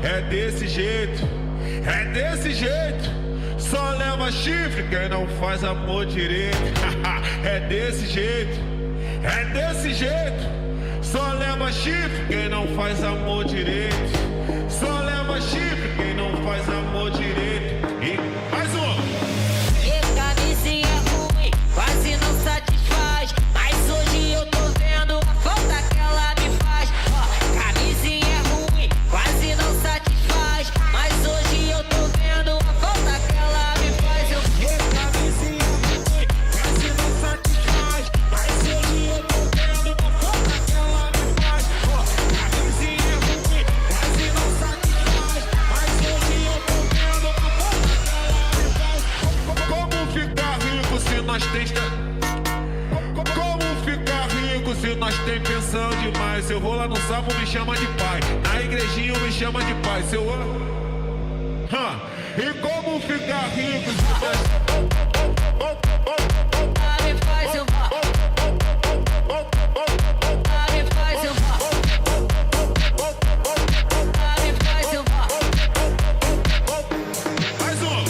É desse jeito, é desse jeito. Só leva chifre quem não faz amor direito. É desse jeito, é desse jeito. Só leva chifre quem não faz amor direito. Só leva chifre quem não faz amor direito. E mais um. E camisinha ruim, quase não satisfaz. Mas hoje eu tô vendo a falta que ela me faz. Ó, camisinha ruim, quase não satisfaz. Mas hoje eu tô vendo a falta que ela me faz. Eu Camisinha ruim, quase não satisfaz. Mas hoje eu tô vendo a falta que ela me faz. Camisinha ruim, quase não satisfaz. Mas hoje eu tô vendo a falta que ela me faz. Como ficar rico se nós tem... Como ficar rico se nós tem pensão demais? Se eu vou lá no sapo, me chama de pai. Na igrejinha, me chama de pai. Se eu... E como ficar rico se nós... me faz eu me faz eu me faz eu Mais um!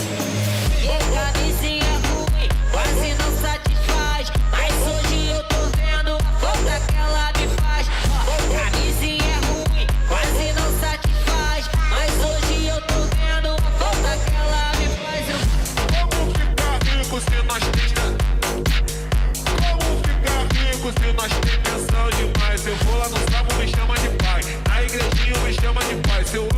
E camisinha ruim, quase não satisfaz. Mas hoje eu tô vendo a falta que ela me faz. Ó, camisinha ruim, quase não satisfaz. Mas hoje eu tô vendo a falta que ela me faz. Como ficar rico se nós tem... Como ficar rico se nós tem pensão demais? Eu vou lá no sábado, me chama de pai. Na igrejinha, me chama de pai. Se eu...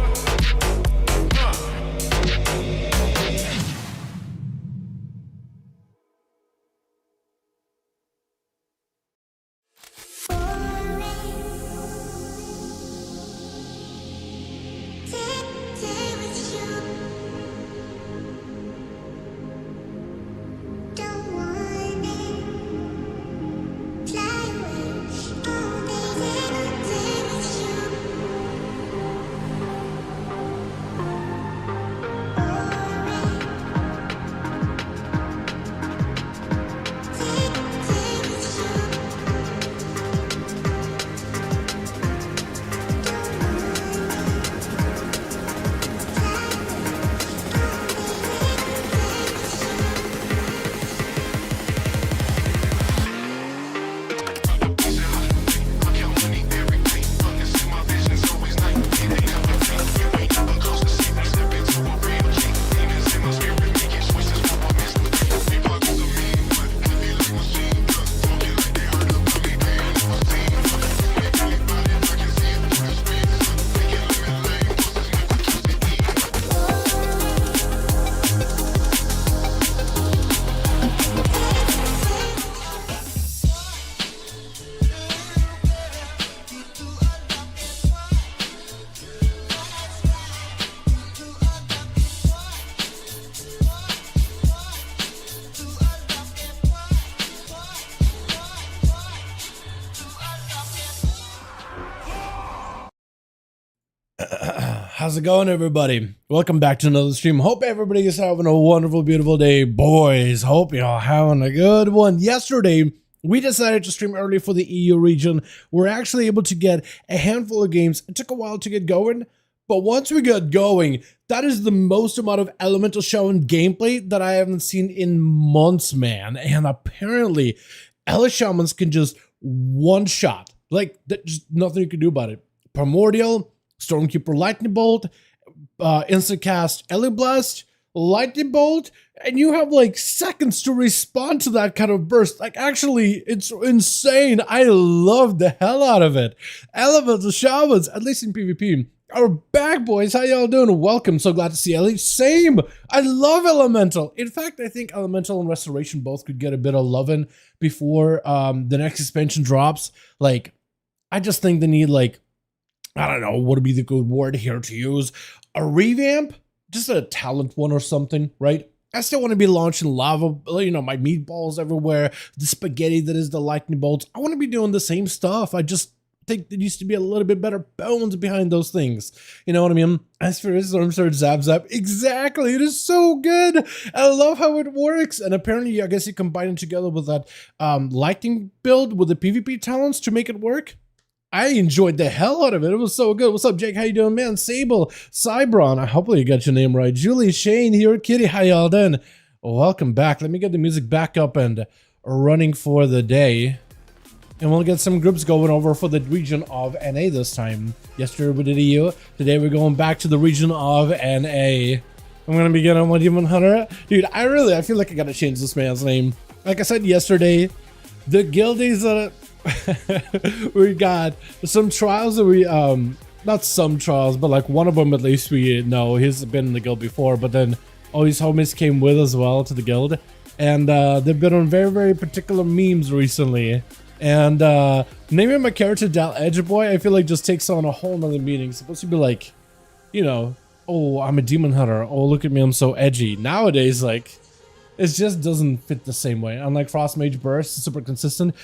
How's it going, everybody? Welcome back to another stream. Hope everybody is having a wonderful, beautiful day. Boys, hope y'all having a good one. Yesterday, we decided to stream early for the EU region. We're actually able to get a handful of games. It took a while to get going, but once we got going, that is the most amount of Elemental Shaman gameplay that I haven't seen in months, man. And apparently, Ele Shamans can just one-shot. Like, just nothing you can do about it. Primordial, Stormkeeper Lightning Bolt, instant cast Ele Blast, Lightning Bolt, and you have like seconds to respond to that kind of burst. Like, actually, it's insane. I love the hell out of it. Elemental Shamans, at least in PvP, are back, boys. How y'all doing? Welcome. So glad to see Ele. Same. I love Elemental. In fact, I think Elemental and Restoration both could get a bit of loving before the next expansion drops. Like, I just think they need, like, I don't know, what would be the good word here to use? A revamp? Just a talent one or something, right? I still want to be launching lava, you know, my meatballs everywhere, the spaghetti that is the lightning bolts. I want to be doing the same stuff. I just think there needs to be a little bit better bones behind those things. You know what I mean? As for Storm Surge Zap Zap, exactly. It is so good. I love how it works. And apparently, I guess you combine it together with that lightning build with the PvP talents to make it work. I enjoyed the hell out of it. It was so good. What's up, Jake? How you doing, man? Sable, Cybron. I hopefully you got your name right. Julie, Shane here. Kitty, how y'all doing? Welcome back. Let me get the music back up and running for the day. And we'll get some groups going over for the region of NA this time. Yesterday we did EU. Today we're going back to the region of NA. I'm gonna begin on Demon Hunter. Dude, I feel like I gotta change this man's name. Like I said yesterday, the guildies that we got some trials that we not some trials, but like one of them at least we know he's been in the guild before, but then all his homies came with as well to the guild, and they've been on very particular memes recently. And naming my character Dal Edge Boy, I feel like just takes on a whole nother meaning. It's supposed to be like, you know, oh, I'm a demon hunter, oh, look at me, I'm so edgy. Nowadays, like, it just doesn't fit the same way. Unlike Frost Mage Burst, it's super consistent.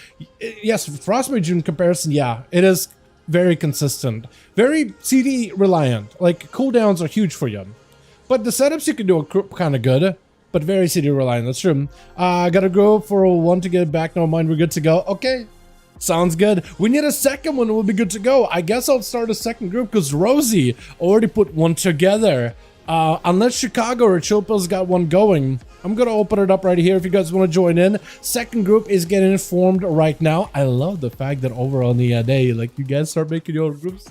Yes, Frost Mage in comparison, yeah, it is very consistent. Very CD reliant. Like, cooldowns are huge for you. But the setups you can do are kind of good, but very CD reliant, that's true. I gotta go for one to get back, no mind, we're good to go. Okay, sounds good. We need a second one, we'll be good to go. I guess I'll start a second group because Rosie already put one together. Unless Chicago or Chilpa's got one going, I'm gonna open it up right here if you guys want to join in. Second group is getting formed right now. I love the fact that over on the day, like, you guys start making your own groups.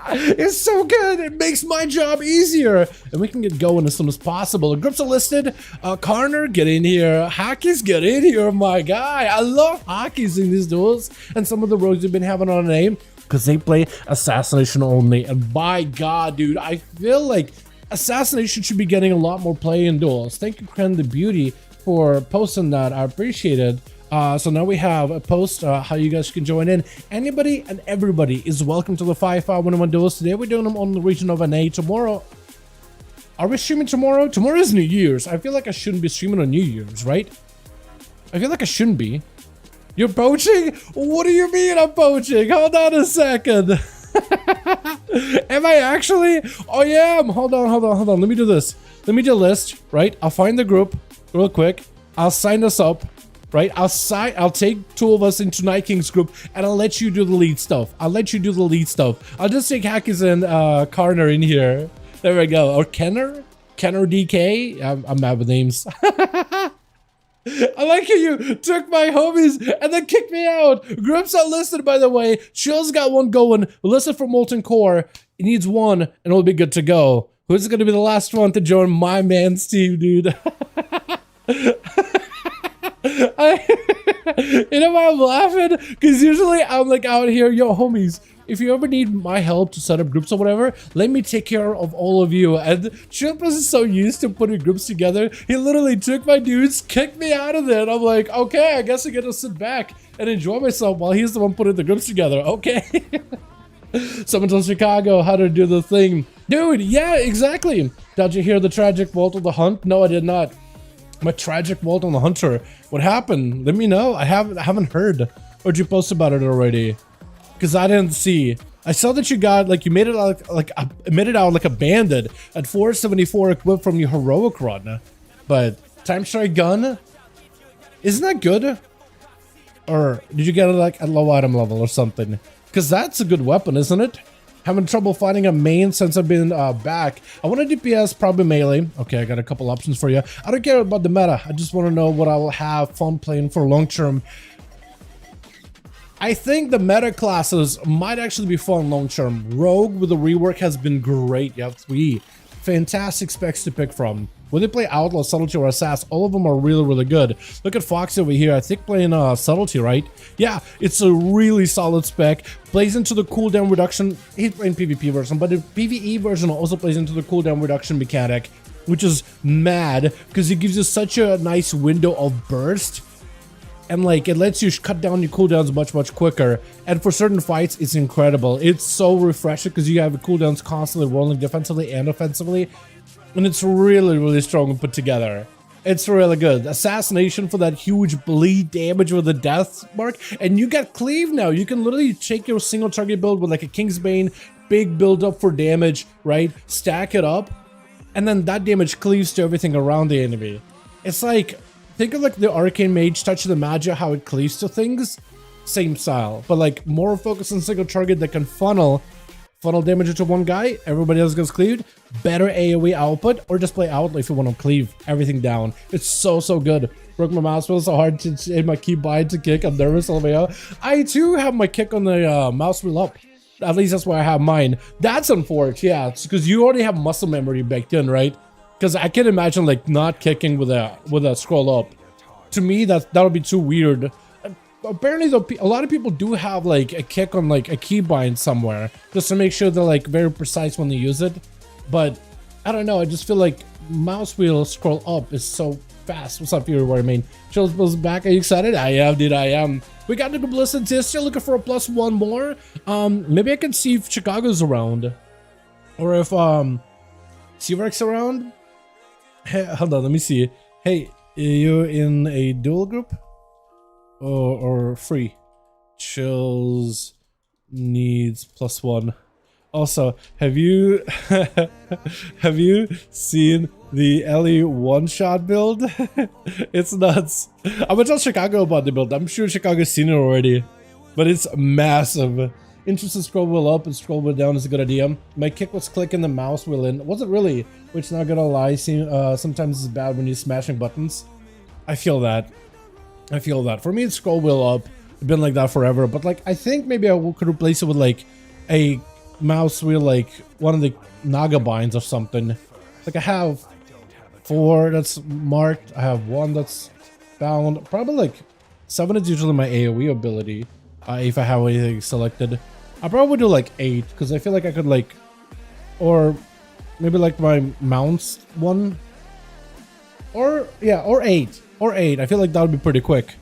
It's so good. It makes my job easier, and we can get going as soon as possible. The groups are listed. Karner, get in here. Hockeys, get in here, my guy. I love Hockeys in these duels, and some of the rogues you've been having on a name because they play assassination only. And by God, dude, I feel like assassination should be getting a lot more play in duels. Thank you, Kren the Beauty, for posting that. I appreciate it. So now we have a post how you guys can join in. Anybody and everybody is welcome to the 5V5 1v1 DUELS. Today we're doing them on the region of NA. Tomorrow, are we streaming tomorrow? Tomorrow is New Year's. I feel like I shouldn't be streaming on New Year's, right? I feel like I shouldn't be. You're poaching? What do you mean I'm poaching? Hold on a second. Am I actually? Oh yeah, hold on. Let me do this. Let me do a list, right? I'll find the group real quick. I'll sign us up, right? I'll take two of us into Night King's group, and I'll let you do the lead stuff. I'll just take Hackers and Karner in here. There we go. Or Kenner DK. I'm bad with names. I like how you took my homies and then kicked me out. Groups are listed, by the way. Chill's got one going. Listed for Molten Core. He needs one, and it'll be good to go. Who's going to be the last one to join my man's team, dude? You know why I'm laughing? Because usually I'm like out here, yo, homies, if you ever need my help to set up groups or whatever, let me take care of all of you. And Chimpas is so used to putting groups together, he literally took my dudes, kicked me out of there. And I'm like, okay, I guess I get to sit back and enjoy myself while he's the one putting the groups together. Okay. Someone told Chicago how to do the thing. Dude, yeah, exactly. Did you hear the tragic vault of the hunt? No, I did not. My tragic vault on the hunter. What happened? Let me know. I haven't heard. Or did you post about it already? Because I didn't see. I saw that you got, like, you made it out like a bandit at 474 equipped from your heroic run. But time strike gun, isn't that good? Or did you get it like at low item level or something? Because that's a good weapon, isn't it? Having trouble finding a main since I've been back. I want a DPS, probably melee. Okay, I got a couple options for you. I don't care about the meta. I just want to know what I will have fun playing for long term. I think the meta classes might actually be fun long term. Rogue with the rework has been great. You have 3 fantastic specs to pick from. Whether they play Outlaw, Subtlety, or Assass, all of them are really good. Look at Fox over here. I think playing Subtlety, right? Yeah, it's a really solid spec. Plays into the cooldown reduction. He's playing PvP version, but the PvE version also plays into the cooldown reduction mechanic, which is mad because it gives you such a nice window of burst. And like, it lets you cut down your cooldowns much quicker. And for certain fights, it's incredible. It's so refreshing because you have the cooldowns constantly rolling defensively and offensively. And it's really strong and put together. It's really good. Assassination for that huge bleed damage with the death mark. And you get cleave now. You can literally take your single target build with like a Kingsbane, big build up for damage, right? Stack it up. And then that damage cleaves to everything around the enemy. It's like, think of like the Arcane Mage Touch of the Magia, how it cleaves to things. same style, but like more focus on single target that can funnel damage into one guy, everybody else gets cleaved, better AoE output, or just play out if you want to cleave everything down. It's so good. Broke my mouse wheel so hard to hit my keybind to kick. I'm nervous all the way out. I too have my kick on the mouse wheel up. At least that's where I have mine. That's unfortunate, yeah, because you already have muscle memory baked in, right? Because I can imagine like not kicking with a scroll up. To me, that would be too weird. Apparently though, a lot of people do have like a kick on like a keybind somewhere just to make sure they're like very precise when they use it. But I don't know, I just feel like mouse wheel scroll up is so fast. What's up, Fury Warrior main? Chills Bill's back. Are you excited? I am, dude. I am. We got the Publicity. Still looking for a +1 more. Maybe I can see if Chicago's around, or if Seaverk's around. Hey, hold on, let me see. Hey, are you in a duel group? Or free? Chills needs +1. Also, have you have you seen the Ellie one-shot build? It's nuts. I'm gonna tell Chicago about the build. I'm sure Chicago's seen it already, but it's massive. Interesting, scroll wheel up and scroll wheel down is a good idea. My kick was clicking the mouse wheel in. Wasn't really, which, not gonna lie, sometimes it's bad when you're smashing buttons. I feel that. I feel that. For me, it's scroll wheel up. It's been like that forever. But like, I think maybe I could replace it with like a mouse wheel, like one of the Naga binds or something. Like I have 4 that's marked. I have 1 that's bound. Probably like 7 is usually my AoE ability. If I have anything selected, I probably would do like 8 because I feel like I could like, or maybe like my mounts one, or yeah, or 8. Or 8. I feel like that would be pretty quick.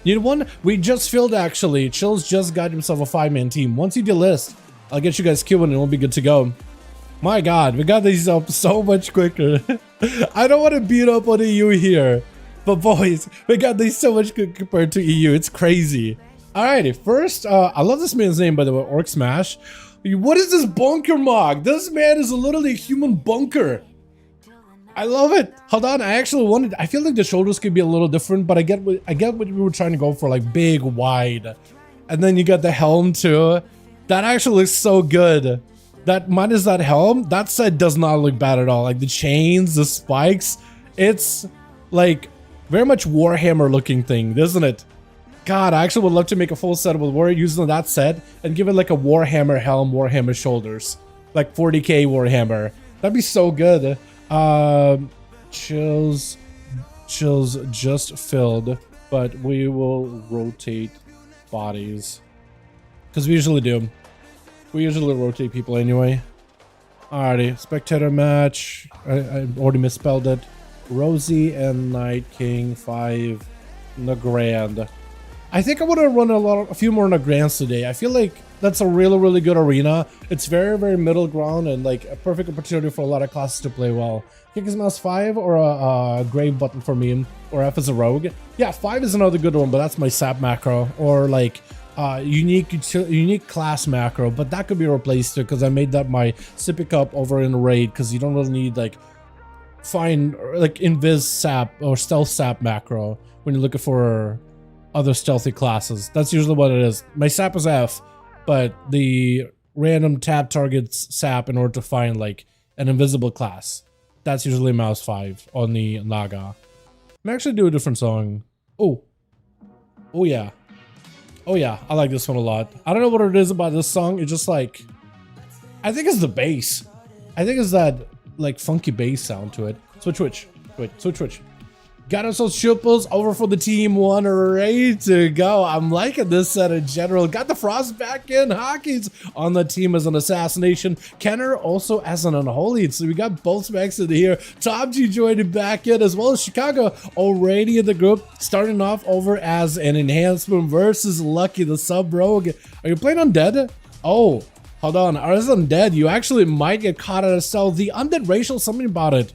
Need one? We just filled actually. Chills just got himself a 5-man team. Once you delist, I'll get you guys queuing and we'll be good to go. My god, we got these up so much quicker. I don't want to beat up on EU here, but boys, we got these so much quicker compared to EU. It's crazy. Alrighty, first, I love this man's name, by the way, Orc Smash. What is this bunker mog? This man is literally a human bunker. I love it. Hold on, I actually wanted. I feel like the shoulders could be a little different, but I get what we were trying to go for, like big, wide, and then you got the helm too. That actually looks so good. That minus that helm, that set does not look bad at all. Like the chains, the spikes, it's like very much Warhammer looking thing, doesn't it? God, I actually would love to make a full set with Warrior using that set and give it like a Warhammer helm, Warhammer shoulders, like 40k Warhammer. That'd be so good. Chills just filled, but we will rotate bodies because we usually do. We usually rotate people anyway. Alrighty, spectator match. I already misspelled it. Rosie and Night King 5 Nagrand. I think I want to run a few more Nagrands today. I feel like that's a really good arena. It's very middle ground and like a perfect opportunity for a lot of classes to play well. Kick is mouse 5 or a grave button for me, or F is a rogue. Yeah, 5 is another good one, but that's my sap macro, or like unique class macro, but that could be replaced too because I made that my sippy cup over in raid because you don't really need like find like invis sap or stealth sap macro when you're looking for other stealthy classes. That's usually what it is. My sap is F, but the random tab targets sap in order to find like an invisible class. That's usually mouse 5 on the Naga. I'm actually do a different song. Oh yeah, I like this one a lot. I don't know what it is about this song. It's just like, I think it's the bass. I think it's that like funky bass sound to it. Switch. Got ourselves triples over for the team 1, ready to go. I'm liking this set in general. Got the Frost back in. Hockey's on the team as an assassination. Kenner also as an unholy. So we got both specs in here. Top G joining back in, as well as Chicago already in the group. Starting off over as an enhancement versus Lucky the sub rogue. Are you playing undead? Oh, hold on. As undead, you actually might get caught at a cell. The undead racial, something about it.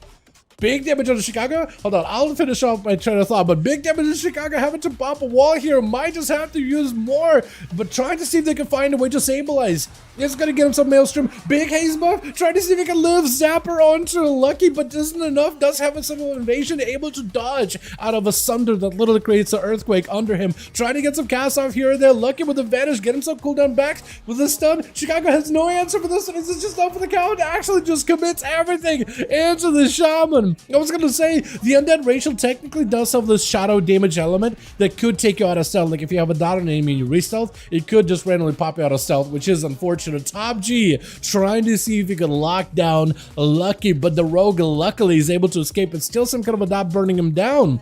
Big damage on Chicago. Hold on, I'll finish off my train of thought, but big damage on Chicago, having to pop a wall here. Might just have to use more, but trying to see if they can find a way to stabilize. It's gonna get him some Maelstrom. Big haze buff, trying to see if he can live Zapper onto Lucky, but isn't enough. Does have a civil invasion, able to dodge out of a Sunder that literally creates an earthquake under him. Trying to get some cast off here and there. Lucky with the vanish, get himself cooldown back with the stun. Chicago has no answer for this, and this is just up for the count. Actually just commits everything into the shaman. I was gonna say, the undead racial technically does have this shadow damage element that could take you out of stealth. Like if you have a Dalaran enemy and you re-stealth, it could just randomly pop you out of stealth, which is unfortunate. Top G trying to see if he can lock down Lucky, but the rogue luckily is able to escape. It's still some kind of a dot burning him down.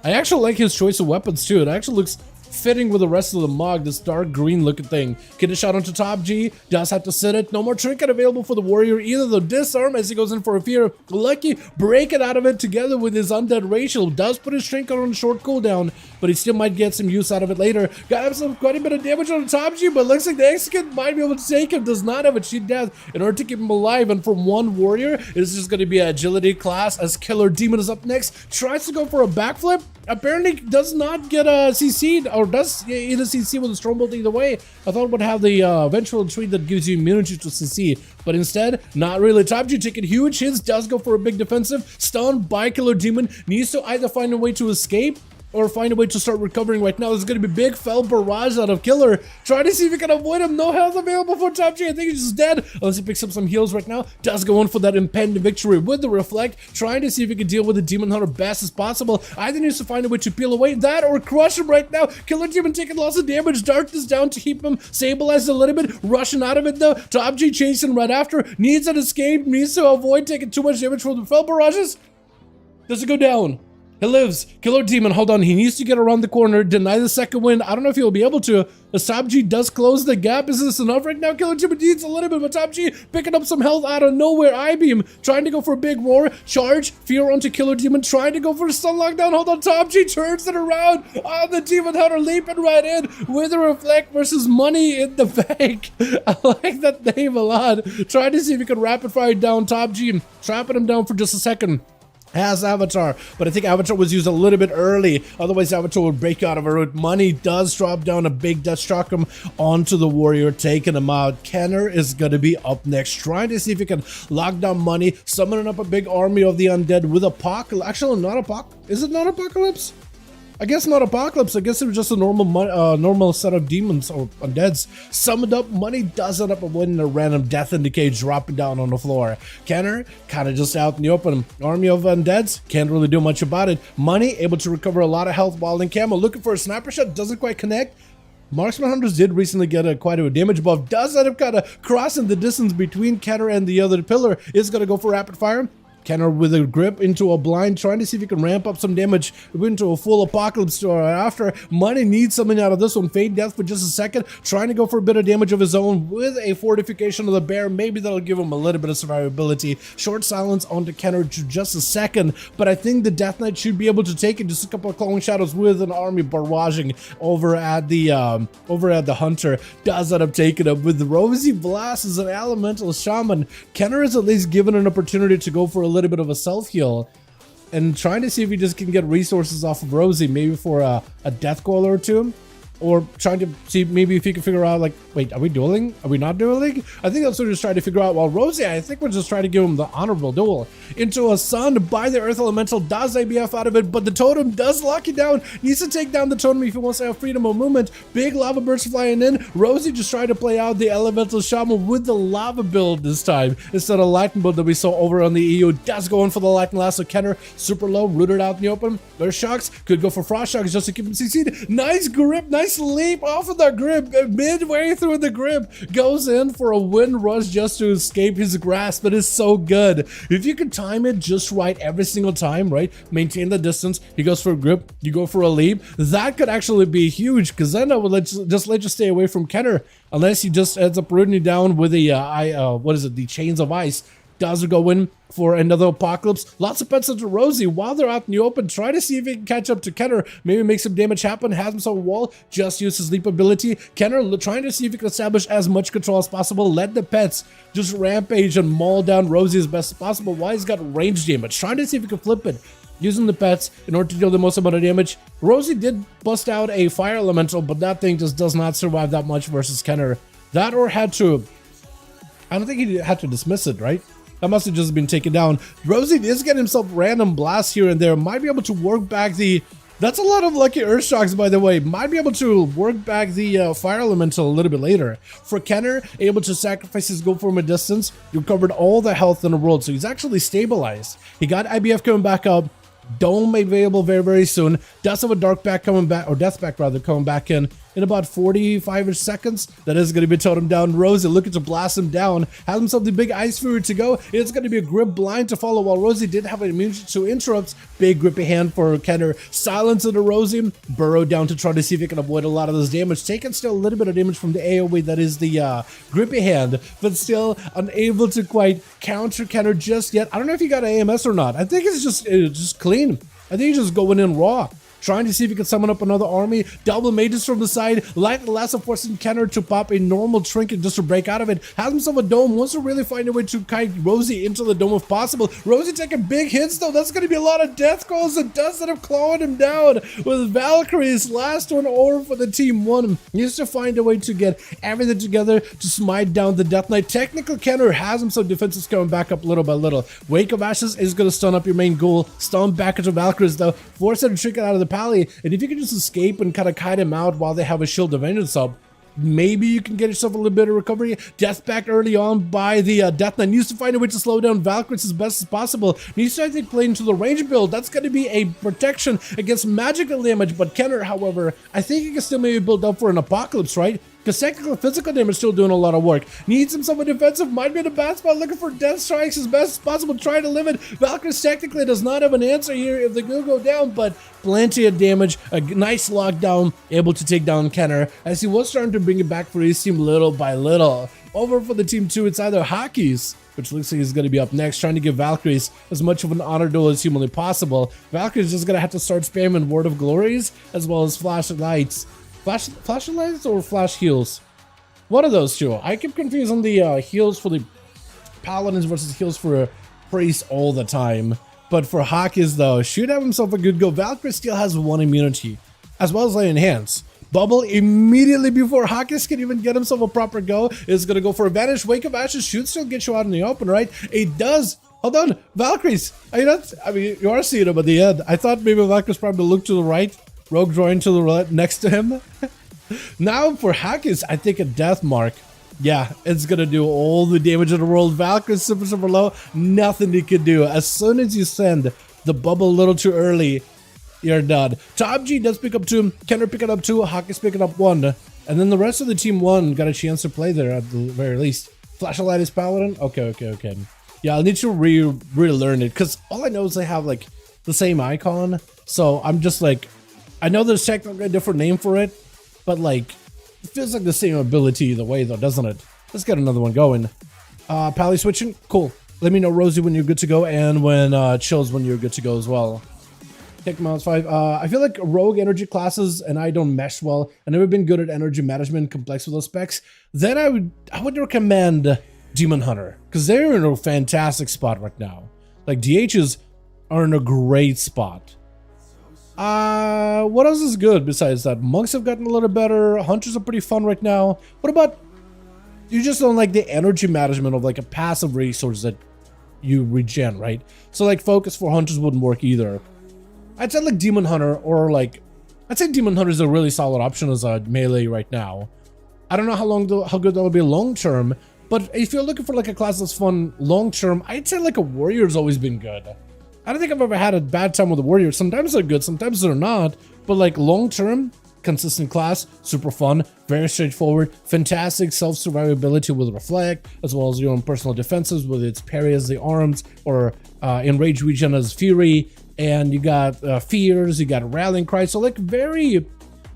I actually like his choice of weapons too. It actually looks fitting with the rest of the mog, this dark green looking thing. Get a shot onto Top G, does have to sit it. No more trinket available for the warrior either, though. Disarm as he goes in for a fear. Lucky breaking out of it together with his undead racial. Does put his trinket on a short cooldown, but he still might get some use out of it later. Got himself quite a bit of damage on Top G, but looks like the execute might be able to take him. Does not have a cheat death in order to keep him alive, and from one warrior, it's just going to be an agility class as Killer Demon is up next. Tries to go for a backflip. Apparently does not get a CC'd, or does either CC with a Stormbolt either way. I thought it would have the eventual treat that gives you immunity to CC, but instead, not really. Top G taking huge hits, does go for a big defensive. Stunned by Killer Demon, needs to either find a way to escape or find a way to start recovering right now. There's going to be big fell barrage out of Killer. Trying to see if he can avoid him. No health available for Top G. I think he's just dead unless he picks up some heals right now. Does go in for that impending victory with the Reflect. Trying to see if he can deal with the Demon Hunter best as possible. Either needs to find a way to peel away that or crush him right now. Killer Demon taking lots of damage. Darkness down to keep him stabilized a little bit. Rushing out of it though. Top G chasing right after. Needs an escape. Needs to avoid taking too much damage from the fell barrages. Does it go down? He lives. Killer Demon, hold on. He needs to get around the corner, deny the second wind. I don't know if he'll be able to. The Top G does close the gap. Is this enough right now? Killer Demon needs a little bit, but Top G picking up some health out of nowhere. I-beam trying to go for a big roar. Charge. Fear onto Killer Demon. Trying to go for a stun lockdown. Hold on. Top G turns it around. Oh, the Demon Hunter leaping right in with a Reflect versus money in the bank. I like that name a lot. Trying to see if he can rapid fire down Top G. Trapping him down for just a second. Has Avatar, but I think Avatar was used a little bit early. Otherwise, Avatar would break out of a route. Money does drop down a big death shock him onto the warrior, taking him out. Kenner is going to be up next, trying to see if he can lock down Money, summoning up a big army of the undead with Apocalypse. Actually, not Apocalypse. Is it not Apocalypse? I guess not Apocalypse. I guess it was just a normal set of demons or undeads. Summoned up. Money does end up winning a random death in the cage, dropping down on the floor. Kenner kind of just out in the open. Army of undeads, can't really do much about it. Money able to recover a lot of health while in camo. Looking for a sniper shot, doesn't quite connect. Marksman Hunters did recently get quite a damage buff. Does end up kind of crossing the distance between Kenner and the other pillar. Is going to go for rapid fire. Kenner with a grip into a blind, trying to see if he can ramp up some damage into a full Apocalypse after. Money needs something out of this one. Fade Death for just a second, trying to go for a bit of damage of his own with a fortification of the bear. Maybe that'll give him a little bit of survivability. Short silence onto Kenner to just a second, but I think the Death Knight should be able to take it. Just a couple of Clone Shadows with an army barraging over at the Hunter. Does end up taking him with the Rosy Blast as an elemental shaman. Kenner is at least given an opportunity to go for a little bit of a self-heal and trying to see if he just can get resources off of Rosie, maybe for a death coil or two, or trying to see maybe if he can figure out, like, wait, are we dueling? Are we not dueling? I think that's what he's trying to figure out. While Rosie, I think we're just trying to give him the honorable duel. Into a sun by the Earth Elemental, does ABF out of it, but the totem does lock you down. Needs to take down the totem if he wants to have freedom of movement. Big lava burst flying in. Rosie just trying to play out the Elemental Shaman with the lava build this time, instead of lightning build that we saw over on the EU. Does go in for the lightning lasso. Kenner, super low, rooted out in the open. There's shocks. Could go for frost shocks just to keep him CC'd. Nice grip, nice leap off of the grip. Midway through the grip, goes in for a wind rush just to escape his grasp. It is so good. If you can time it just right every single time, right? Maintain the distance. He goes for a grip, you go for a leap. That could actually be huge, because then I would just let you stay away from Kenner, unless he just ends up rooting you down with the the chains of ice. does go in for another apocalypse. Lots of pets into Rosie while they're out in the open. Try to see if he can catch up to Kenner. Maybe make some damage happen. Has himself a wall. Just use his leap ability. Kenner trying to see if he can establish as much control as possible. Let the pets just rampage and maul down Rosie as best as possible while he's got range damage. Trying to see if he can flip it, using the pets in order to deal the most amount of damage. Rosie did bust out a fire elemental, but that thing just does not survive that much versus Kenner. That or had to... I don't think he had to dismiss it, right? That must have just been taken down. Rosie is getting himself random blasts here and there. Might be able to work back the... That's a lot of lucky Earth Shocks, by the way. Might be able to work back the Fire Elemental a little bit later. For Kenner, able to sacrifice his go from a distance. You recovered all the health in the world, so he's actually stabilized. He got IBF coming back up. Dome available very, very soon. Does have a Dark Pack coming back, or Death Pack rather, coming back in about 45-ish seconds. That is going to be totem down. Rosie looking to blast him down. Has himself the big Ice Fury to go. It's going to be a grip blind to follow, while Rosie did have an immunity to interrupts. Big grippy hand for Kenner. Silence of the Rosie. Burrow down to try to see if he can avoid a lot of this damage. Taking still a little bit of damage from the AoE that is the grippy hand, but still unable to quite counter Kenner just yet. I don't know if he got AMS or not. I think it's just clean. I think he's just going in raw. Trying to see if he can summon up another army. Double mages from the side. Like the last of forcing Kenner to pop a normal trinket just to break out of it. Has himself a dome. Wants to really find a way to kite Rosie into the dome if possible. Rosie taking big hits though. That's going to be a lot of death calls. And does end up clawing him down with Valkyrie's last one over for the team one. Needs to find a way to get everything together to smite down the Death Knight. Technical Kenner has himself defenses coming back up little by little. Wake of Ashes is going to stun up your main goal. Stun back into Valkyries though. Force him to trinket out of the Pally, and if you can just escape and kind of kite him out while they have a Shield of Vengeance up, maybe you can get yourself a little bit of recovery. Death back early on by the Death Knight. Needs to find a way to slow down Valkyries as best as possible. Needs to, I think, play into the range build. That's going to be a protection against magical damage, but Kenner, however, I think he can still maybe build up for an apocalypse, right? Because technical physical damage still doing a lot of work. Needs himself a defensive. Might be in a bad spot, looking for death strikes as best as possible. Trying to limit. Valkyries technically does not have an answer here if they do go down, but plenty of damage. A nice lockdown, able to take down Kenner as he was starting to bring it back for his team little by little. Over for the team 2, it's either Hockey's, which looks like he's going to be up next, trying to give Valkyries as much of an honor duel as humanly possible. Valkyries just going to have to start spamming Word of Glories as well as Flashlights. Flashlights or Flash Heals? One of those two. I keep confusing the heals for the Paladins versus heals for Priests all the time. But for Hockey's though, should have himself a good go. Valkyrie still has 1 immunity, as well as Lay Enhance. Bubble immediately before Hockey's can even get himself a proper go. Is going to go for a Vanish. Wake of Ashes should still get you out in the open, right? It does. Hold on. Valkyries. I mean, you are seeing him at the end. I thought maybe Valkyries probably looked to the right. Rogue Droid to the right next to him. Now for Hockey's, I think a Death Mark. Yeah, it's going to do all the damage in the world. Valkyrie's super, super low. Nothing he can do. As soon as you send the bubble a little too early, you're done. Top G does pick up 2. Kenner picking up 2. Hockey's picking up 1. And then the rest of the team 1 got a chance to play there at the very least. Flashlight is Paladin? Okay. Yeah, I'll need to relearn it. Because all I know is they have like the same icon. So I'm just like, I know there's technically a different name for it. But like, it feels like the same ability either way though, doesn't it? Let's get another one going. Pally switching? Cool. Let me know, Rosie, when you're good to go, and when Chills when you're good to go as well. Tech Mounts 5. I feel like rogue energy classes and I don't mesh well. I've never been good at energy management, complex with those specs. Then I would recommend Demon Hunter, because they're in a fantastic spot right now. Like DHs are in a great spot. What else is good besides that? Monks have gotten a little better. Hunters are pretty fun right now. What about, you just don't like the energy management of like a passive resource that you regen, right? So like Focus for Hunters wouldn't work either. I'd say like Demon Hunter, or like, I'd say Demon Hunter is a really solid option as a melee right now. I don't know how good that would be long term, but if you're looking for like a class that's fun long term, I'd say like a Warrior's always been good. I don't think I've ever had a bad time with a Warrior. Sometimes they're good, sometimes they're not, but like long term, consistent class, super fun, very straightforward, fantastic self-survivability with Reflect, as well as your own personal defenses with its parry as the arms, or enrage regen as Fury, and you got Fears, you got Rallying Cry, so like very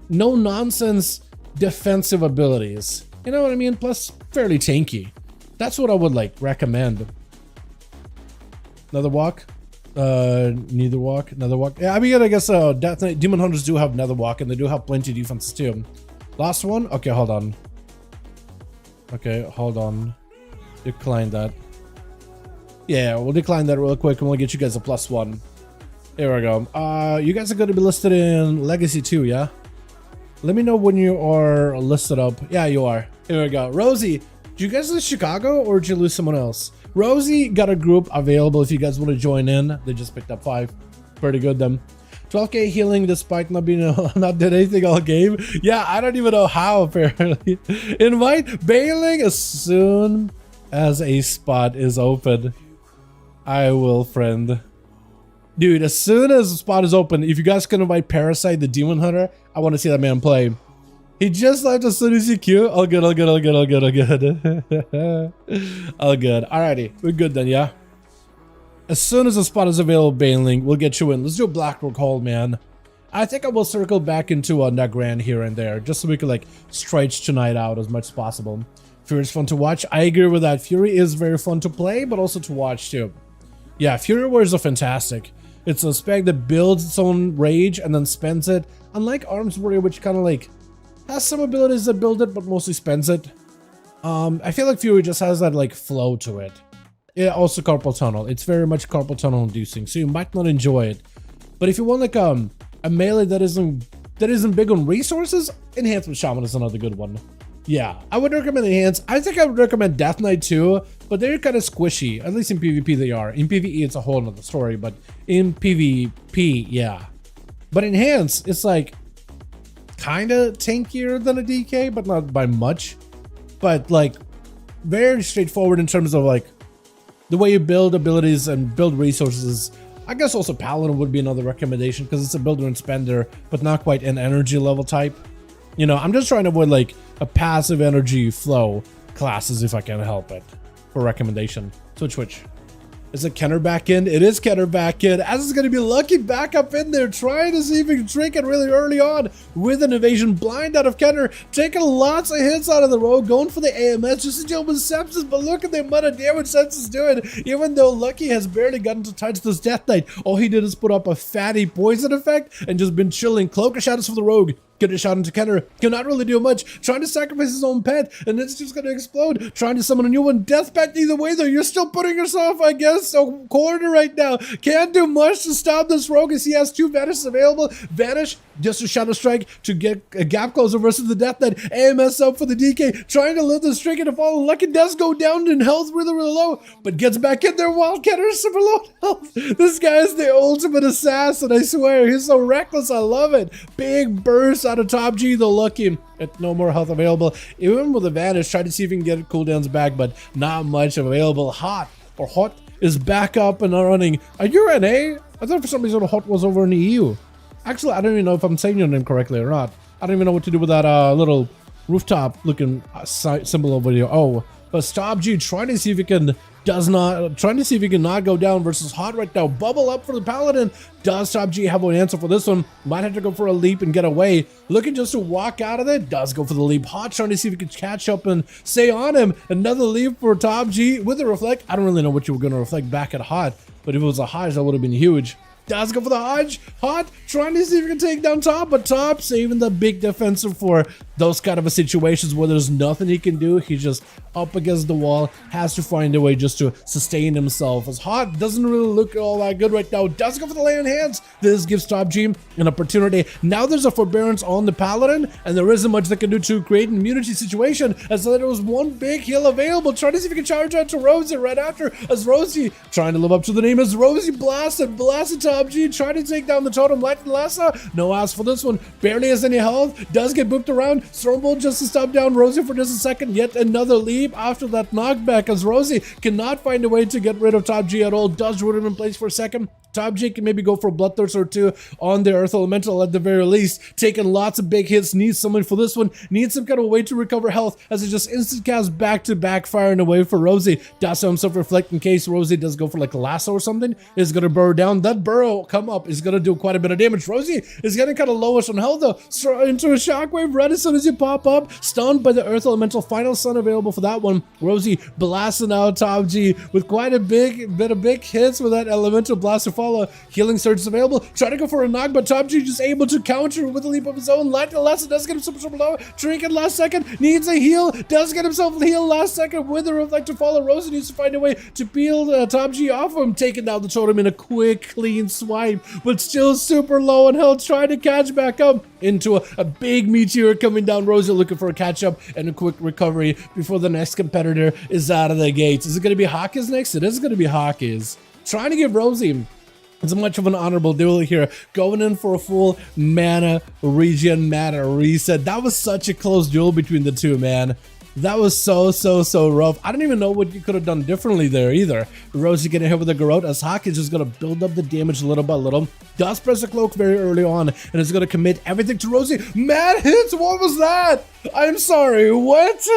no-nonsense defensive abilities. You know what I mean? Plus, fairly tanky. That's what I would like recommend. Another walk. Neither walk. Another walk. Yeah, I mean, I guess Death Knight Demon Hunters do have another walk, and they do have plenty of defense too. Last one. Okay, hold on. Okay, hold on. Decline that. Yeah, we'll decline that real quick, and we'll get you guys a +1. Here we go. You guys are going to be listed in Legacy 2, yeah? Let me know when you are listed up. Yeah, you are. Here we go. Rosie, did you guys lose Chicago or did you lose someone else? Rosie got a group available if you guys want to join in. They just picked up 5. Pretty good, then. 12k healing despite not being not did anything all game. Yeah, I don't even know how, apparently. Invite bailing as soon as a spot is open. I will, friend. Dude, as soon as the spot is open, if you guys can invite Parasite, the Demon Hunter, I want to see that man play. He just left as soon as he queue. All good, all good, all good, all good, all good. All good. Alrighty, we're good then, yeah? As soon as the spot is available, bailing, we'll get you in. Let's do a Blackrock hold, man. I think I will circle back into Nagran here and there, just so we can, like, stretch tonight out as much as possible. Fury is fun to watch. I agree with that. Fury is very fun to play, but also to watch, too. Yeah, Fury Wars are fantastic. It's a spec that builds its own rage and then spends it. Unlike Arms Warrior, which kind of like has some abilities that build it, but mostly spends it. I feel like Fury just has that like flow to it. Yeah, also carpal tunnel. It's very much carpal tunnel inducing, so you might not enjoy it. But if you want like a melee that isn't big on resources, Enhancement Shaman is another good one. Yeah, I would recommend Enhance. I think I would recommend Death Knight too, but they're kind of squishy. At least in PvP they are. In PvE it's a whole nother story, but in PvP, yeah. But Enhance, it's like kind of tankier than a DK, but not by much. But like very straightforward in terms of like the way you build abilities and build resources. I guess also Paladin would be another recommendation because it's a builder and spender, but not quite an energy level type. You know, I'm just trying to avoid like a passive energy flow classes if I can help it for recommendation. Switch. Is it Kenner back in? It is Kenner back in. As is going to be Lucky back up in there, trying to see if he can drink it really early on with an evasion blind out of Kenner, taking lots of hits out of the road, going for the AMS just to deal with Sepsis, but look at the amount of damage Sepsis is doing, even though Lucky has barely gotten to touch this Death Knight. All he did is put up a fatty poison effect and just been chilling. Cloak of Shadows for the rogue. Get a shot into Kenner. Cannot really do much. Trying to sacrifice his own pet, and it's just gonna explode. Trying to summon a new one. Death Pact either way, though. You're still putting yourself, I guess, a corner right now. Can't do much to stop this rogue as he has 2 Vanishes available. Vanish, just a Shadow Strike to get a gap closer versus the Death Knight. AMS up for the DK. Trying to live the streak and to fall. Lucky does go down in health really, really low, but gets back in there while Kenner's super low health. This guy is the ultimate assassin, I swear. He's so reckless. I love it. Big burst out of top G, the Lucky. No more health available. Even with the Vanish, try to see if you can get cooldowns back, but not much available. Hot is back up and running. Are you NA? I thought for some reason Hot was over in the EU. Actually, I don't even know if I'm saying your name correctly or not. I don't even know what to do with that little rooftop looking symbol over here. Oh, but Stop G trying to see if he can not go down versus Hot right now. Bubble up for the Paladin. Does Stop G have an answer for this one? Might have to go for a leap and get away. Looking just to walk out of it. Does go for the leap. Hot trying to see if he can catch up and stay on him. Another leap for Top G with a reflect. I don't really know what you were going to reflect back at Hot, but if it was a Hodge, that would have been huge. Does go for the Hodge. Hot trying to see if he can take down Top, but Top saving the big defensive for those kind of situations where there's nothing he can do. He's just up against the wall, has to find a way just to sustain himself. As Hot doesn't really look all that good right now. Does go for the lay on hands. This gives Top G an opportunity. Now there's a forbearance on the Paladin, and there isn't much they can do to create an immunity situation, as there was one big heal available. Trying to see if he can charge out to Rosie right after, as Rosie trying to live up to the name as Rosie blasted Top G, trying to take down the totem. Light and Lassa, no ask for this one. Barely has any health. Does get booped around. Stormbolt just to stop down Rosie for just a second. Yet another leap after that knockback, as Rosie cannot find a way to get rid of Top G at all. Does root him in place for a second. Top G can maybe go for a Bloodthirst or 2 on the Earth Elemental at the very least. Taking lots of big hits. Needs someone for this one. Needs some kind of way to recover health, as it just instant cast back to back, firing away for Rosie. Does himself reflect in case Rosie does go for like a lasso or something. Is going to burrow down. That burrow arrow come up is gonna do quite a bit of damage. Rosie is getting kind of lowish on health though. Into a shockwave right as soon as you pop up. Stunned by the Earth Elemental. Final Sun available for that one. Rosie blasting out Top G with quite a bit of big hits with that Elemental Blast to follow. Healing Surge is available. Try to go for a knock, but Top G just able to counter with a leap of his own. Last does get himself super low. Trinket last second needs a heal. Does get himself a heal last second with the Reflect to follow. Rosie needs to find a way to peel Top G off of him, taking down the totem in a quick, clean swipe, but still super low on health, trying to catch back up into a big meteor coming down. Rosie looking for a catch up and a quick recovery before the next competitor is out of the gates. Is it going to be Hawkins next? It is going to be Hawkins. Trying to give Rosie as much of an honorable duel here, going in for a full mana regen, mana reset. That was such a close duel between the two, man. That was so rough. I don't even know what you could have done differently there either. Rosie getting hit with a Garrote as Hawkins is going to build up the damage little by little. Does press a cloak very early on and is going to commit everything to Rosie. Mad hits, what was that? I'm sorry, what?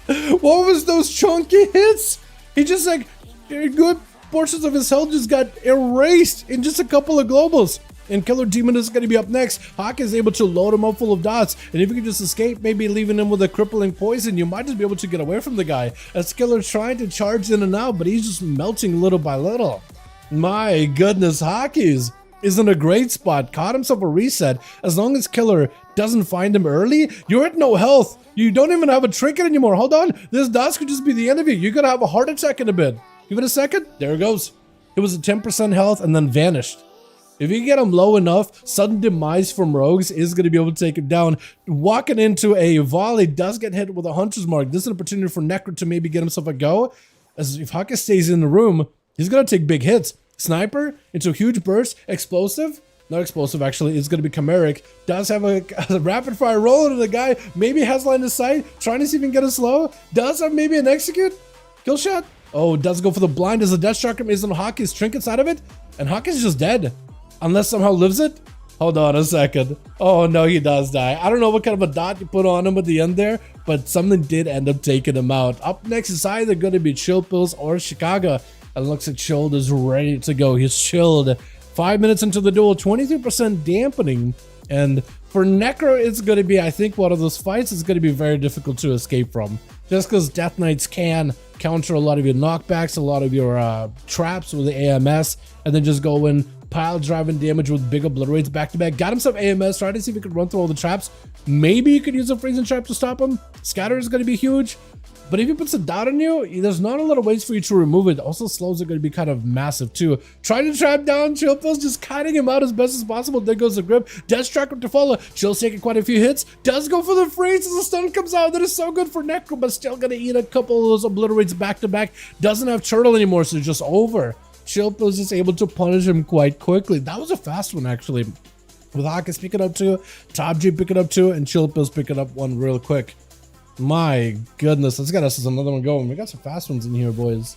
What was those chunky hits? He just like, good portions of his health just got erased in just a couple of globals. And Killer Demon is going to be up next. Hawk is able to load him up full of dots. And if you can just escape, maybe leaving him with a crippling poison, you might just be able to get away from the guy. As Killer's trying to charge in and out, but he's just melting little by little. My goodness, Hawkins is in a great spot. Caught himself a reset. As long as Killer doesn't find him early, you're at no health. You don't even have a trinket anymore. Hold on. This dots could just be the end of you. You're going to have a heart attack in a bit. Give it a second. There it goes. It was at 10% health and then vanished. If you get him low enough, sudden demise from rogues is going to be able to take him down. Walking into a volley does get hit with a hunter's mark. This is an opportunity for Necro to maybe get himself a go. As if Hawkins stays in the room, he's going to take big hits. Sniper into a huge burst. Explosive. Not explosive, actually. It's going to be chimeric. Does have a rapid fire roll into the guy. Maybe has line of sight. Trying to see if he can get it slow. Does have maybe an execute. Kill shot. Oh, does go for the blind as the Death Chakram is on Hawkins. Trinkets out of it. And Hawkins is just dead. Unless somehow lives it? Hold on a second. Oh no, he does die. I don't know what kind of a dot you put on him at the end there, but something did end up taking him out. Up next is either going to be Chill Pills or Chicago. And looks like Chilled is ready to go. He's chilled. 5 minutes into the duel, 23% dampening. And for Necro, it's going to be, I think, one of those fights is going to be very difficult to escape from. Just because Death Knights can counter a lot of your knockbacks, a lot of your traps with the AMS, and then just go in, pile driving damage with big obliterates back to back. Got him some AMS, trying to see if he could run through all the traps. Maybe you could use a freezing trap to stop him. Scatter is going to be huge. But if he puts a dot on you, there's not a lot of ways for you to remove it. Also, slows are going to be kind of massive too. Trying to trap down Chill Pills, just cutting him out as best as possible. There goes the grip. Death Chakram to follow. Chill's taking quite a few hits. Does go for the freeze as the stun comes out. That is so good for Necro, but still going to eat a couple of those obliterates back to back. Doesn't have Turtle anymore, so it's just over. Chill Pills is able to punish him quite quickly. That was a fast one, actually. With Hawkins picking up two, Top G picking up two, and Chill Pills picking up one real quick. My goodness, let's get us another one going. We got some fast ones in here, boys.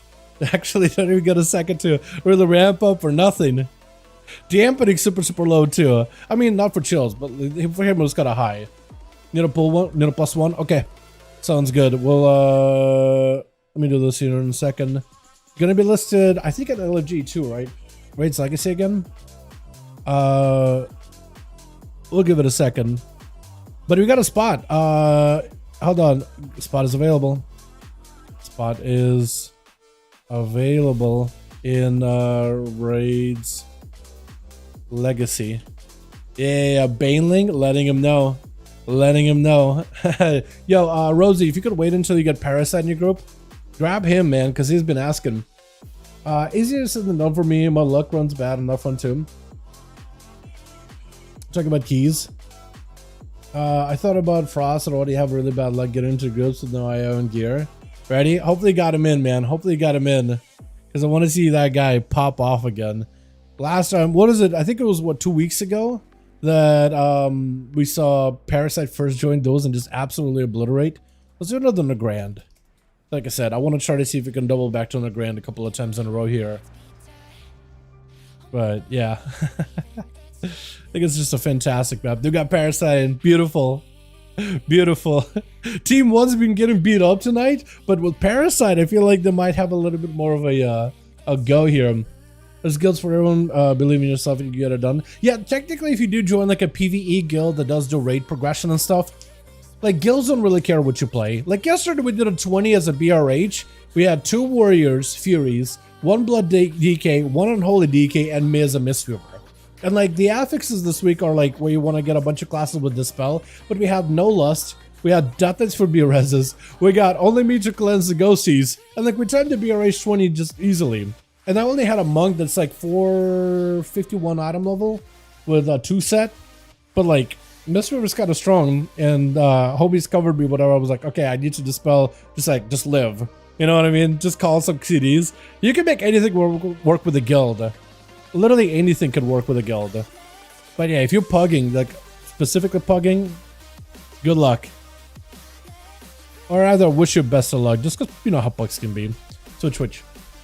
Actually, don't even get a second to really ramp up or nothing. Dampening super low too. I mean, not for Chills, but for him it was kind of high. Need a pull one, need a +1. Okay, sounds good. We'll let me do this here in a second. Gonna be listed, I think, at LFG too, right? Raid's Legacy again. We'll give it a second. But we got a spot. Hold on. Spot is available. Spot is available in Raids Legacy. Yeah, Baneling, letting him know. Letting him know. Yo, Rosie, if you could wait until you get Parasite in your group, grab him, man, because he's been asking. Easier said than done for me. My luck runs bad on that one too. Talking about keys. I thought about Frost. I already have really bad luck getting into groups with no IO and gear. Ready? Hopefully got him in, man. Hopefully got him in. Because I want to see that guy pop off again. Last time, what is it? I think it was, what, 2 weeks ago? That we saw Parasite first join those and just absolutely obliterate. Let's do another Nagrand. Like I said, I want to try to see if we can double back to Nagrand a couple of times in a row here. But, yeah. I think it's just a fantastic map. They got Parasite in. Beautiful. Beautiful. Team 1's been getting beat up tonight, but with Parasite, I feel like they might have a little bit more of a go here. There's guilds for everyone. Believe in yourself and you get it done. Yeah, technically, if you do join like a PvE guild that does do raid progression and stuff, like guilds don't really care what you play. Like yesterday, we did a 20 as a BRH. We had 2 warriors, furies, 1 blood DK, 1 unholy DK, and me as a mistweaver. And like the affixes this week are like where you want to get a bunch of classes with dispel, but we have no lust. We had deaths for BRSs. We got only me to cleanse the ghosties, and like we turned to BRH 20 just easily. And I only had a monk that's like 451 item level with a 2 set, but like Mistweaver's kind of strong, and Hobie's covered me whatever. I was like, okay, I need to dispel, just live. You know what I mean? Just call some CDs. You can make anything work with a guild. Literally anything could work with a guild. But yeah, if you're pugging, like specifically pugging, good luck. Or rather, wish you best of luck, just because you know how pugs can be. Switch.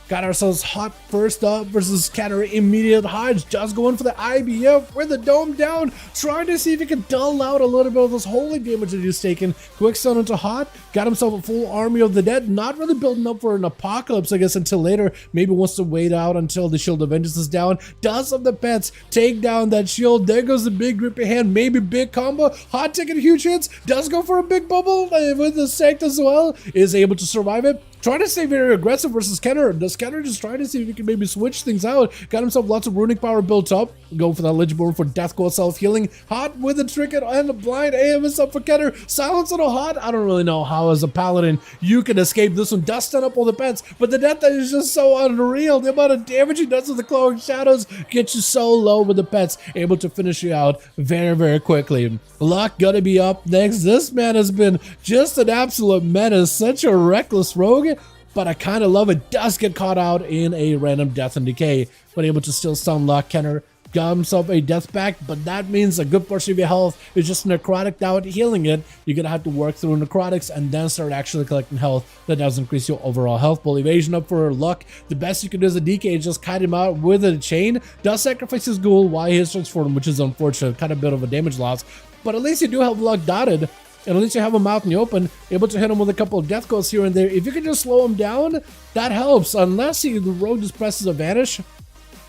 Got ourselves hot first up versus scatter immediate hides. Just going for the IBF with the dome down, trying to see if he can dull out a little bit of this holy damage that he's taken. Quick stun into hot, got himself a full army of the dead. Not really building up for an apocalypse, I guess, until later. Maybe wants to wait out until the shield of vengeance is down. Does have the pets take down that shield. There goes the big grippy hand, maybe big combo. Hot taking huge hits, does go for a big bubble with the sect as well. Is able to survive it. Trying to stay very aggressive versus Kenner. Does Kenner just try to see if he can maybe switch things out? Got himself lots of runic power built up. Go for that Legiborn for Death Coil self-healing. Hot with a trinket and a blind AMS up for Kenner. Silence on a hot. I don't really know how as a paladin you can escape this one. Does stun up all the pets, but the death is just so unreal. The amount of damage he does with the Cloak Shadows gets you so low with the pets. Able to finish you out very, very quickly. Luck gonna be up next. This man has been just an absolute menace. Such a reckless rogue. But I kind of love it. Does get caught out in a random death and decay, but able to still stun Luck. Kenner got himself a death back, but that means a good portion of your health is just necrotic without healing it. You're gonna have to work through necrotics and then start actually collecting health that does increase your overall health pool. Evasion up for Luck. The best you can do as a DK is just kite him out with a chain. Does sacrifice his ghoul while he is transformed, which is unfortunate, kind of a bit of a damage loss, but at least you do have Luck dotted. And at least you have him out in the open, able to hit him with a couple of death coils here and there. If you can just slow him down, that helps. Unless the rogue just presses a vanish,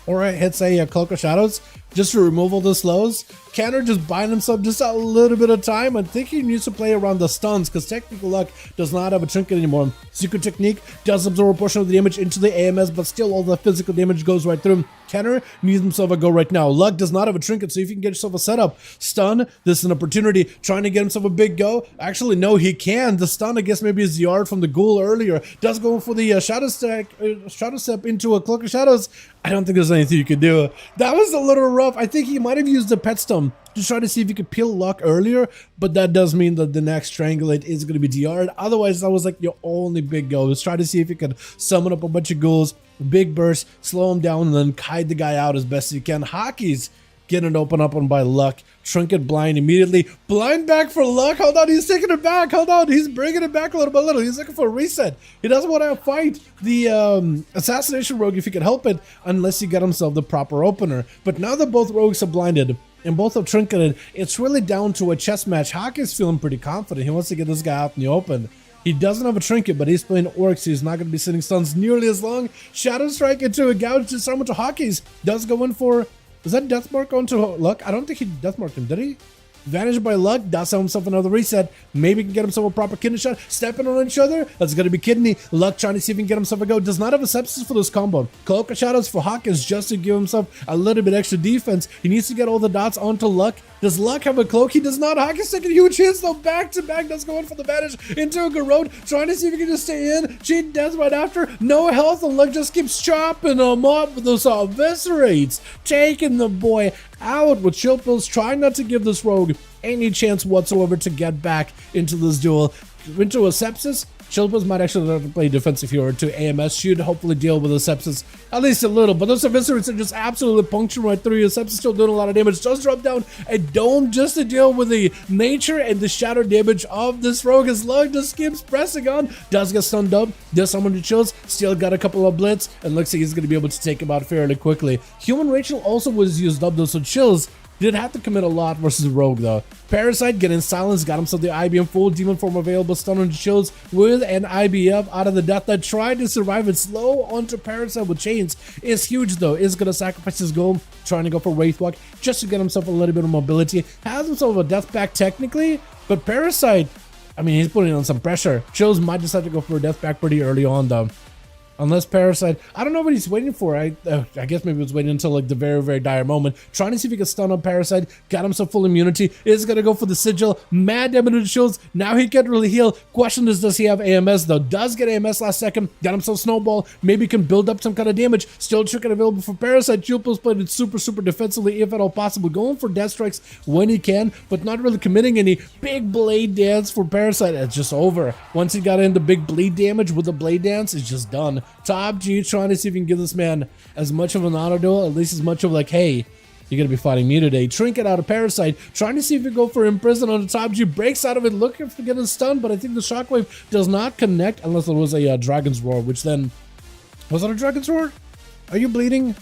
or it hits a Cloak of Shadows, just to remove all the slows. Kenner just buying himself just a little bit of time. I think he needs to play around the stuns, because Technical Luck does not have a trinket anymore. Secret Technique does absorb a portion of the damage into the AMS, but still all the physical damage goes right through him. Kenner needs himself a go right now. Luck does not have a trinket, so if you can get yourself a setup, stun, this is an opportunity. Trying to get himself a big go. Actually, no, he can. The stun, I guess, maybe is the yard from the ghoul earlier. Does go for the Shadow Step into a Cloak of Shadows. I don't think there's anything you can do. That was a little rough. I think he might have used the pet stun to try to see if he could peel Luck earlier, but that does mean that the next Strangulate is going to be DR'd. Otherwise, that was like your only big go. Just try to see if you could summon up a bunch of ghouls, big burst, slow him down, and then kite the guy out as best you can. Hockey's getting open up on by Luck. Trinket blind immediately. Blind back for Luck. Hold on, he's taking it back. Hold on, he's bringing it back a little by little. He's looking for a reset. He doesn't want to fight the assassination rogue if he can help it, unless he got himself the proper opener. But now that both rogues are blinded and both are trinketed, it's really down to a chess match. Hockey's feeling pretty confident. He wants to get this guy out in the open. He doesn't have a trinket, but he's playing orcs. He's not going to be sitting stuns nearly as long. Shadow Strike into a gouge to summon to Hockey's. Does go in for... Is that Deathmark onto Luck? I don't think he Deathmarked him, did he? Vanished by Luck, does have himself another reset. Maybe can get himself a proper kidney shot. Stepping on each other, that's going to be kidney. Luck trying to see if he can get himself a go. Does not have a sepsis for this combo. Cloak of Shadows for Hawkins just to give himself a little bit extra defense. He needs to get all the dots onto Luck. Does Luck have a cloak? He does not. Hawkins taking huge hits though. Back to back, does go in for the vanish into a Garrote. Trying to see if he can just stay in. Cheat death right after. No health, and Luck just keeps chopping him up with those eviscerates. Taking the boy out with chill pills, trying not to give this rogue any chance whatsoever to get back into this duel. Into a sepsis. Chilpos might actually have to play defensive hero to AMS. Should hopefully deal with the sepsis at least a little, but those eviscerates are just absolutely puncturing right through you. Sepsis still doing a lot of damage. Does drop down a dome just to deal with the nature and the shadow damage of this rogue. His Luck just keeps pressing on. Does get stunned up. Does someone to chills. Still got a couple of blitz, and looks like he's going to be able to take him out fairly quickly. Human Rachel also was used up though, so chills Did have to commit a lot versus Rogue though. Parasite getting silenced, got himself the IBM full demon form available, stun on the shields with an IBF out of the death that tried to survive and slow onto Parasite with chains. Is huge though, is gonna sacrifice his goal, trying to go for Wraithwalk just to get himself a little bit of mobility. Has himself a death pack technically, but Parasite, I mean, he's putting on some pressure. Chills might decide to go for a death pack pretty early on though. Unless Parasite, I don't know what he's waiting for. I guess maybe he was waiting until like the very, very dire moment. Trying to see if he can stun on Parasite. Got himself full immunity. Is going to go for the sigil. Mad damage to the shields. Now he can't really heal. Question is, does he have AMS though? Does get AMS last second. Got himself snowball. Maybe can build up some kind of damage. Still tricking available for Parasite. Jupil's played it super, super defensively if at all possible. Going for death strikes when he can, but not really committing any. Big blade dance for Parasite. It's just over. Once he got into big bleed damage with the blade dance, it's just done. Top G trying to see if you can give this man as much of an auto duel, at least as much of like, hey, you're gonna be fighting me today. Trinket out of Parasite, trying to see if you go for Imprison on the Top G, breaks out of it, looking for getting stunned, but I think the Shockwave does not connect unless it was a Dragon's Roar, which then, was it a Dragon's Roar? Are you bleeding?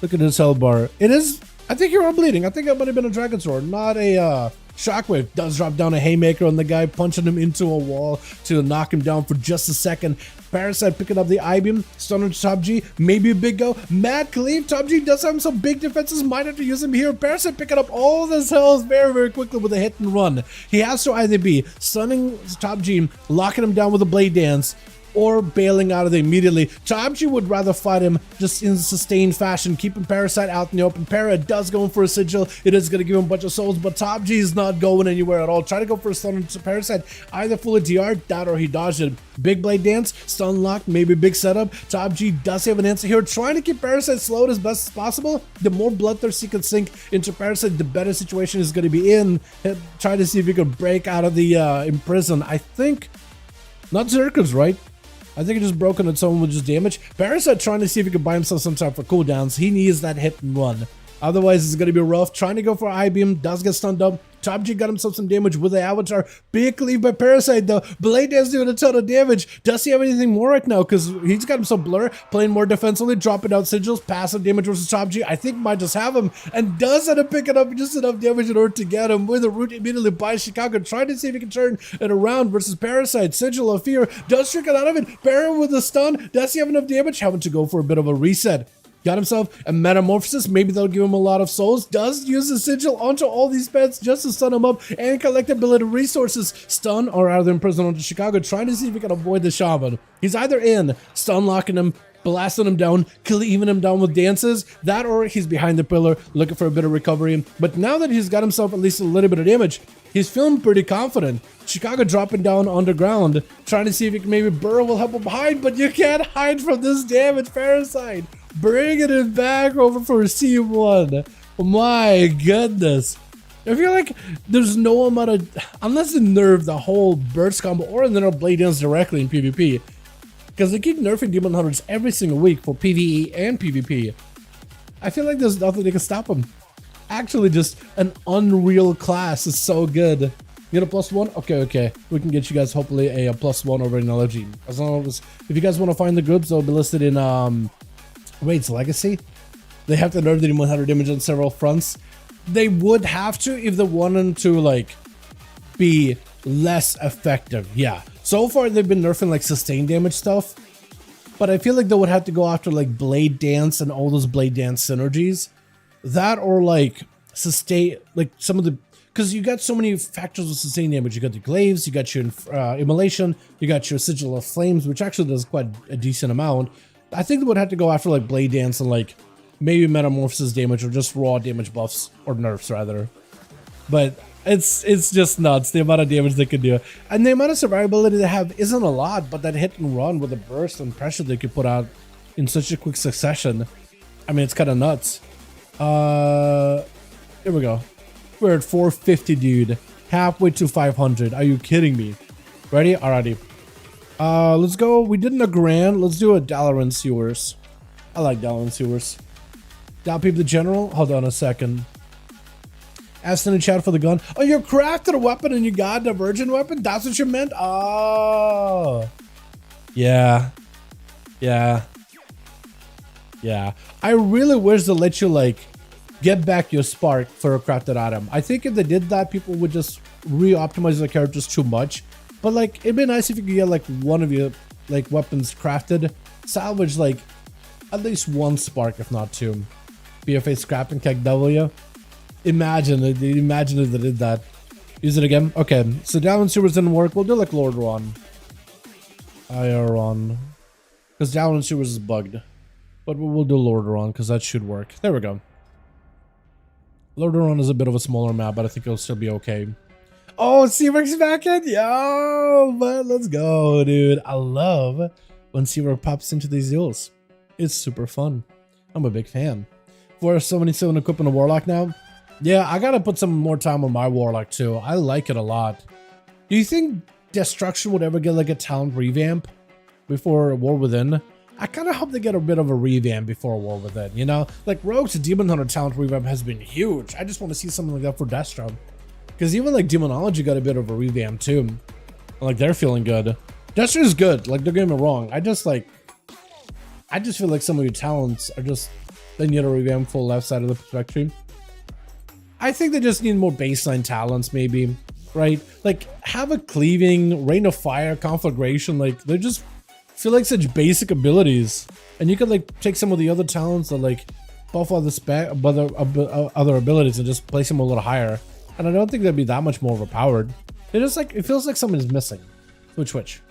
Look at this health bar. It is, I think you're all bleeding. I think it might have been a Dragon's Roar, not a Shockwave. Does drop down a haymaker on the guy, punching him into a wall to knock him down for just a second. Parasite picking up the I-beam, stun on Top G, maybe a big go. Mad cleave, Top G does have some big defenses, might have to use him here. Parasite picking up all this health very, very quickly with a hit and run. He has to either be stunning Top G, locking him down with a blade dance, or bailing out of it immediately. Top G would rather fight him just in sustained fashion, keeping Parasite out in the open. Para does go for a sigil. It is going to give him a bunch of souls, but Top G is not going anywhere at all. Try to go for a stun on Parasite, either fully DR, that or he dodged it. Big blade dance, stun lock, maybe big setup. Top G does have an answer here, trying to keep Parasite slowed as best as possible. The more bloodthirst he can sink into Parasite, the better situation is going to be in. Try to see if he can break out of the imprison. I think, not Zerkers, right? I think he just broken at someone with just damage. Parasite trying to see if he can buy himself some type of cooldowns. He needs that hit and run. Otherwise, it's going to be rough. Trying to go for I-beam. Does get stunned up. Top G got himself some damage with the avatar. Big cleave by Parasite though. Blade Dance doing a ton of damage. Does he have anything more right now? Because he's got himself blur, playing more defensively, dropping out sigils, passive damage versus Top G. I think might just have him, and does end up picking up just enough damage in order to get him with a root immediately by Chicago. Trying to see if he can turn it around versus Parasite. Sigil of Fear does trick it out of it. Baron with a stun. Does he have enough damage? Having to go for a bit of a reset. Got himself a metamorphosis. Maybe they'll give him a lot of souls. Does use the sigil onto all these pets just to stun him up and collect ability resources. Stun or out of the imprison onto Chicago, trying to see if he can avoid the shaman. He's either in, stun locking him, blasting him down, cleaving him down with dances, that or he's behind the pillar looking for a bit of recovery. But now that he's got himself at least a little bit of damage, he's feeling pretty confident. Chicago dropping down underground, trying to see if he can maybe Burrow will help him hide, but you can't hide from this damage. Parasite bringing it back over for C1. My goodness. I feel like there's no amount of, unless they nerf the whole burst combo or then they'll blade dance directly in PvP. Because they keep nerfing Demon Hunters every single week for PvE and PvP. I feel like there's nothing that can stop them. Actually, just an unreal class is so good. You get a +1? Okay. We can get you guys hopefully a +1 over in LG. As long as, if you guys want to find the groups, they'll be listed in, Raid's Legacy. They have to nerf the Demon Hunter damage on several fronts. They would have to if they wanted to, like, be less effective. Yeah. So far, they've been nerfing, like, sustained damage stuff. But I feel like they would have to go after, like, Blade Dance and all those Blade Dance synergies. That or, like, sustain, like, some of the, because you got so many factors of sustained damage. You got the glaives, you got your immolation, you got your sigil of flames, which actually does quite a decent amount. I think they would have to go after, like, Blade Dance and, like, maybe metamorphosis damage or just raw damage buffs, or nerfs rather. But it's just nuts, the amount of damage they could do. And the amount of survivability they have isn't a lot, but that hit and run with the burst and pressure they could put out in such a quick succession, I mean, it's kind of nuts. Here we go. We're at 450, dude. Halfway to 500. Are you kidding me? Ready? Alrighty. Let's go. We did a grand. Let's do a Dalaran Sewers. I like Dalaran Sewers. Dalpeep the General? Hold on a second. Asked in the chat for the gun. Oh, you crafted a weapon and you got a virgin weapon? That's what you meant? Oh. Yeah. I really wish they let you, like, get back your spark for a crafted item. I think if they did that, people would just re-optimize their characters too much. But like, it'd be nice if you could get like one of your like weapons crafted, salvage like at least one spark, if not two. BFA scrap and keg W. Imagine if they did that. Use it again. Okay, so Dalaran sewers didn't work. We'll do like Lordaeron. Iron. Because Dalaran sewers is bugged. But we'll do Lordaeron because that should work. There we go. Lordaeron is a bit of a smaller map, but I think it'll still be okay. Oh, Seawork's back in? Yo, but let's go, dude. I love when Seawork pops into these duels. It's super fun. I'm a big fan. 477 equipping a Warlock now. Yeah, I gotta put some more time on my Warlock too. I like it a lot. Do you think Destruction would ever get like a talent revamp before War Within? I kind of hope they get a bit of a revamp before War Within, you know? Like Rogue's Demon Hunter talent revamp has been huge. I just want to see something like that for Destro. Because even like Demonology got a bit of a revamp too. Like they're feeling good. Destro is good, like don't get me wrong. I just feel like some of your talents are just, they need a revamp for left side of the spectrum. I think they just need more baseline talents maybe, right? Like have a cleaving, rain of fire, conflagration, like they just feel like such basic abilities. And you could like take some of the other talents that like buff other spec, other abilities and just place them a little higher. And I don't think they'd be that much more overpowered. They just like, it feels like something is missing. Switch.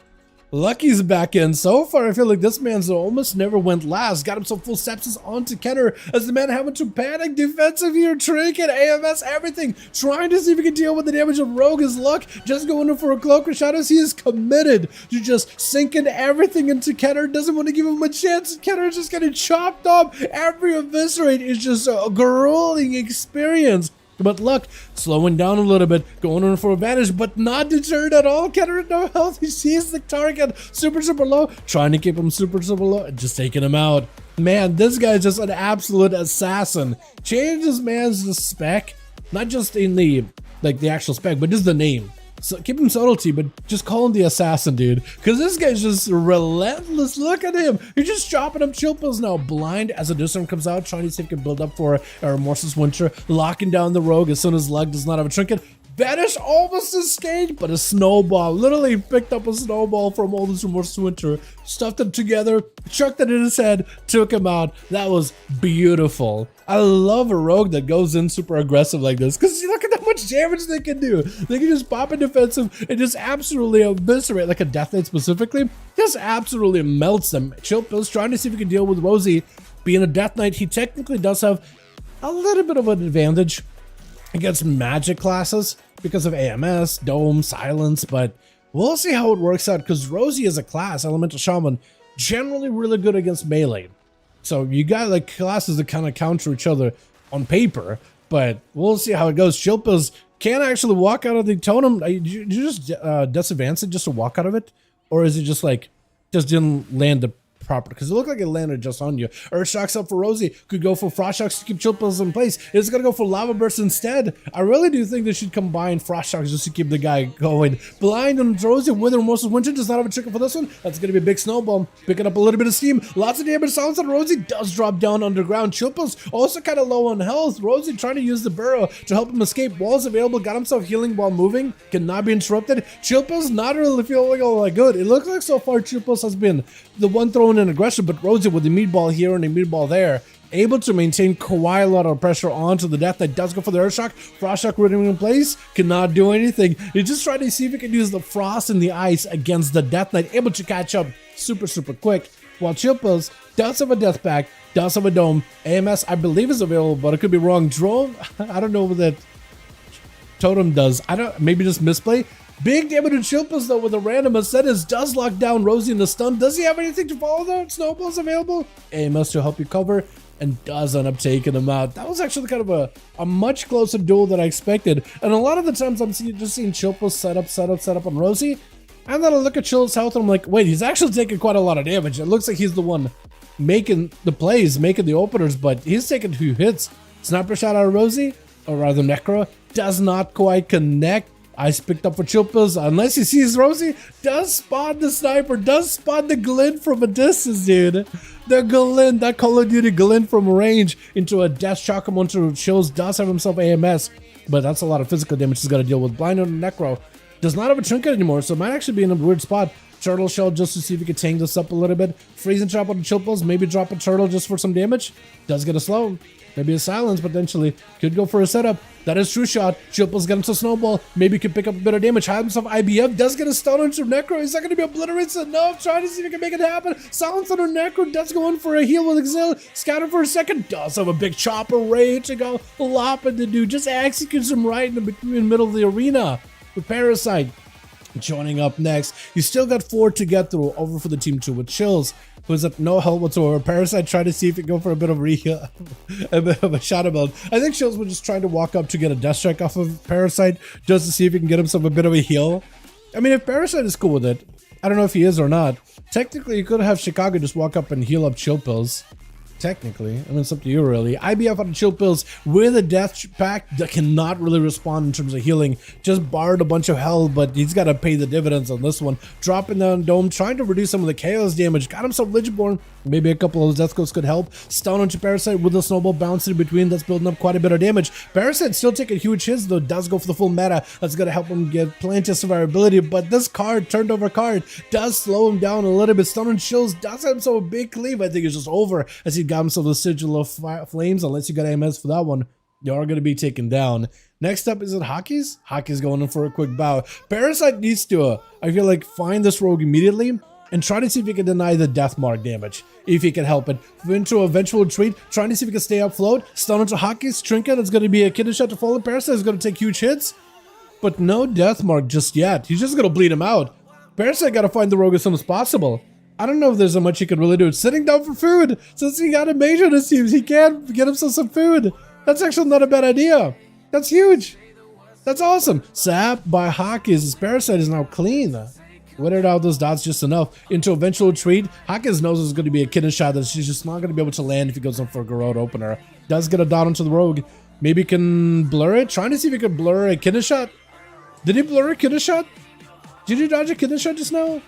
Lucky's back in. So far, I feel like this man's almost never went last. Got himself full sepsis onto Kenner as the man having to panic, defensive here, trinket, AMS, everything. Trying to see if he can deal with the damage of Rogue. His luck just going in for a cloak of shadows. He is committed to just sinking everything into Kenner. Doesn't want to give him a chance. Kenner is just getting chopped up. Every eviscerate is just a grueling experience. But Luck slowing down a little bit, going in for advantage, but not deterred at all. Kenner at no health. He sees the target super low, trying to keep him super low, and just taking him out. Man, this guy's just an absolute assassin. Changes man's spec, not just in the like the actual spec, but just the name. So keep him subtlety, but just call him the assassin, dude. Because this guy's just relentless. Look at him. He's just chopping up chill pills now. Blind as a disarm comes out, trying to see if he can build up for a Remorseless Winter. Locking down the Rogue as soon as Leg does not have a trinket. Vanish almost escaped, but a snowball. Literally picked up a snowball from all this Remorseless Winter. Stuffed it together, chucked it in his head, took him out. That was beautiful. I love a Rogue that goes in super aggressive like this, because look at how much damage they can do. They can just pop in defensive and just absolutely eviscerate, like a Death Knight specifically, just absolutely melts them. Chill Pills trying to see if he can deal with Rosie. Being a Death Knight, he technically does have a little bit of an advantage against magic classes because of AMS, Dome, Silence, but we'll see how it works out, because Rosie is a class, Elemental Shaman, generally really good against melee. So you got like classes that kind of counter each other on paper, but we'll see how it goes. Chilpas can actually walk out of the totem. You just disadvance it just to walk out of it? Or is it just like, just didn't land the proper? Because it looked like it landed just on you. Earth Shocks up for Rosie. Could go for Frost Shocks to keep Chilpas in place. It's going to go for Lava Burst instead. I really do think they should combine Frost Shocks just to keep the guy going. Blind on Rosie with Remorseless Winter. Does not have a trigger for this one. That's going to be a big snowball. Picking up a little bit of steam. Lots of damage. Silence on Rosie does drop down underground. Chilpas also kind of low on health. Rosie trying to use the burrow to help him escape. Walls available. Got himself healing while moving. Cannot be interrupted. Chilpas not really feeling all that good. It looks like so far Chilpas has been the one throwing in aggression, but Rosie with the meatball here and the meatball there, able to maintain quite a lot of pressure onto the Death Knight. Does go for the Earth Shock. Frost Shock running in place. Cannot do anything. He's just trying to see if he can use the frost and the ice against the Death Knight. Able to catch up super quick. While Chilpas does have a Death Pack, does have a Dome. AMS, I believe, is available, but I could be wrong. Drone, I don't know what that totem does. Maybe just misplay. Big damage to Chilpas though with a random Ascetus. Does lock down Rosie in the stun. Does he have anything to follow though? Snowballs available. AMS to help you cover, and does end up taking him out. That was actually kind of a much closer duel than I expected. And a lot of the times I'm just seeing Chilpas set up on Rosie. And then I look at Chill's health and I'm like, wait, he's actually taking quite a lot of damage. It looks like he's the one making the plays, making the openers, but he's taking 2 hits. Sniper shot out of Rosie, or rather Necro, does not quite connect. Ice picked up for Chilpas, unless he sees Rosie, does spot the sniper, does spot the glint from a distance, dude. The Galen, that Call of Duty Galen from range into a Death Shock him onto Chills, does have himself AMS, but that's a lot of physical damage he's got to deal with. Blind on Necro, does not have a trinket anymore, so it might actually be in a weird spot. Turtle Shell just to see if he can tank this up a little bit. Freezing Trap on the Chill Pills, maybe drop a Turtle just for some damage. Does get a slow. Maybe a silence potentially. Could go for a setup. That is True Shot. Chill Pills get him some Snowball. Maybe could pick up a bit of damage. Have himself IBF. Does get a stun on Necro. He's not going to be obliterated enough. Trying to see if he can make it happen. Silence on Necro. Does go in for a heal with Exile. Scatter for a second. Does have a big chopper ready to go. Lopping the dude. Just executes him right in the middle of the arena. With Parasite joining up next. You still got 4 to get through over for the team 2 with Chills, who's at no help whatsoever. Parasite trying to see if he can go for a bit of a bit of a shadow build. I think Chills was just trying to walk up to get a Death Strike off of Parasite just to see if he can get himself a bit of a heal. I mean, if Parasite is cool with it, I don't know if he is or not. Technically, you could have Chicago just walk up and heal up Chill Pills. Technically, I mean, it's up to you really. IBF on the Chill Pills with a Death Pack that cannot really respond in terms of healing. Just borrowed a bunch of health, but he's got to pay the dividends on this one. Dropping down Dome, trying to reduce some of the Chaos damage. Got himself Legionborn. Maybe a couple of those Death Codes could help. Stun onto Parasite with a Snowball bouncing in between. That's building up quite a bit of damage. Parasite still taking huge hits though. Does go for the full meta. That's going to help him get plenty of survivability. But this card, turned over card, does slow him down a little bit. Stun on Chills does have himself a big cleave. I think it's just over as he got himself the Sigil of Flames. Unless you got AMS for that one, you are going to be taken down. Next up, is it Hockey's? Hockey's going in for a quick bow. Parasite needs to, I feel like, find this rogue immediately and try to see if he can deny the death mark damage, if he can help it. Into a eventual retreat, trying to see if he can stay afloat. Stun into Hockey's Trinket. It's going to be a kidney shot to fall. Parasite is going to take huge hits, but no death mark just yet. He's just going to bleed him out. Parasite got to find the rogue as soon as possible. I don't know if there's so much he can really do. It's sitting down for food. Since he got a major, it seems he can get himself some food. That's actually not a bad idea. That's huge. That's awesome. Sap by Hockey's. His Parasite is now clean. Withered out those dots just enough. Into eventual retreat. Hockey's knows it's going to be a kidney shot that she's just not going to be able to land if he goes in for a Garrote opener. Does get a dot onto the rogue. Maybe can blur it. Trying to see if he can blur a kidney shot. Did he blur a kidney shot? Did you dodge a kidney shot just now?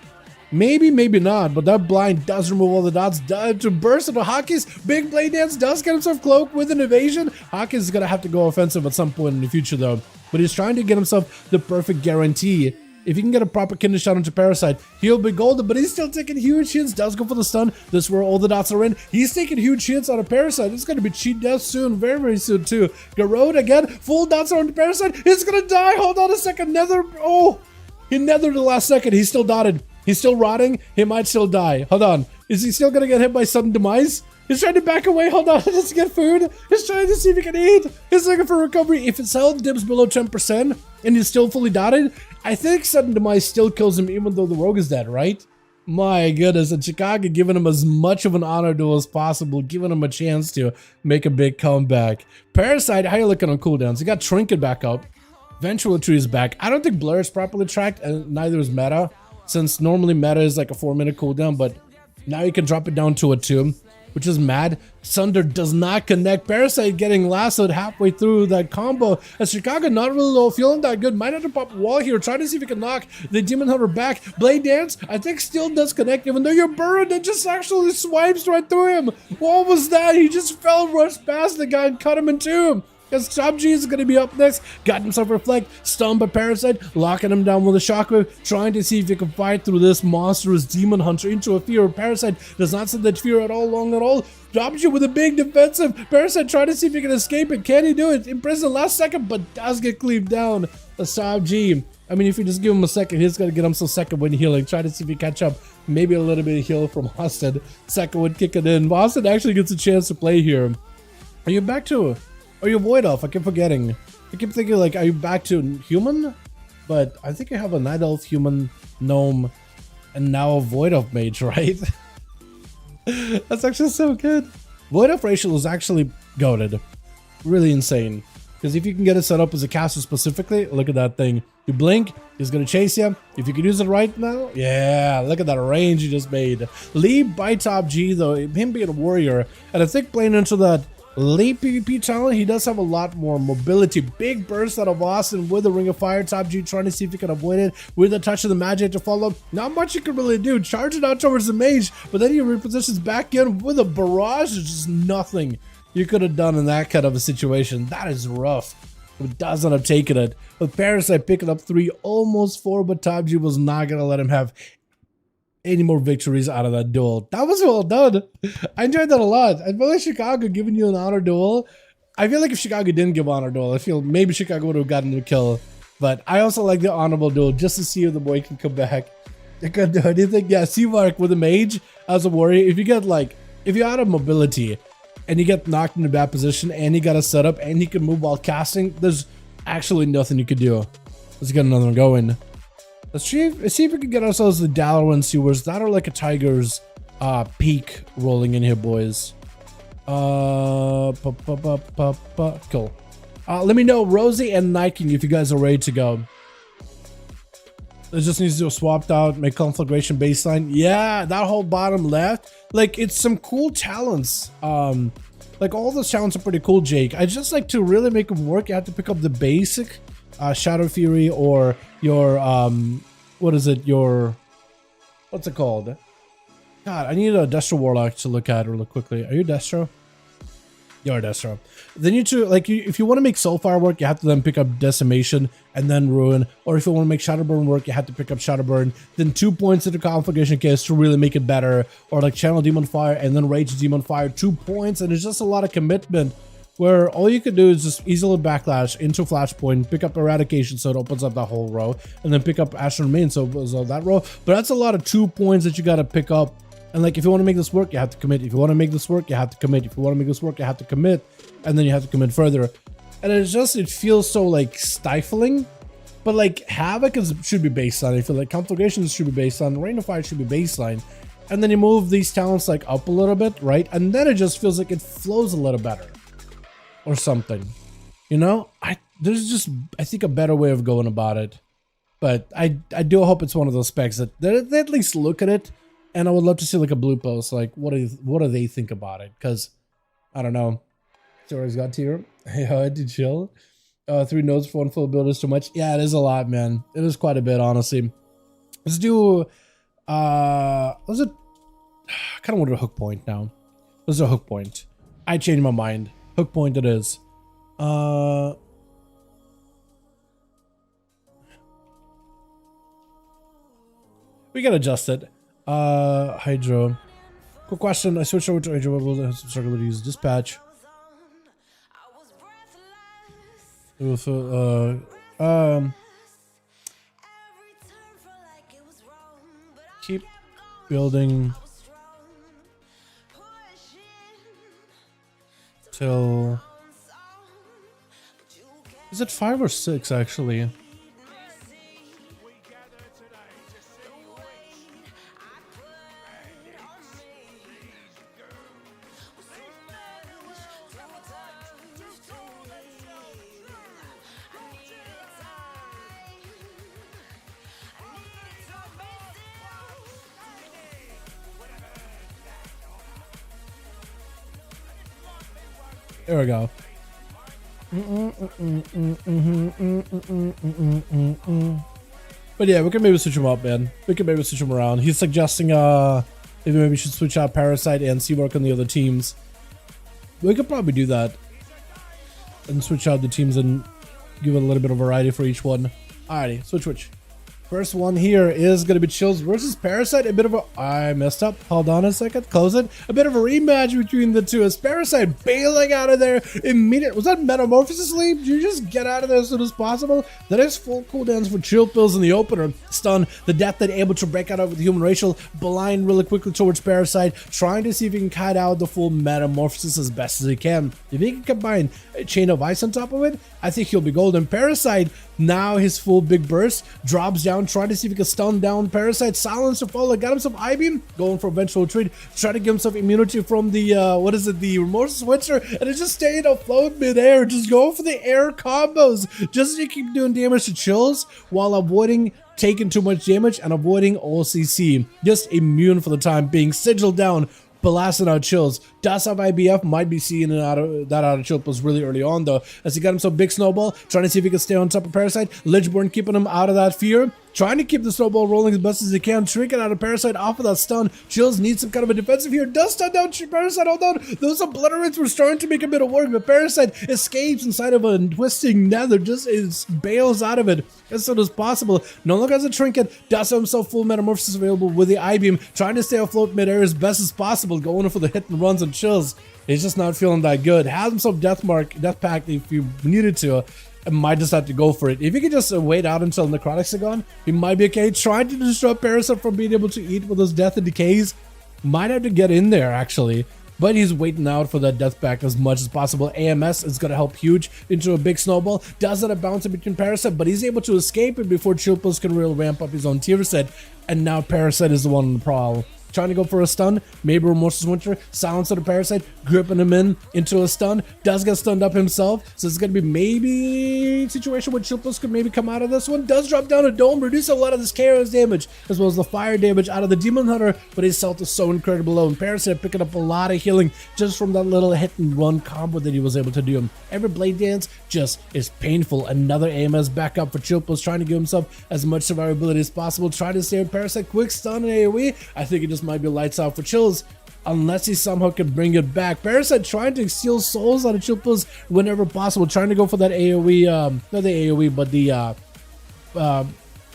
Maybe, maybe not, but that blind does remove all the dots. To burst into Hockey's big blade dance, does get himself cloaked with an evasion. Hockey's is going to have to go offensive at some point in the future though, but he's trying to get himself the perfect guarantee. If he can get a proper kidney shot onto Parasite, he'll be golden, but he's still taking huge hits. Does go for the stun. This is where all the dots are in. He's taking huge hits on a Parasite. It's going to be cheat death soon, very, very soon too. Garrote again, full dots are on the Parasite. He's going to die. Hold on a second. Nether, oh, he nethered the last second. He's still dotted. He's still rotting. He might still die. Hold on. Is he still going to get hit by sudden demise? He's trying to back away. Hold on. Just get food. He's trying to see if he can eat. He's looking for recovery. If his health dips below 10% and he's still fully dotted, I think sudden demise still kills him even though the rogue is dead, right? My goodness. And Chicago giving him as much of an honor duel as possible, giving him a chance to make a big comeback. Parasite, how you looking on cooldowns? He got Trinket back up. Eventual Tree is back. I don't think Blur is properly tracked, and neither is Meta, since normally Meta is like a 4-minute cooldown, but now you can drop it down to a 2, which is mad. Sunder does not connect. Parasite getting lassoed halfway through that combo, as Chicago not really low, feeling that good. Might have to pop a wall here, trying to see if he can knock the Demon Hunter back. Blade Dance, I think still does connect, even though your Burrow that just actually swipes right through him. What was that? He just fell, rushed past the guy and cut him in 2. As Top G is going to be up next, got himself Reflect, stunned by Parasite, locking him down with a Shockwave, trying to see if he can fight through this monstrous Demon Hunter into a Fear. Parasite does not send that Fear at all long at all. Top G with a big defensive. Parasite trying to see if he can escape it. Can he do it? Imprison last second, but does get cleaved down. As Top G, I mean, if you just give him a second, he's going to get himself second wind healing. Try to see if he catch up. Maybe a little bit of heal from Austin. Second wind kicking in. Austin actually gets a chance to play here. Are you back to it? Are you Void Elf? I keep forgetting. I keep thinking like, are you back to human? But I think you have a Night Elf, human, gnome, and now a Void Elf mage, right? That's actually so good. Void Elf Racial is actually goated. Really insane. Because if you can get it set up as a caster specifically, look at that thing. You blink, he's going to chase you. If you can use it right now, yeah, look at that range you just made. Lead by Top G though, him being a warrior, and I think playing into that Late PvP talent, he does have a lot more mobility. Big burst out of Austin with the Ring of Fire, top G, trying to see if he can avoid it with a touch of the magic to follow. Not much you can really do. Charge it out towards the mage, but then he repositions back in with a barrage. There's just nothing you could have done in that kind of a situation. That is rough. It does not have taken it. With Parasite picking up 3, almost 4, but top G was not going to let him have any more victories out of that duel. That was well done. I enjoyed that a lot. I feel like Chicago giving you an honor duel. I feel like if Chicago didn't give honor duel, I feel maybe Chicago would have gotten the kill. But I also like the honorable duel just to see if the boy can come back. They couldn't do anything. Yeah, Seavark with a mage as a warrior. If you get like, if you're out of mobility and you get knocked into a bad position and you got a setup and he can move while casting, there's actually nothing you could do. Let's get another one going. Let's see if we can get ourselves the Dalaran sewers. That are like a tiger's peak rolling in here, boys. Cool. Let me know, Rosie and Night King, if you guys are ready to go. It just needs to be swapped out, make conflagration baseline. Yeah, that whole bottom left. Like, it's some cool talents. Like, all those talents are pretty cool, Jake. I just like to really make them work. You have to pick up the basic Shadow Fury or your what is it, your, what's it called? God, I need a Destro Warlock to look at really quickly. Are you Destro? You're Destro. Then you two, like, if you want to make Soulfire work, you have to then pick up Decimation and then Ruin. Or if you want to make Shadowburn work, you have to pick up Shadowburn, then 2 points into Conflagration case to really make it better. Or like Channel Demon Fire and then Rage Demon Fire, 2 points, and it's just a lot of commitment. Where all you can do is just easily backlash into Flashpoint, pick up Eradication so it opens up that whole row, and then pick up Ashen Remain so it opens up that row. But that's a lot of 2 points that you gotta pick up. And like, if you want to make this work, you have to commit. If you want to make this work, you have to commit. If you want to make this work, you have to commit. And then you have to commit further. And it's just, it feels so like stifling. But like, Havoc should be baseline. I feel like Conflagrations should be baseline. Rain of Fire should be baseline. And then you move these talents like up a little bit, right? And then it just feels like it flows a little better. Or something, you know. There's just, I think, a better way of going about it, but I do hope it's one of those specs that they at least look at it, and I would love to see like a blue post, like what do they think about it? Because I don't know. Story's got tier. Hey, how to chill. 3 nodes for 1 full build is too much. Yeah, it is a lot, man. It is quite a bit, honestly. Let's do. Let's do. I kind of want a hook point now. Let's do a hook point. I changed my mind. Hook point it is. We can adjust it. Hydro. Quick question. I switched over to Hydro. Will have some struggle to use dispatch. Keep building till, is it 5 or 6 actually? There we go. But yeah, we can maybe switch him up, man. We can maybe switch him around. He's suggesting maybe we should switch out Parasite and Seavark on the other teams. We could probably do that. And switch out the teams and give it a little bit of variety for each one. Alrighty, switch. First one here is going to be Chills versus Parasite. A bit of a... I messed up. Hold on a second. Close it. A bit of a rematch between the two. As Parasite bailing out of there immediately. Was that Metamorphosis leap? Did you just get out of there as soon as possible? That is full cooldowns for Chill Pills in the opener. Stun. The Death Knight able to break out with the Human Racial. Blind really quickly towards Parasite. Trying to see if he can kite out the full Metamorphosis as best as he can. If he can combine a Chain of Ice on top of it, I think he'll be golden. Parasite, now his full big burst. Drops down. Trying to see if he can stun down Parasite. Silence to follow. Got himself I-beam. Going for eventual retreat. Trying to give himself immunity from the, the Remorse Switcher. And it's just staying afloat midair. Just go for the air combos. Just to keep doing damage to Chills while avoiding taking too much damage and avoiding all CC. Just immune for the time being. Sigil down. blasting out chills. Does have IBF, might be seeing it out of chill post really early on though, as he got himself big snowball, trying to see if he can stay on top of Parasite. Lichborn keeping him out of that fear, trying to keep the snowball rolling as best as he can, shrinking out of Parasite off of that stun. Chills needs some kind of a defensive here, does stun down Parasite, hold on. Those obliterates were starting to make a bit of work, but Parasite escapes inside of a twisting nether, just bails out of it as soon as possible. No longer has a trinket, does have himself full metamorphosis available with the I-beam, trying to stay afloat mid-air as best as possible, going for the hit and runs and chills. He's just not feeling that good. Has himself death pact if you needed to. And might just have to go for it. If he could just wait out until necrotics are gone, he might be okay. Trying to disrupt Parasite from being able to eat with those death and decays. Might have to get in there actually. But he's waiting out for that death pact as much as possible. AMS is going to help huge into a big snowball. Does it a bounce in between Parasite, but he's able to escape it before Chilpos can really ramp up his own tier set. And now Parasite is the one on the prowl. Trying to go for a stun, maybe Remorseless Winter, silence of the Parasite, gripping him into a stun, does get stunned up himself, so it's going to be maybe a situation where Chilpos could maybe come out of this one, does drop down a dome, reduce a lot of this chaos damage, as well as the fire damage out of the Demon Hunter, but his health is so incredible low, and Parasite picking up a lot of healing just from that little hit and run combo that he was able to do. Every blade dance just is painful. Another AMS back up for Chilpos, trying to give himself as much survivability as possible, trying to stay with Parasite, quick stun and AoE. I think it just might be lights out for Chills unless he somehow can bring it back. Parasite trying to steal souls out of Chilpos whenever possible, trying to go for that AoE, not the AoE, but the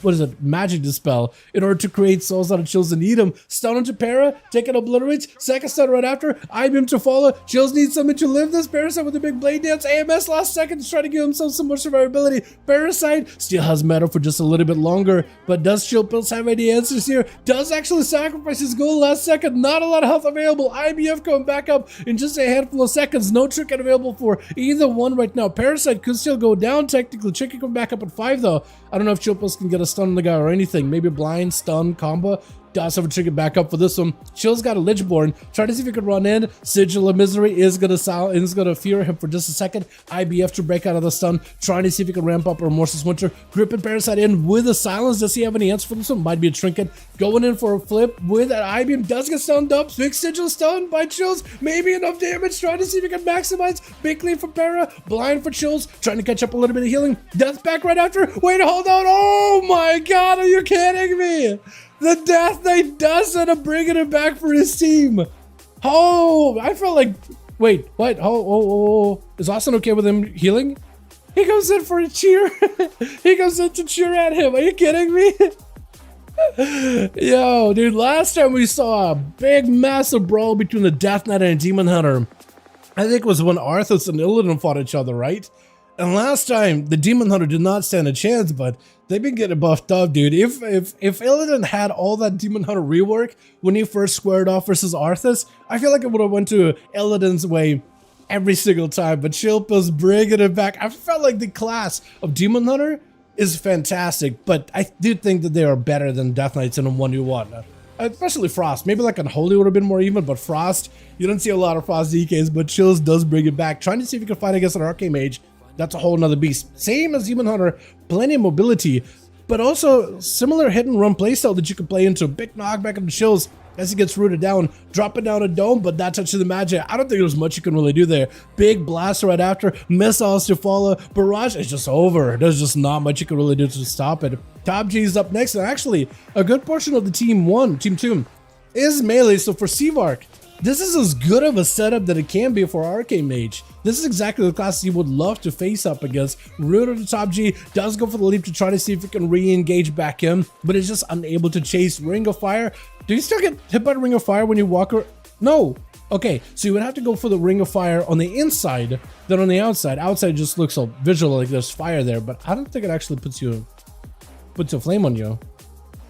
what is it, magic dispel, in order to create souls out of Chills and eat him. Stun into Para, take it obliterates, second stun right after, I-beam to follow. Chills needs something to live this. Parasite with a big blade dance, AMS last second to try to give himself some more survivability. Parasite still has meta for just a little bit longer, but does Chilpos have any answers here? Does actually sacrifice his goal last second, not a lot of health available. IBF coming back up in just a handful of seconds, no trinket available for either one right now. Parasite could still go down technically, Chicken come back up at 5 though. I don't know if Chilpos can get a stun on the guy or anything. Maybe blind, stun, combo. Does have a trigger back up for this one. Chill's got a Lichborn. Trying to see if he can run in. Sigil of Misery is gonna fear him for just a second. IBF to break out of the stun. Trying to see if he can ramp up Remorseless Winter. Gripping Parasite in with a silence. Does he have any answer for this one? Might be a trinket. Going in for a flip with an IBM. Does get stunned up. Big Sigil stun by Chills. Maybe enough damage. Trying to see if he can maximize. Big clean for Para. Blind for Chills. Trying to catch up a little bit of healing. Death back right after. Wait, hold on. Oh my god, are you kidding me? The Death Knight does end up bringing it back for his team. Oh, I felt like, wait, what? Oh. Is Austin okay with him healing? He goes in for a cheer. He goes in to cheer at him. Are you kidding me? Yo, dude, last time we saw a big, massive brawl between the Death Knight and a Demon Hunter, I think it was when Arthas and Illidan fought each other, right? And last time, the Demon Hunter did not stand a chance, but they've been getting buffed up, dude. If Illidan had all that Demon Hunter rework when he first squared off versus Arthas, I feel like it would have went to Illidan's way every single time, but Chilpa's bringing it back. I felt like the class of Demon Hunter is fantastic, but I do think that they are better than Death Knights in a 1v1. Especially Frost. Maybe like Unholy would have been more even, but Frost, you don't see a lot of Frost DKs, but Chills does bring it back. Trying to see if he can fight against an Arcane Mage. That's a whole nother beast. Same as Demon Hunter, plenty of mobility, but also similar hit and run playstyle that you can play into. Big knockback of the Chills as he gets rooted down, dropping down a dome, but that touches the magic. I don't think there's much you can really do there. Big blast right after, missiles to follow. Barrage is just over. There's just not much you can really do to stop it. Top G is up next, and actually, a good portion of the team 2 is melee, so for Seavark, this is as good of a setup that it can be for Arcane Mage. This is exactly the class you would love to face up against. Root of the top G does go for the leap to try to see if it can re-engage back in, but it's just unable to chase. Ring of Fire. Do you still get hit by the Ring of Fire when you walk? No. Okay, so you would have to go for the Ring of Fire on the inside than on the outside. Outside just looks so visual, like there's fire there, but I don't think it actually puts a flame on you.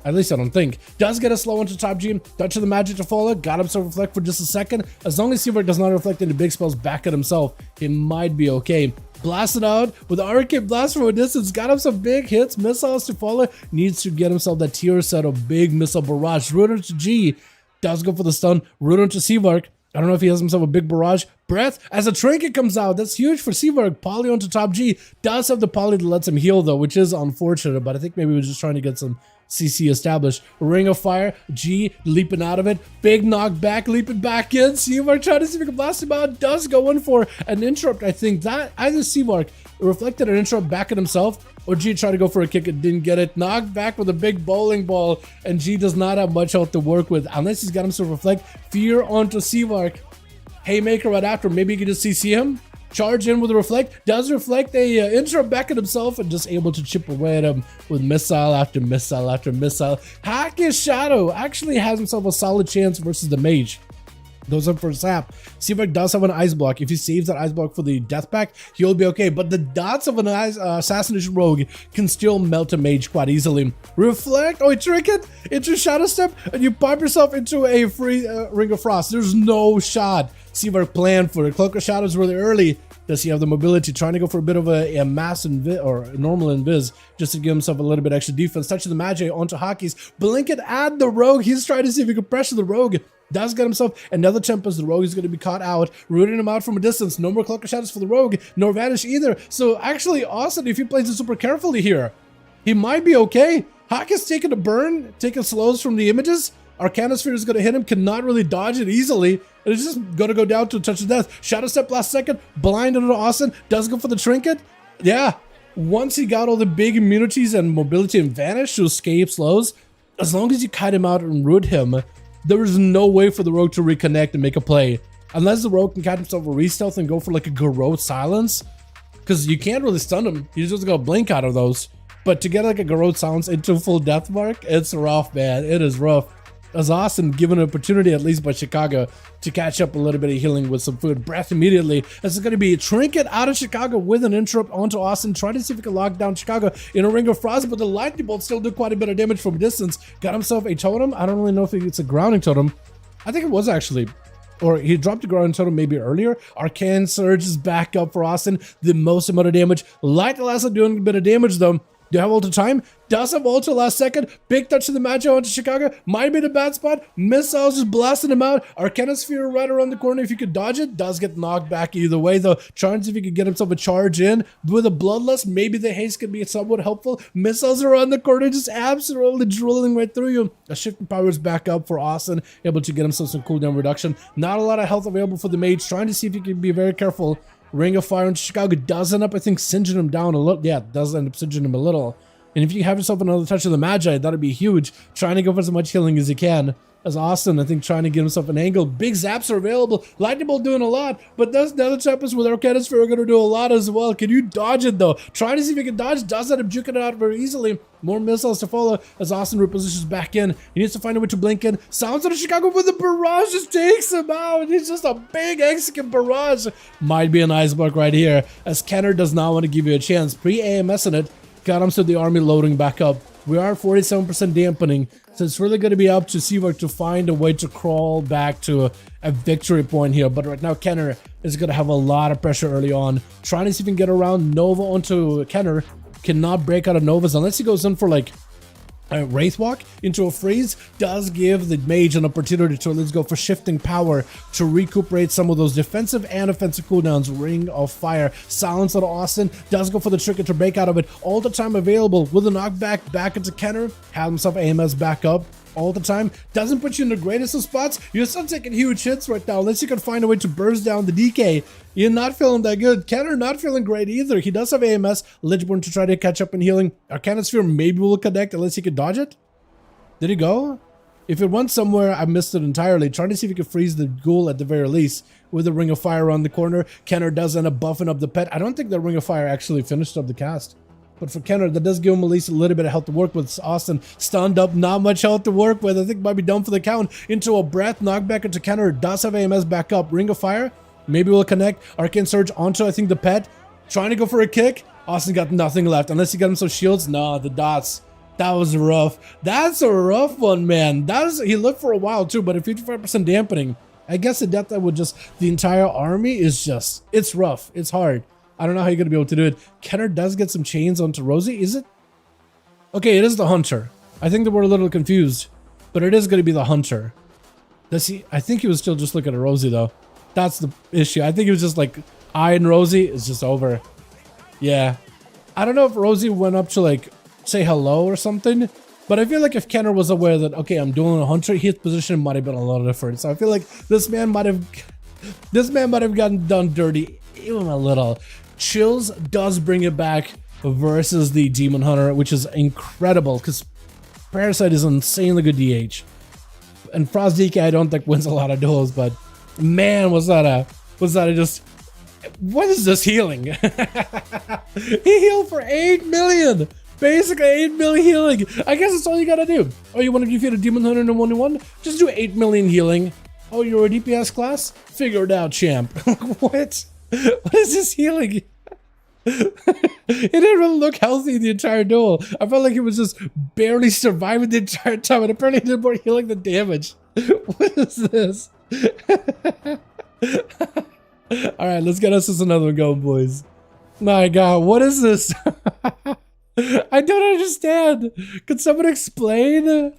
At least I don't think. Does get a slow into top G. Touch of the magic to follow. Got himself reflect for just a second. As long as Seavark does not reflect any big spells back at himself, he might be okay. Blasted out with the Arcane Blast from a distance. Got himself big hits. Missiles to follow. Needs to get himself that tier set of big missile barrage. Rooter to G. Does go for the stun. Rooter to Seavark. I don't know if he has himself a big barrage. Breath as a trinket comes out. That's huge for Seavark. Poly onto top G. Does have the poly that lets him heal though, which is unfortunate, but I think maybe we're just trying to get some CC established. Ring of Fire, G leaping out of it. Big knockback, leaping back in. Seamark trying to see if he can blast him out. Does go in for an interrupt. I think that either Seamark reflected an interrupt back at himself, or G tried to go for a kick and didn't get it. Knocked back with a big bowling ball, and G does not have much health to work with unless he's got himself reflect. Fear onto Seamark. Haymaker right after. Maybe you can just CC him. Charge in with a reflect. Does reflect a interrupt back at himself and just able to chip away at him with missile after missile after missile. Hackish Shadow actually has himself a solid chance versus the mage. Goes up for a sap. Seamark does have an ice block. If he saves that ice block for the death pack, he'll be okay. But the dots of an assassination rogue can still melt a mage quite easily. Reflect. Oh, trinket into shadow step, and you pop yourself into a free ring of frost. There's no shot. Seamark planned for it. Cloak of Shadows really early. Does he have the mobility? Trying to go for a bit of a mass invis or a normal invis just to give himself a little bit extra defense. Touching the Magi onto Hockey's. Blink it at the rogue. He's trying to see if he can pressure the rogue. Does get himself another Tempest. The rogue is going to be caught out, rooting him out from a distance. No more Cloak of Shadows for the rogue, nor Vanish either. So actually, Austin, if he plays it super carefully here, he might be okay. Hawk is taking a burn, taking slows from the images. Arcana Sphere is going to hit him, cannot really dodge it easily. It's just going to go down to a touch of death. Shadow Step last second, blind into Austin, does go for the trinket. Yeah, once he got all the big immunities and mobility and Vanish to escape slows, as long as you kite him out and root him, there is no way for the rogue to reconnect and make a play. Unless the rogue can catch himself a re-stealth and go for like a Garrote silence. Because you can't really stun him. He's just going to blink out of those. But to get like a Garrote silence into full death mark, it's rough, man. It is rough. As Austin given an opportunity, at least by Chicago, to catch up a little bit of healing with some food. Breath immediately. This is going to be a trinket out of Chicago with an interrupt onto Austin. Trying to see if he can lock down Chicago in a ring of frost, but the lightning bolt still did quite a bit of damage from distance. Got himself a totem. I don't really know if it's a grounding totem. I think it was actually. Or he dropped a grounding totem maybe earlier. Arcane Surge is back up for Austin. The most amount of damage. Light Lasso doing a bit of damage though. Do you have ult time? Does have ult last second. Big touch to the Magi onto Chicago. Might be the bad spot. Missiles just blasting him out. Arcana Sphere right around the corner. If you could dodge it, does get knocked back either way though. Trying to see if he could get himself a charge in. With a Bloodlust, maybe the haste could be somewhat helpful. Missiles around the corner, just absolutely drilling right through you. A shifting power is back up for Austin. Able to get himself some cooldown reduction. Not a lot of health available for the mage. Trying to see if he can be very careful. Ring of Fire into Chicago does end up, I think, singeing him down a little. Yeah, does end up singeing him a little. And if you have yourself another touch of the Magi, that'd be huge. Trying to go for as much healing as you can. As Austin, I think, trying to get himself an angle. Big zaps are available. Lightning Bolt doing a lot. But does the other Tempest with Arcana Sphere are going to do a lot as well. Can you dodge it, though? Trying to see if you can dodge. Does end up juking it out very easily. More missiles to follow as Austin repositions back in. He needs to find a way to blink in. Sounds out of Chicago, but the barrage just takes him out. He's just a big execute barrage. Might be an ice block right here. As Kenner does not want to give you a chance. Pre-AMS in it. Got him to the army loading back up. We are 47% dampening, so it's really going to be up to Seamark to find a way to crawl back to a victory point here. But right now, Kenner is going to have a lot of pressure early on. Trying to see if he can get around Nova onto Kenner. Cannot break out of Novas unless he goes in for like a Wraith Walk into a freeze. Does give the mage an opportunity to let's go for shifting power to recuperate some of those defensive and offensive cooldowns. Ring of Fire. Silence on Austin. Does go for the trigger to break out of it. All the time available with a knockback back into Kenner. Have himself AMS back up. All the time. Doesn't put you in the greatest of spots. You're still taking huge hits right now. Unless you can find a way to burst down the DK. You're not feeling that good. Kenner not feeling great either. He does have AMS. Lichborn to try to catch up in healing. Arcana Sphere maybe will connect unless he can dodge it. Did he go? If it went somewhere, I missed it entirely. Trying to see if he can freeze the ghoul at the very least. With the Ring of Fire around the corner. Kenner does end up buffing up the pet. I don't think the Ring of Fire actually finished up the cast. But for Kenner, that does give him at least a little bit of health to work with. Austin stunned up, not much health to work with. I think might be done for the count. Into a breath, knockback into Kenner. Does have AMS back up. Ring of Fire, maybe we'll connect. Arcane Surge onto, I think, the pet. Trying to go for a kick. Austin got nothing left. Unless he got him some shields. Nah, the dots. That was rough. That's a rough one, man. He lived for a while too, but at 55% dampening. I guess the death that would just, the entire army is just, it's rough. It's hard. I don't know how you're going to be able to do it. Kenner does get some chains onto Rosie. Is it? Okay, it is the Hunter. I think that we're a little confused, but it is going to be the Hunter. Does he? I think he was still just looking at Rosie, though. That's the issue. I think he was just like, eyeing Rosie is just over. Yeah. I don't know if Rosie went up to, like, say hello or something, But I feel like if Kenner was aware that, okay, I'm doing a hunter, his position might have been a lot different. So I feel like this man might have gotten done dirty even a little. Chills does bring it back versus the Demon Hunter, which is incredible because Parasite is insanely good DH. And Frost DK I don't think wins a lot of duels, but man, was that a just, what is this healing? He healed for 8 million. Basically 8 million healing. I guess that's all you gotta do. Oh, you want to defeat a Demon Hunter in a 1v1? Just do 8 million healing. Oh, you're a DPS class? Figure it out, champ. What? What is this healing? It didn't really look healthy the entire duel. I felt like he was just barely surviving the entire time, and apparently he did more healing than damage. What is this? Alright, let's get us just another one going, boys. My god, what is this? I don't understand. Could someone explain?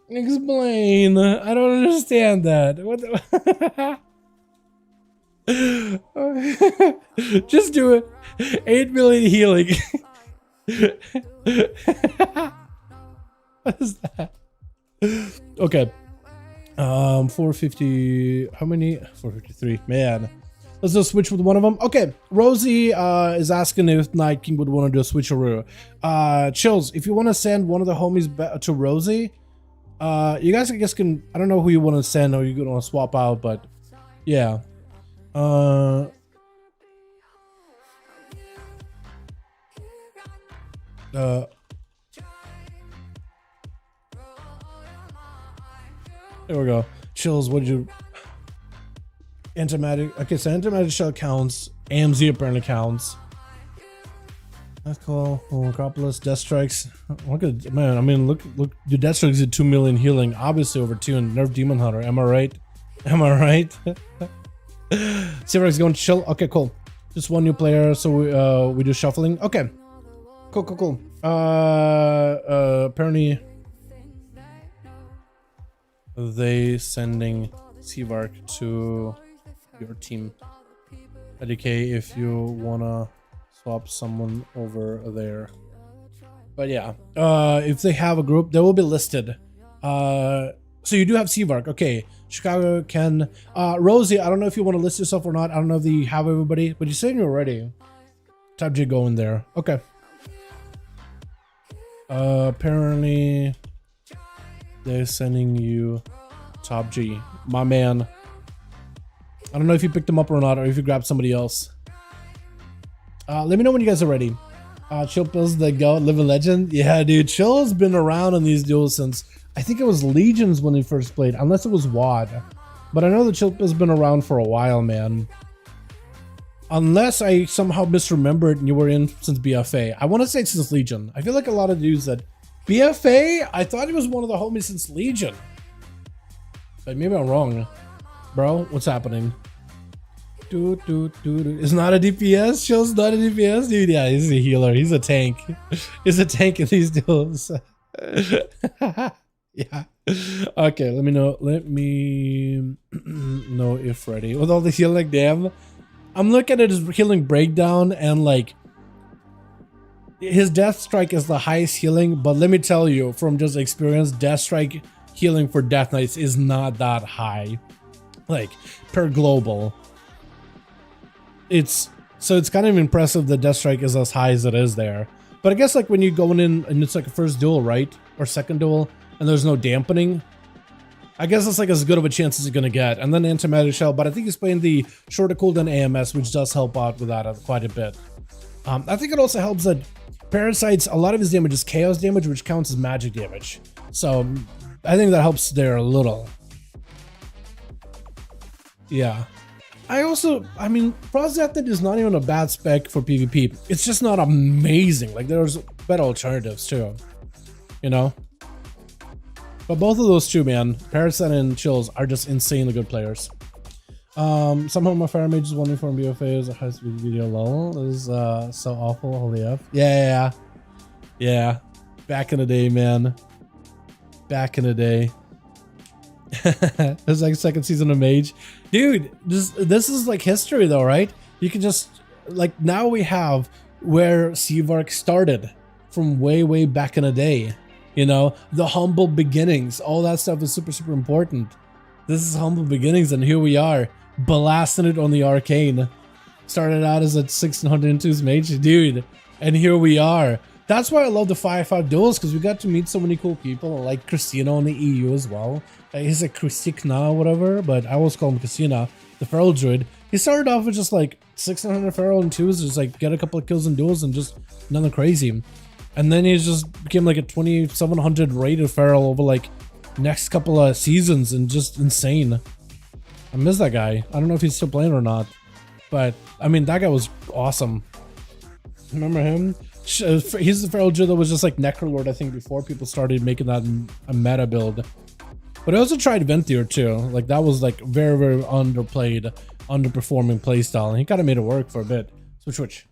Explain. I don't understand that. What the just do it. 8 million healing. What is that? Okay. 450. How many? 453. Man. Let's just switch with one of them. Okay, Rosie is asking if Night King would want to do a switcheroo. Chills, if you want to send one of the homies to Rosie, you guys I guess can, I don't know who you want to send or you're going to swap out, but yeah. There we go. Chills, what did you... Antimatic. Okay, so antimatic shell counts. AMZ apparently counts. That's cool. Acropolis, Death Strikes. Look at, man, I mean, look, the Death Strikes did 2 million healing, obviously over 2, and Nerf Demon Hunter. Am I right? Am I right? Severx going to chill. Okay, cool. Just one new player, so we do shuffling. Okay. Cool. Apparently they sending Sevark to your team. IDK if you wanna swap someone over there. But yeah, if they have a group, they will be listed. So you do have Sevark. Okay, Chicago, Ken, Rosie. I don't know if you want to list yourself or not. I don't know if you have everybody, but you're saying you're ready. Type J go in there. Okay. Apparently they're sending you Top G, my man. I don't know if you picked him up or not, or if you grabbed somebody else. Let me know when you guys are ready. Chill Pills the GOAT, living legend. Yeah, dude, Chill's been around in these duels since I think it was Legions when he first played, unless it was WAD. But I know that Chill Pill's been around for a while, man. Unless I somehow misremembered and you were in since BFA. I want to say since Legion. I feel like a lot of dudes that BFA, I thought he was one of the homies since Legion. But maybe I'm wrong. Bro, what's happening? It's not a DPS? Chill's not a DPS? Dude, yeah, he's a healer. He's a tank. He's a tank in these duels. Yeah. Okay, let me know. Let me know if ready. With all the healing, damn. I'm looking at his healing breakdown and like his Death Strike is the highest healing, but let me tell you from just experience, Death Strike healing for Death Knights is not that high. Like per global. It's kind of impressive that Death Strike is as high as it is there. But I guess like when you go in and it's like a first duel, right? Or second duel, and there's no dampening. I guess it's like as good of a chance as you're gonna get. And then antimatter shell, but I think he's playing the shorter cooldown AMS, which does help out with that quite a bit. I think it also helps that Parasite's, a lot of his damage is chaos damage, which counts as magic damage. So I think that helps there a little. Yeah. I mean, Frost Deathnet is not even a bad spec for PvP. It's just not amazing. Like there's better alternatives too, you know? But both of those two, man, Parasite and Chills are just insanely good players. Somehow my Fire Mage is wondering from BFA is a high speed video lol. This is so awful, holy F. Yeah. Back in the day, man. Back in the day. It was like second season of Mage. Dude, this is like history though, right? You can just, like now we have where Sevark started from way back in the day. You know, the humble beginnings, all that stuff is super, super important. This is humble beginnings, and here we are, blasting it on the arcane. Started out as a 1602's mage, dude, and here we are. That's why I love the 5v5 duels, because we got to meet so many cool people, like Christina on the EU as well. He's a Christina or whatever, but I always call him Christina, the feral druid. He started off with just like 1600 feral and 2s, just like get a couple of kills in duels and just nothing crazy. And then he just became like a 2700 rated feral over like next couple of seasons, and just insane. I miss that guy. I don't know if he's still playing or not, but I mean, that guy was awesome. Remember him? He's the feral druid that was just like Necrolord, I think, before people started making that a meta build. But I also tried Venthyr too. Like, that was like very, very underplayed, underperforming playstyle, and he kind of made it work for a bit. Switch.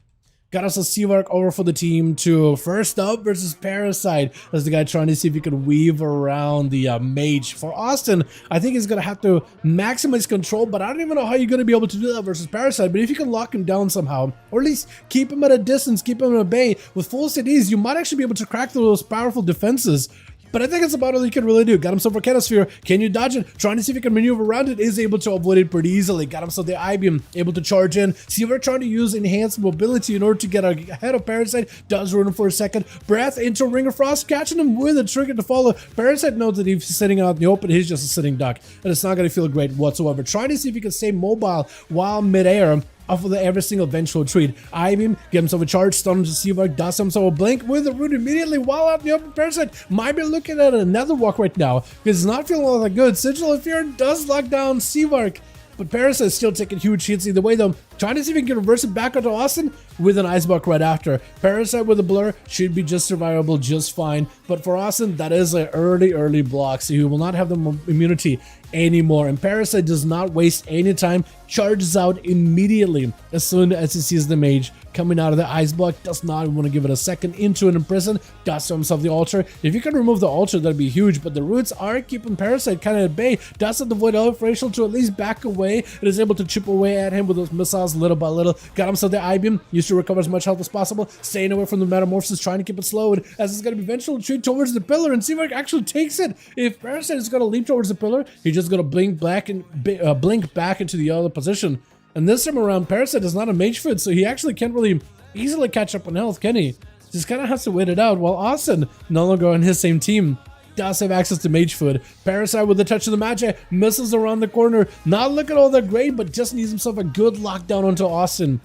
Got us a Seavark over for the team to first up versus Parasite. That's the guy trying to see if he could weave around the mage. For Austin, I think he's going to have to maximize control, but I don't even know how you're going to be able to do that versus Parasite. But if you can lock him down somehow, or at least keep him at a distance, keep him at bay, with full CDs, you might actually be able to crack through those powerful defenses. But I think it's about all you can really do. Got himself a Canosphere. Can you dodge it? Trying to see if he can maneuver around it. Is able to avoid it pretty easily. Got himself the I-Beam. Able to charge in. Seaver trying to use enhanced mobility in order to get ahead of Parasite. Does ruin him for a second. Breath into Ring of Frost. Catching him with a trigger to follow. Parasite knows that if he's sitting out in the open, he's just a sitting duck. And it's not going to feel great whatsoever. Trying to see if he can stay mobile while midair off of every single vengeful retreat. I-Beam, get himself a charge, stun him to Seavark, does himself a blink with a root immediately while out in the open. Parasite might be looking at another walk right now, because he's not feeling all that good. Sigil of Fear does lock down Seavark, but Parasite is still taking huge hits either way though. Trying to see if he can reverse it back onto Austin with an Icebuck right after. Parasite with a blur should be just survivable just fine, but for Austin, that is an early block, so he will not have the immunity anymore. And Parasite does not waste any time, charges out immediately as soon as he sees the mage coming out of the ice block. Does not want to give it a second into an imprison. Does to himself the altar. If you can remove the altar, that'd be huge, but the roots are keeping Parasite kind of at bay. Does have the void elf racial to at least back away. It is able to chip away at him with those missiles little by little. Got himself the I-Beam, used to recover as much health as possible, staying away from the metamorphosis, trying to keep it slowed as it's going to be eventually retreat towards the pillar, and Seavark actually takes it. If Parasite is going to leap towards the pillar, he's just going to blink back into the other position. And this time around, Parasite is not a mage fit, so he actually can't really easily catch up on health, can he? Just kind of has to wait it out, while Austin, no longer on his same team, does have access to mage food. Parasite with the touch of the magic, misses around the corner, not looking all that great, but just needs himself a good lockdown onto Austin,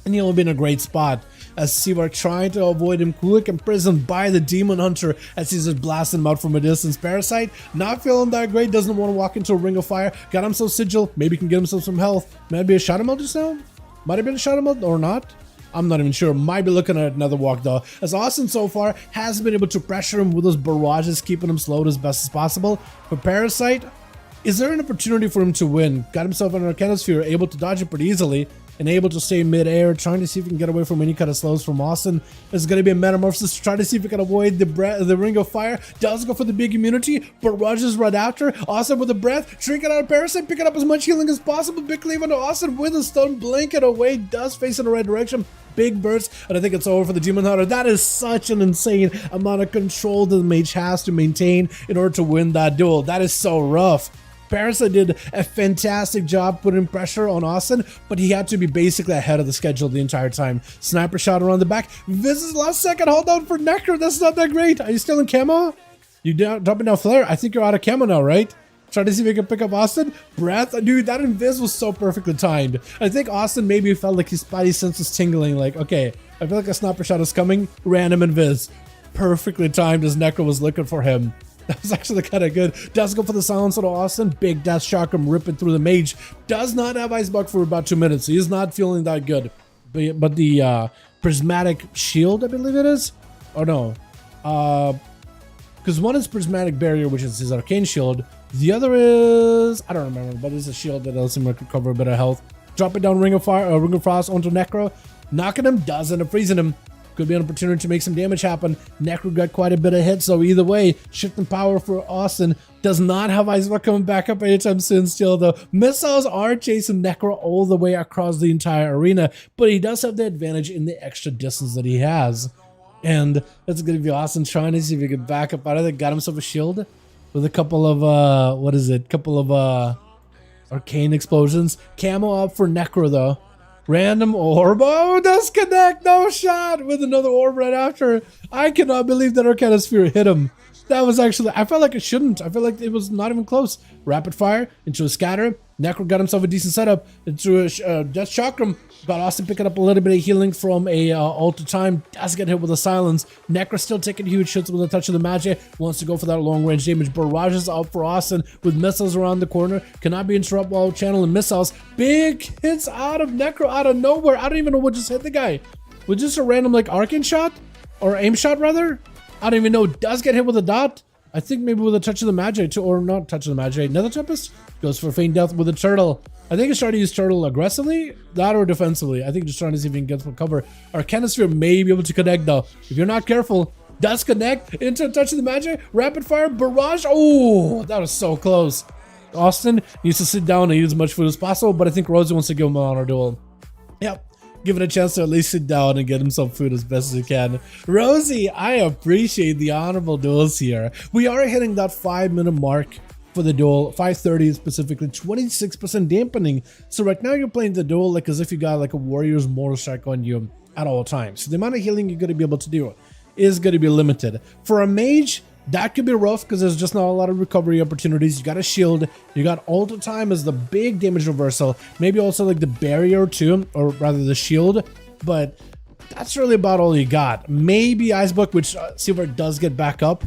and he'll be in a great spot. As Seavark trying to avoid him, quick imprisoned by the Demon Hunter as he's just blasting him out from a distance. Parasite not feeling that great, doesn't want to walk into a ring of fire. Got himself Sigil, maybe can get himself some health. Maybe a Shadow Melt just now? Might have been a Shadow Melt or not? I'm not even sure. Might be looking at another walk though, as Austin so far has been able to pressure him with those barrages, keeping him slowed as best as possible. For Parasite, is there an opportunity for him to win? Got himself an Arcanosphere, able to dodge it pretty easily, and able to stay mid-air, trying to see if he can get away from any kind of slows from Austin. There's going to be a Metamorphosis to try to see if he can avoid the Ring of Fire. Does go for the big immunity, but Roger's right after. Austin with the breath, shrinking out of Parasite, picking up as much healing as possible. Big cleave onto Austin with a stun, blinking away, does face in the right direction. Big burst, and I think it's over for the Demon Hunter. That is such an insane amount of control that the mage has to maintain in order to win that duel. That is so rough. Parasite did a fantastic job putting pressure on Austin, but he had to be basically ahead of the schedule the entire time. Sniper shot around the back. This is last second. Hold on for Necro. That's not that great. Are you still in camo? You dropping down flare? I think you're out of camo now, right? Try to see if we can pick up Austin. Breath. Dude, that invis was so perfectly timed. I think Austin maybe felt like his spidey sense was tingling. Like, okay, I feel like a sniper shot is coming. Random invis. Perfectly timed as Necro was looking for him. That was actually kind of good. Does go for the silence on Austin. Big death shock him, ripping through the mage. Does not have Icebuck for about 2 minutes. So he's not feeling that good. But the prismatic shield, I believe it is. Or no. Because one is prismatic barrier, which is his arcane shield. The other is, I don't remember, but it's a shield that lets him recover a bit of health. Drop it down Ring of Frost onto Necro. Knocking him, does end up freezing him. Could be an opportunity to make some damage happen. Necro got quite a bit of hits, so either way, shifting power for Austin. Does not have Icebuck coming back up anytime soon still, though. Missiles are chasing Necro all the way across the entire arena, but he does have the advantage in the extra distance that he has. And that's going to be awesome. Trying to see if he can back up out of there. Got himself a shield with a couple of, what is it? Couple of arcane explosions. Camo up for Necro though. Random orb. Oh, does connect. No shot with another orb right after. I cannot believe that Arcana Sphere hit him. That was actually, I felt like it shouldn't. I felt like it was not even close. Rapid fire into a scatter. Necro got himself a decent setup into a Death Chakram. But Austin picking up a little bit of healing from a Alter Time. Does get hit with a silence. Necro still taking huge hits with a touch of the magic. Wants to go for that long range damage. Barrages out for Austin with missiles around the corner. Cannot be interrupted while channeling missiles. Big hits out of Necro out of nowhere. I don't even know what just hit the guy. Was just a random like arcane shot? Or aim shot rather? I don't even know. Does get hit with a dot. I think maybe with a touch of the magic too, or not touch of the magic. Nether Tempest goes for feign death with a turtle. I think he's trying to use turtle aggressively, that or defensively. I think just trying to see if he can get some cover. Arcana Sphere may be able to connect though. If you're not careful, does connect into a touch of the magic. Rapid fire barrage. Oh, that was so close. Austin needs to sit down and eat as much food as possible, but I think Rosie wants to give him an honor duel. Yep. Give it a chance to at least sit down and get himself food as best as he can. Rosie, I appreciate the honorable duels here. We are hitting that 5-minute mark for the duel, 5:30 specifically, 26% dampening. So right now you're playing the duel like as if you got like a warrior's mortal strike on you at all times. So the amount of healing you're going to be able to do is going to be limited. For a mage, that could be rough because there's just not a lot of recovery opportunities. You got a shield, you got Alter Time as the big damage reversal, maybe also like the barrier too, or rather the shield, but that's really about all you got. Maybe Icebook, which Silver does get back up,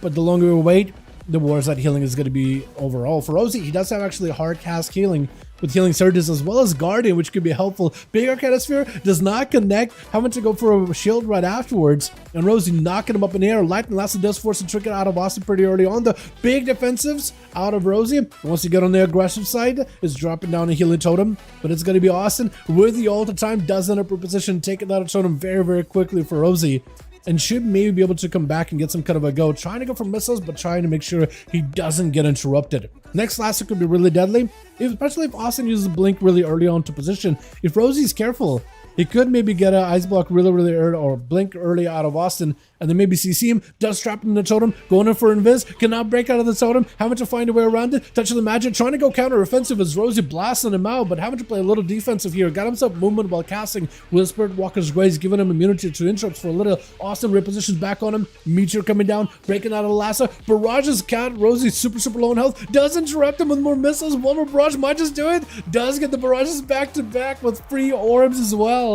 but the longer we wait, the worse that healing is going to be overall. For Rosie, he does have actually hard cast healing with healing surges as well as Guardian, which could be helpful. Big Arcana Sphere does not connect, having to go for a shield right afterwards, and Rosie knocking him up in the air. Lightning Lasso does force a trick out of Austin pretty early on. The big defensives out of Rosie. Once you get on the aggressive side, is dropping down a healing totem, but it's going to be Austin with the Alter Time. Does end up in position, taking that totem very, very quickly for Rosie, and should maybe be able to come back and get some kind of a go. Trying to go for missiles, but trying to make sure he doesn't get interrupted. Next lasso could be really deadly, especially if Austin uses Blink really early on to position. If Rosie's careful, he could maybe get an Ice Block really early, or Blink early out of Austin, and then maybe CC him, does trap him in the totem, going in for Invis, cannot break out of the totem, having to find a way around it, touch of the magic, trying to go counter offensive as Rosie blasting him out, but having to play a little defensive here. Got himself movement while casting with Spirit Walker's Grace, giving him immunity to interrupts for a little. Austin repositions back on him, Meteor coming down, breaking out of the lasso, barrages cat, Rosie super low in health, does interrupt him with more missiles, one more barrage might just do it, does get the barrages back to back with free orbs as well.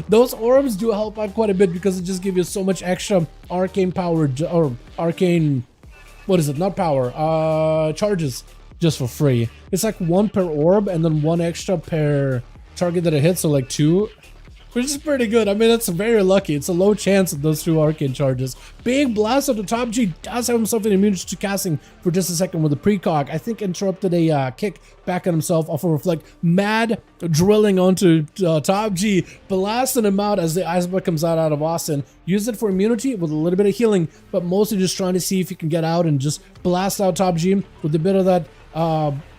Those orbs do help out quite a bit because it just gives you so much extra arcane power, or arcane, what is it, not power, charges just for free. It's like 1 per orb and then 1 extra per target that it hits, so like 2, which is pretty good. I mean, that's very lucky. It's a low chance of those 2 arcane charges. Big blast at the top. G does have himself an immunity to casting for just a second with a precog. I think interrupted a kick back at himself off of Reflect. Mad drilling onto top G, blasting him out as the Ice Block comes out of Austin. Use it for immunity with a little bit of healing, but mostly just trying to see if he can get out and just blast out top G with a bit of that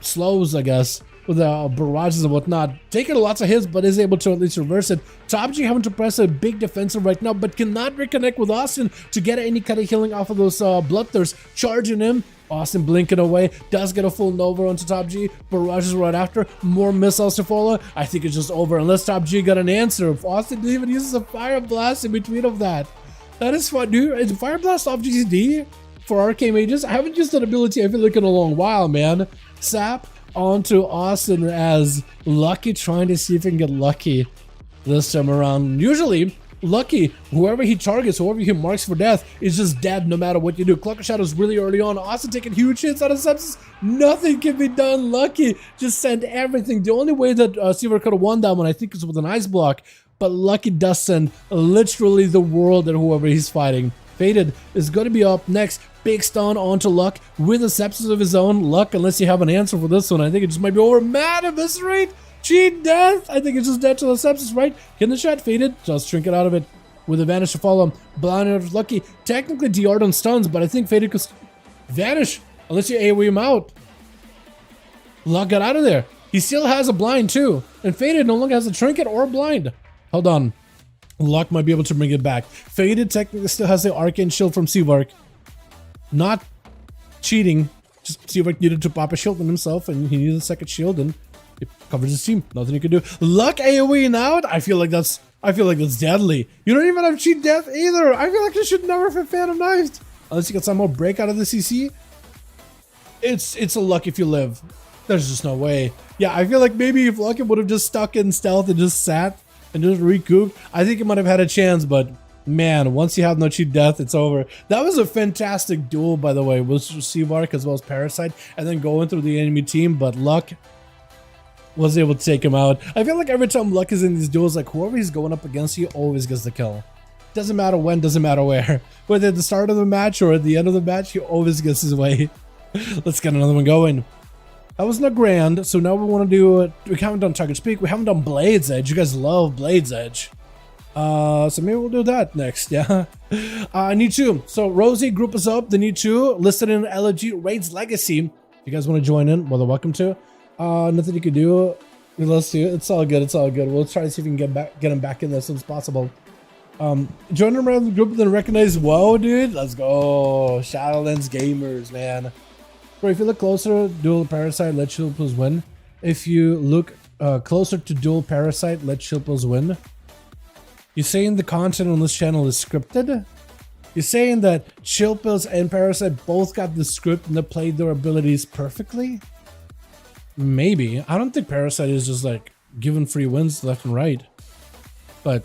slows, I guess, with the barrages and whatnot. Taking lots of hits, but is able to at least reverse it. Top G having to press a big defensive right now, but cannot reconnect with Austin to get any kind of healing off of those Bloodthirsts. Charging him, Austin blinking away, does get a full Nova onto top G, barrages right after, more missiles to follow. I think it's just over unless top G got an answer. If Austin even uses a Fire Blast in between of that. That is fun, dude. Is Fire Blast off GCD for arcane mages? I haven't used that ability, I feel like, in a long while, man. Sap onto Austin as Lucky, trying to see if he can get lucky this time around. Usually, Lucky, whoever he targets, whoever he marks for death, is just dead no matter what you do. Clock of Shadows really early on. Austin taking huge hits out of sepsis. Nothing can be done. Lucky just sent everything. The only way that Silver could have won that one, I think, is with an Ice Block. But Lucky does send literally the world at whoever he's fighting. Faded is going to be up next. Big stun onto Luck with a sepsis of his own. Luck, unless you have an answer for this one, I think it just might be over. Mad Eviscerate, cheat death. I think it's just dead to the sepsis, right? Get in the shot, Faded. Just trinket out of it with a vanish to follow him. Blinded of Lucky. Technically DR'd on stuns, but I think Faded could vanish unless you AoE him out. Luck got out of there. He still has a blind too. And Faded no longer has a trinket or a blind. Hold on. Luck might be able to bring it back. Faded technically still has the arcane shield from Seavark. Not cheating. Just Seavark needed to pop a shield on himself, and he needed a second shield, and it covers his team. Nothing you can do. Luck AoE out. I feel like that's deadly. You don't even have cheat death either. I feel like you should never have Phantom Knifed unless you get some more break out of the CC. It's a luck if you live. There's just no way. Yeah, I feel like maybe if Luck would have just stuck in stealth and just sat and just recouped, I think he might have had a chance, but man, once you have no cheat death, it's over. That was a fantastic duel, by the way, with Seavark as well as Parasite, and then going through the enemy team, but Luck was able to take him out. I feel like every time Luck is in these duels, like whoever he's going up against, he always gets the kill. Doesn't matter when, doesn't matter where. Whether at the start of the match or at the end of the match, he always gets his way. Let's get another one going. That was not grand, so now we want to do, we haven't done Target Speak, we haven't done Blade's Edge. You guys love Blade's Edge. So maybe we'll do that next, yeah. Need 2. So Rosie, group us up, the Need 2, listed in LG Raids Legacy. If you guys want to join in, well, they're welcome to. Nothing you can do. Let's do it. It's all good, it's all good. We'll try to see if we can get them back in there as soon as possible. Join them around the group and then recognize WoW, dude. Let's go. Shadowlands gamers, man. Bro, if you look closer, Duel Parasite, let Shield Pulls win. If you look closer to Duel Parasite, let Shield Pulls win. You're saying the content on this channel is scripted? You're saying that Shield Pills and Parasite both got the script and they played their abilities perfectly? Maybe. I don't think Parasite is just like giving free wins left and right. But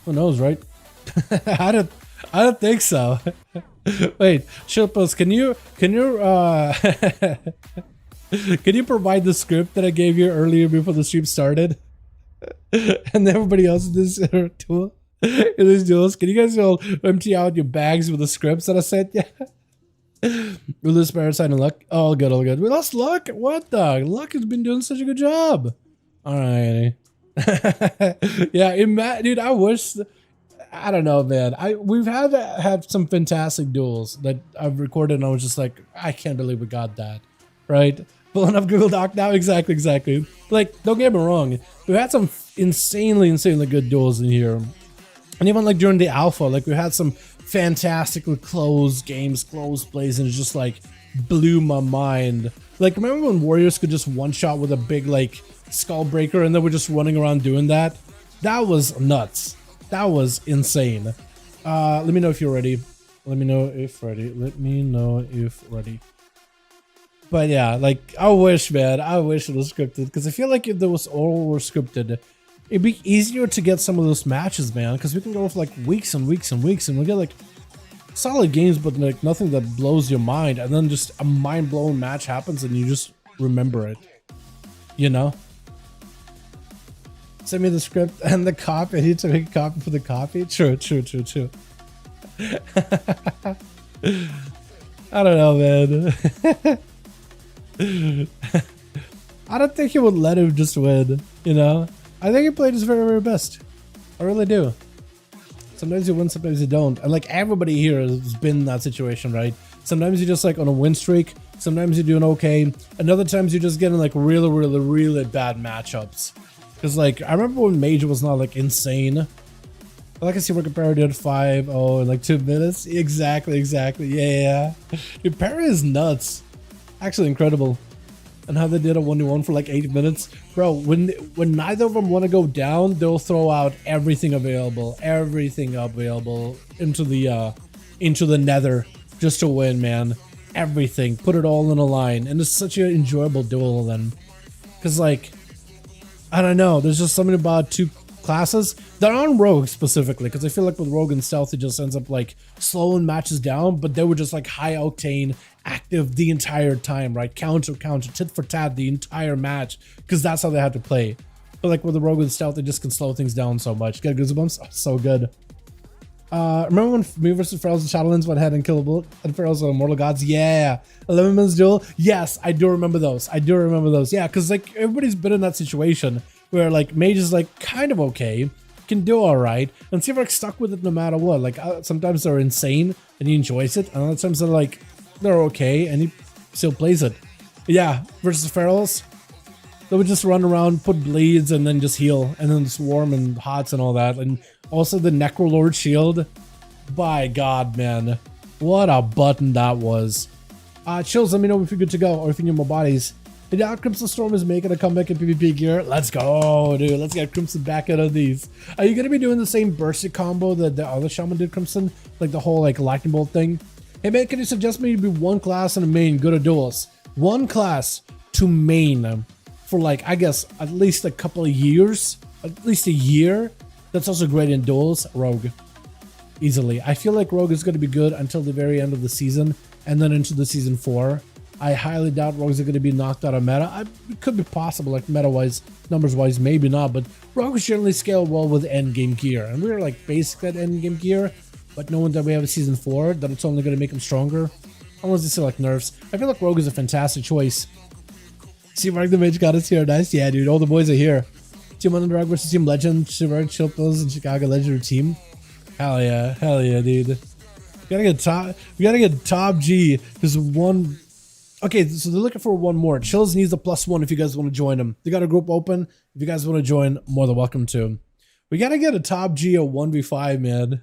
who knows, right? I don't think so. Wait, Shilpos, can you can you provide the script that I gave you earlier before the stream started? And everybody else in this duel, in these duels, can you guys all empty out your bags with the scripts that I sent? Yeah. We lose Parasite and Luck. Oh, all good, all good. We lost Luck. What the? Luck has been doing such a good job. All right. Yeah, dude, I wish. I don't know, man. We've had some fantastic duels that I've recorded, and I was just like, I can't believe we got that, right? Pulling up Google Doc now, exactly. Like, don't get me wrong, we've had some insanely good duels in here, and even like during the alpha, like we had some fantastically close games, close plays, and it just like blew my mind. Like, remember when Warriors could just one shot with a big like skull breaker, and then we're just running around doing that? That was nuts. That was insane. Let me know if you're ready. Let me know if ready. But yeah, like, I wish, man, I wish it was scripted, because I feel like if there was all were scripted, it'd be easier to get some of those matches, man, because we can go for like weeks and weeks and weeks, and we'll get like solid games, but like nothing that blows your mind, and then just a mind-blowing match happens and you just remember it, you know? Send me the script and the copy. I need to make a copy for the copy. True. I don't know, man. I don't think he would let him just win, you know? I think he played his very, very best. I really do. Sometimes you win, sometimes you don't. And like everybody here has been in that situation, right? Sometimes you're just like on a win streak. Sometimes you're doing okay. And other times you're just getting like really bad matchups. Because like, I remember when Major was not like insane. I like to see Worker Parry did 5-0 in like 2 minutes. Exactly. Yeah. Dude, Parry is nuts. Actually incredible. And how they did a 1v1 for like 8 minutes. Bro, when neither of them want to go down, they'll throw out everything available into the nether just to win, man. Everything. Put it all in a line. And it's such an enjoyable duel then. Because like, I don't know, there's just something about two classes that are on Rogue specifically, because I feel like with Rogue and Stealth it just ends up like slowing matches down, but they were just like high octane, active the entire time, right? Counter, tit for tat the entire match, because that's how they had to play. But like with the Rogue and Stealth, they just can slow things down so much. Get goosebumps? Oh, so good. Remember when me versus Ferals and Shadowlands went ahead and killed a bullet and Ferals and Mortal Gods? Yeah. 11 minutes duel? Yes, I do remember those. Yeah, because like everybody's been in that situation where like Mage is like kind of okay, can do alright, and Seavark's stuck with it no matter what. Like sometimes they're insane and he enjoys it, and other times they're like, they're okay and he still plays it. Yeah, versus Ferals. that would just run around, put bleeds, and then just heal, and then swarm and hots and all that. And also the Necrolord shield. By God, man. What a button that was. Chills, let me know if you're good to go or if you need more bodies. And now Crimson Storm is making a comeback in PvP gear. Let's go, dude. Let's get Crimson back out of these. Are you going to be doing the same bursty combo that the other shaman did, Crimson? Like the whole like lightning bolt thing? Hey man, can you suggest me to be one class and a main good at duels? One class to main for like, I guess, at least a couple of years. At least a year. That's also great in duels. Rogue. Easily. I feel like Rogue is going to be good until the very end of the season. And then into the season 4. I highly doubt Rogues are going to be knocked out of meta. It could be possible, like meta-wise, numbers-wise, maybe not. But Rogues generally scale well with endgame gear. And we're like basic at endgame gear. But knowing that we have a season 4, that it's only going to make them stronger. Unless they select nerfs. I feel like Rogue is a fantastic choice. See, Mark the Mage got us here. Nice. Yeah, dude. All the boys are here. Team Underdog versus Team Legend. Shiver, Chilpos, and Chicago Legendary team. Hell yeah. Hell yeah, dude. We gotta get top G. There's one. Okay, so they're looking for one more. Chills needs a +1 if you guys want to join them. They got a group open. If you guys want to join, more than welcome to. We gotta get a top G, a 1v5, man.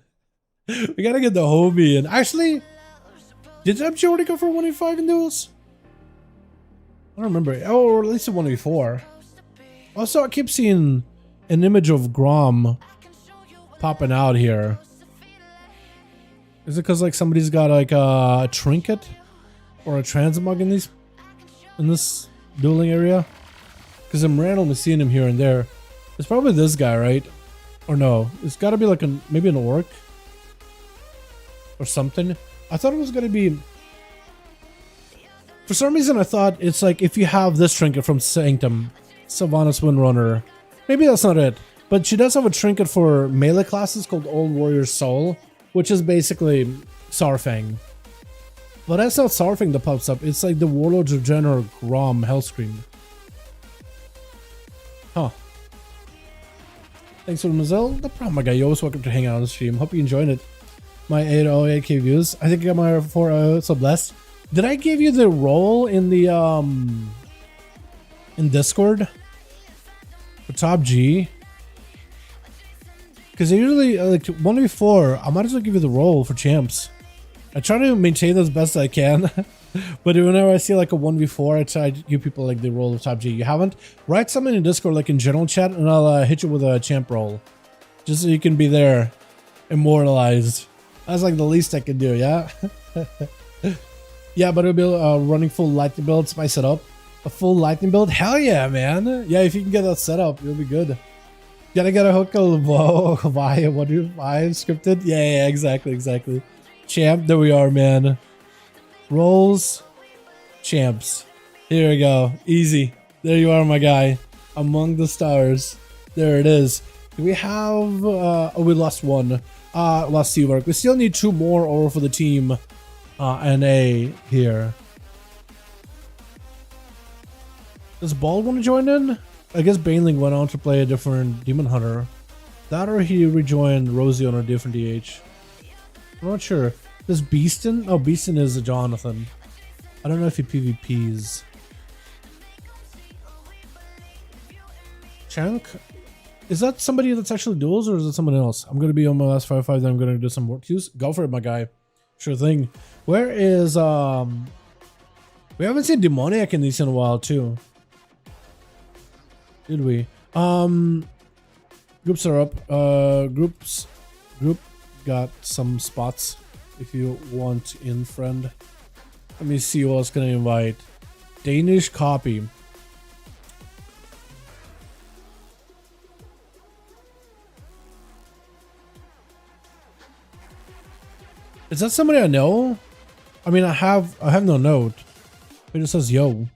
We gotta get the homie in. Actually, did top G already go for a 1v5 in duels? I don't remember. Oh, or at least a 1v4. Also, I keep seeing an image of Grom popping out here. Is it because like somebody's got like a trinket or a transmog in this dueling area? Because I'm randomly seeing him here and there. It's probably this guy, right? Or no? It's got to be like maybe an orc or something. I thought it was gonna be. For some reason, I thought it's like if you have this trinket from Sanctum, Sylvanas Windrunner. Maybe that's not it. But she does have a trinket for melee classes called Old Warrior Soul, which is basically Saurfang. But that's not Saurfang that pops up. It's like the Warlords of General Grom Hellscream. Huh. Thanks for the Mazel. No problem, my guy. You're always welcome to hang out on the stream. Hope you enjoyed it. My 808k views. I think I got my 4 so blessed. Did I give you the role in the in Discord for top G? Because usually like 1v4, I might as well give you the role for champs. I try to maintain as best I can, but whenever I see like a 1v4, I try to give people like the role of top G. You haven't? Write something in Discord like in general chat, and I'll hit you with a champ role, just so you can be there, immortalized. That's like the least I can do, yeah. Yeah, but it'll be running full lightning build. Spice it up. A full lightning build? Hell yeah, man. Yeah, if you can get that set up, it'll be good. Gotta get a hook of WoW via 1v5 scripted. Yeah, exactly. Champ, there we are, man. Roles, champs. Here we go. Easy. There you are, my guy. Among the stars. There it is. Do we have... oh, we lost one. Lost Seawork. We still need 2 more over for the team NA here. Does Bald want to join in? I guess Baneling went on to play a different Demon Hunter. That or he rejoined Rosie on a different DH. I'm not sure. Does Beaston? Oh, Beaston is a Jonathan. I don't know if he PvPs. Chunk? Is that somebody that's actually duels or is it someone else? I'm going to be on my last 5v5, then I'm going to do some work queues. Go for it, my guy. Sure thing. Where is, we haven't seen Demoniac in these in a while, too. Did we? Groups are up. Group got some spots if you want in, friend. Let me see who else can I invite. Danish copy. Is that somebody I know? I mean, I have no note. It just says yo.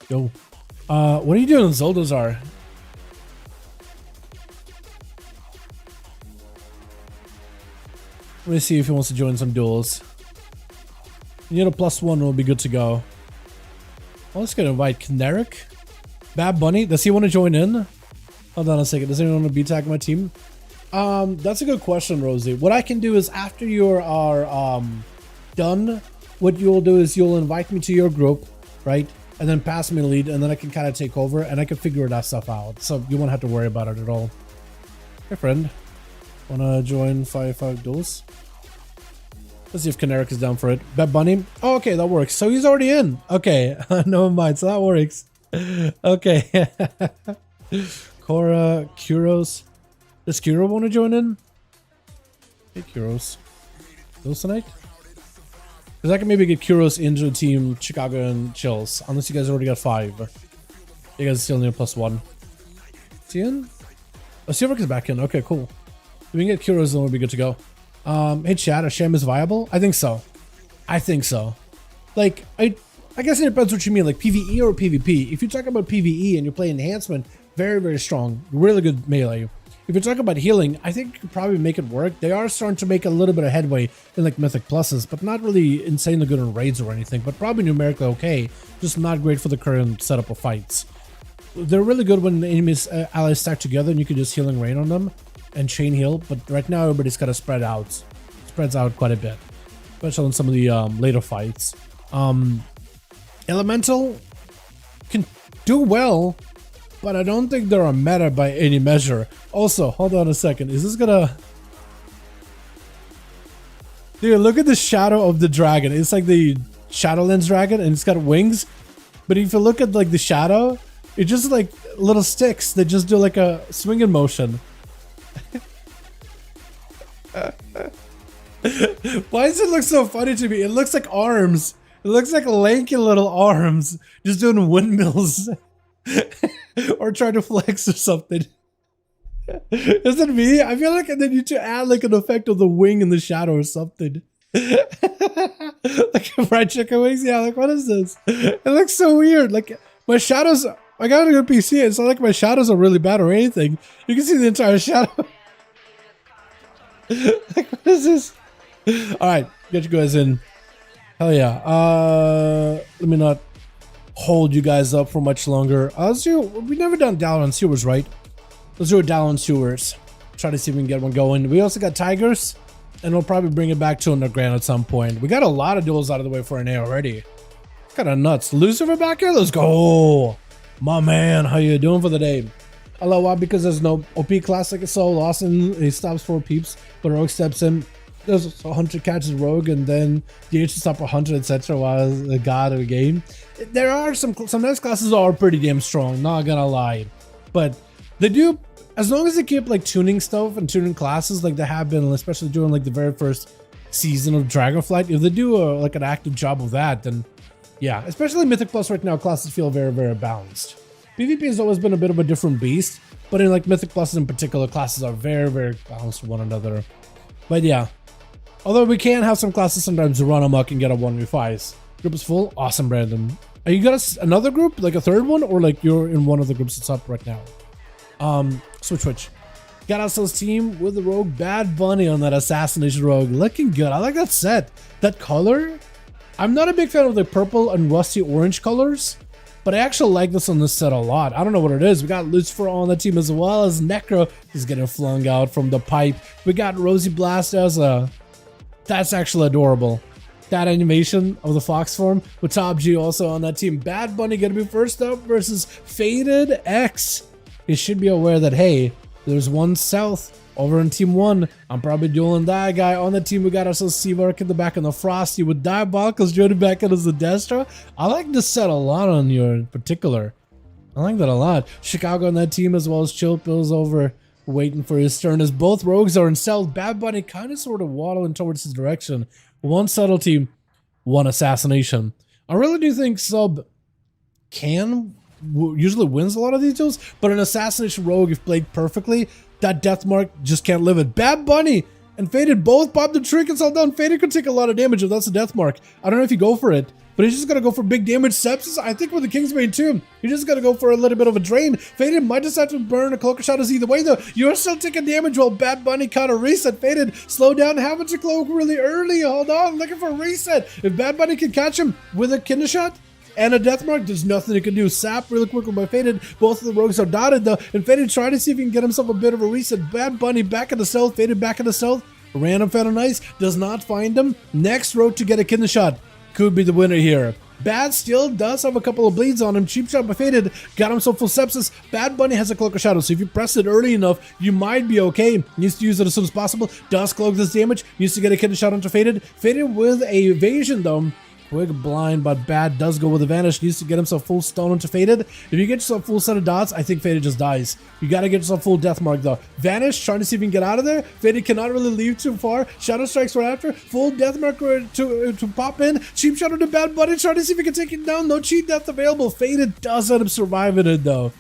Yo. What are you doing in Zoldazar? Let me see if he wants to join some duels. You need a +1, we'll be good to go. Well, let's go invite Kineric. Bad Bunny, does he want to join in? Hold on a second, does anyone want to B-tag my team? That's a good question, Rosie. What I can do is after you are done, what you'll do is you'll invite me to your group, right? and then pass me the lead, and then I can kind of take over, and I can figure that stuff out. So you won't have to worry about it at all. Hey, friend. Wanna join 5v5 duels? Let's see if Caneric is down for it. Bet Bunny. Oh, okay, that works. So he's already in. Okay, never mind. So that works. Okay. Cora, Kuros. Does Kuro want to join in? Hey, Kuros. Duels tonight? Because I can maybe get Kuros into the team Chicago and Chills. Unless you guys already got 5. You guys still need a +1. Is he in? Oh, Silverk is back in. Okay, cool. If we can get Kuros, then we'll be good to go. Hey chat, a sham is viable? I think so. I think so. Like, I guess it depends what you mean, like PvE or PvP. If you talk about PvE and you play enhancement, very, very strong. Really good melee. If you're talking about healing, I think you could probably make it work. They are starting to make a little bit of headway in like Mythic Pluses, but not really insanely good in raids or anything, but probably numerically okay. Just not great for the current setup of fights. They're really good when the enemies allies stack together and you can just healing rain on them and chain heal, but right now everybody's got to spread out. Spreads out quite a bit, especially in some of the later fights. Elemental can do well, but I don't think they're a meta by any measure. Also, hold on a second. Is this gonna... Dude, look at the shadow of the dragon. It's like the Shadowlands dragon and it's got wings. But if you look at like the shadow, it's just like little sticks that just do like a swinging motion. Why does it look so funny to me? It looks like arms. It looks like lanky little arms just doing windmills or trying to flex or something. Is it me? I feel like I need to add like an effect of the wing in the shadow or something. Like fried chicken wings? Yeah, like what is this? It looks so weird. Like my shadows, I got a good PC. It's not like my shadows are really bad or anything. You can see the entire shadow. Like what is this? Alright, get you guys in. Hell yeah. Let me not hold you guys up for much longer. Let's do, we've never done Dalaran sewers, right? Let's do a Dalaran sewers. Try to see if we can get one going. We also got Tigers, and we'll probably bring it back to Underground at some point. We got a lot of duels out of the way for NA already. Kind of nuts. Lucifer back here? Let's go. My man, how you doing for the day? Hello, why? Because there's no OP classic, so Lawson, he stops 4 peeps, but Rogue steps in. There's 100 catches Rogue, and then DH stop 100, etc. while the god of the game. There are some nice classes are pretty damn strong, not gonna lie. But they do, as long as they keep like tuning stuff and tuning classes like they have been, especially during like the very first season of Dragonflight, if they do like an active job of that, then yeah, especially Mythic Plus right now, classes feel very, very balanced. PvP has always been a bit of a different beast, but in like Mythic Plus in particular, classes are very, very balanced with one another. But yeah, although we can have some classes sometimes run amok and get a 1v5s. Group is full. Awesome, Brandon. Are you got another group, like a third one, or like you're in one of the groups that's up right now? Switch. Got ourselves team with the Rogue Bad Bunny on that Assassination Rogue. Looking good. I like that set. That color. I'm not a big fan of the purple and rusty orange colors, but I actually like this on this set a lot. I don't know what it is. We got Lucifer on the team as well as Necro. He's getting flung out from the pipe. We got Rosie Blast as a... That's actually adorable. That animation of the fox form with Top G also on that team. Bad Bunny gonna be first up versus Faded X. You should be aware that, hey, there's one south over in team 1. I'm probably dueling that guy. On the team, we got ourselves Seavark in the back and the Frosty with Diabolicals joining back in as the Destro. I like this set a lot on your in particular. I like that a lot. Chicago on that team as well as Chill Pills over waiting for his turn as both rogues are in stealth. Bad Bunny kind of sort of waddling towards his direction. One subtlety, one assassination. I really do think Sub usually wins a lot of these duels, but an assassination rogue, if played perfectly, that death mark just can't live it. Bad Bunny and Faded both pop the trinkets all down. Faded could take a lot of damage if that's a death mark. I don't know if you go for it, but he's just gonna go for big damage. Sepsis, I think with the Kingsbane too, you're just gonna go for a little bit of a drain. Faded might decide to burn a cloaker shot as either way though. You're still taking damage while Bad Bunny kind of reset. Faded, slow down, having to cloak really early. Hold on, looking for a reset. If Bad Bunny can catch him with a kinder shot and a death mark, there's nothing he can do. Sap really quickly by Faded. Both of the rogues are dotted though, and Faded trying to see if he can get himself a bit of a reset. Bad Bunny back in the stealth, Faded back in the stealth. Random Phantom Ice does not find him. Next rogue to get a kinder shot could be the winner here. Bad still does have a couple of bleeds on him. Cheap shot by Faded, got himself full sepsis. Bad Bunny has a Cloak of Shadow, so if you press it early enough, you might be okay. Needs to use it as soon as possible. Does cloak this damage, needs to get a kidney shot onto Faded. Faded with a evasion though. Quick blind, but Bad does go with a vanish. Needs to get himself full stone onto Faded. If you get yourself full set of dots, I think Faded just dies. You gotta get yourself full death mark though. Vanish, trying to see if you can get out of there. Faded cannot really leave too far. Shadow strikes right after. Full death mark to pop in. Cheap shot to Bad Bunny, trying to see if he can take it down. No cheat death available. Faded does end up surviving it though.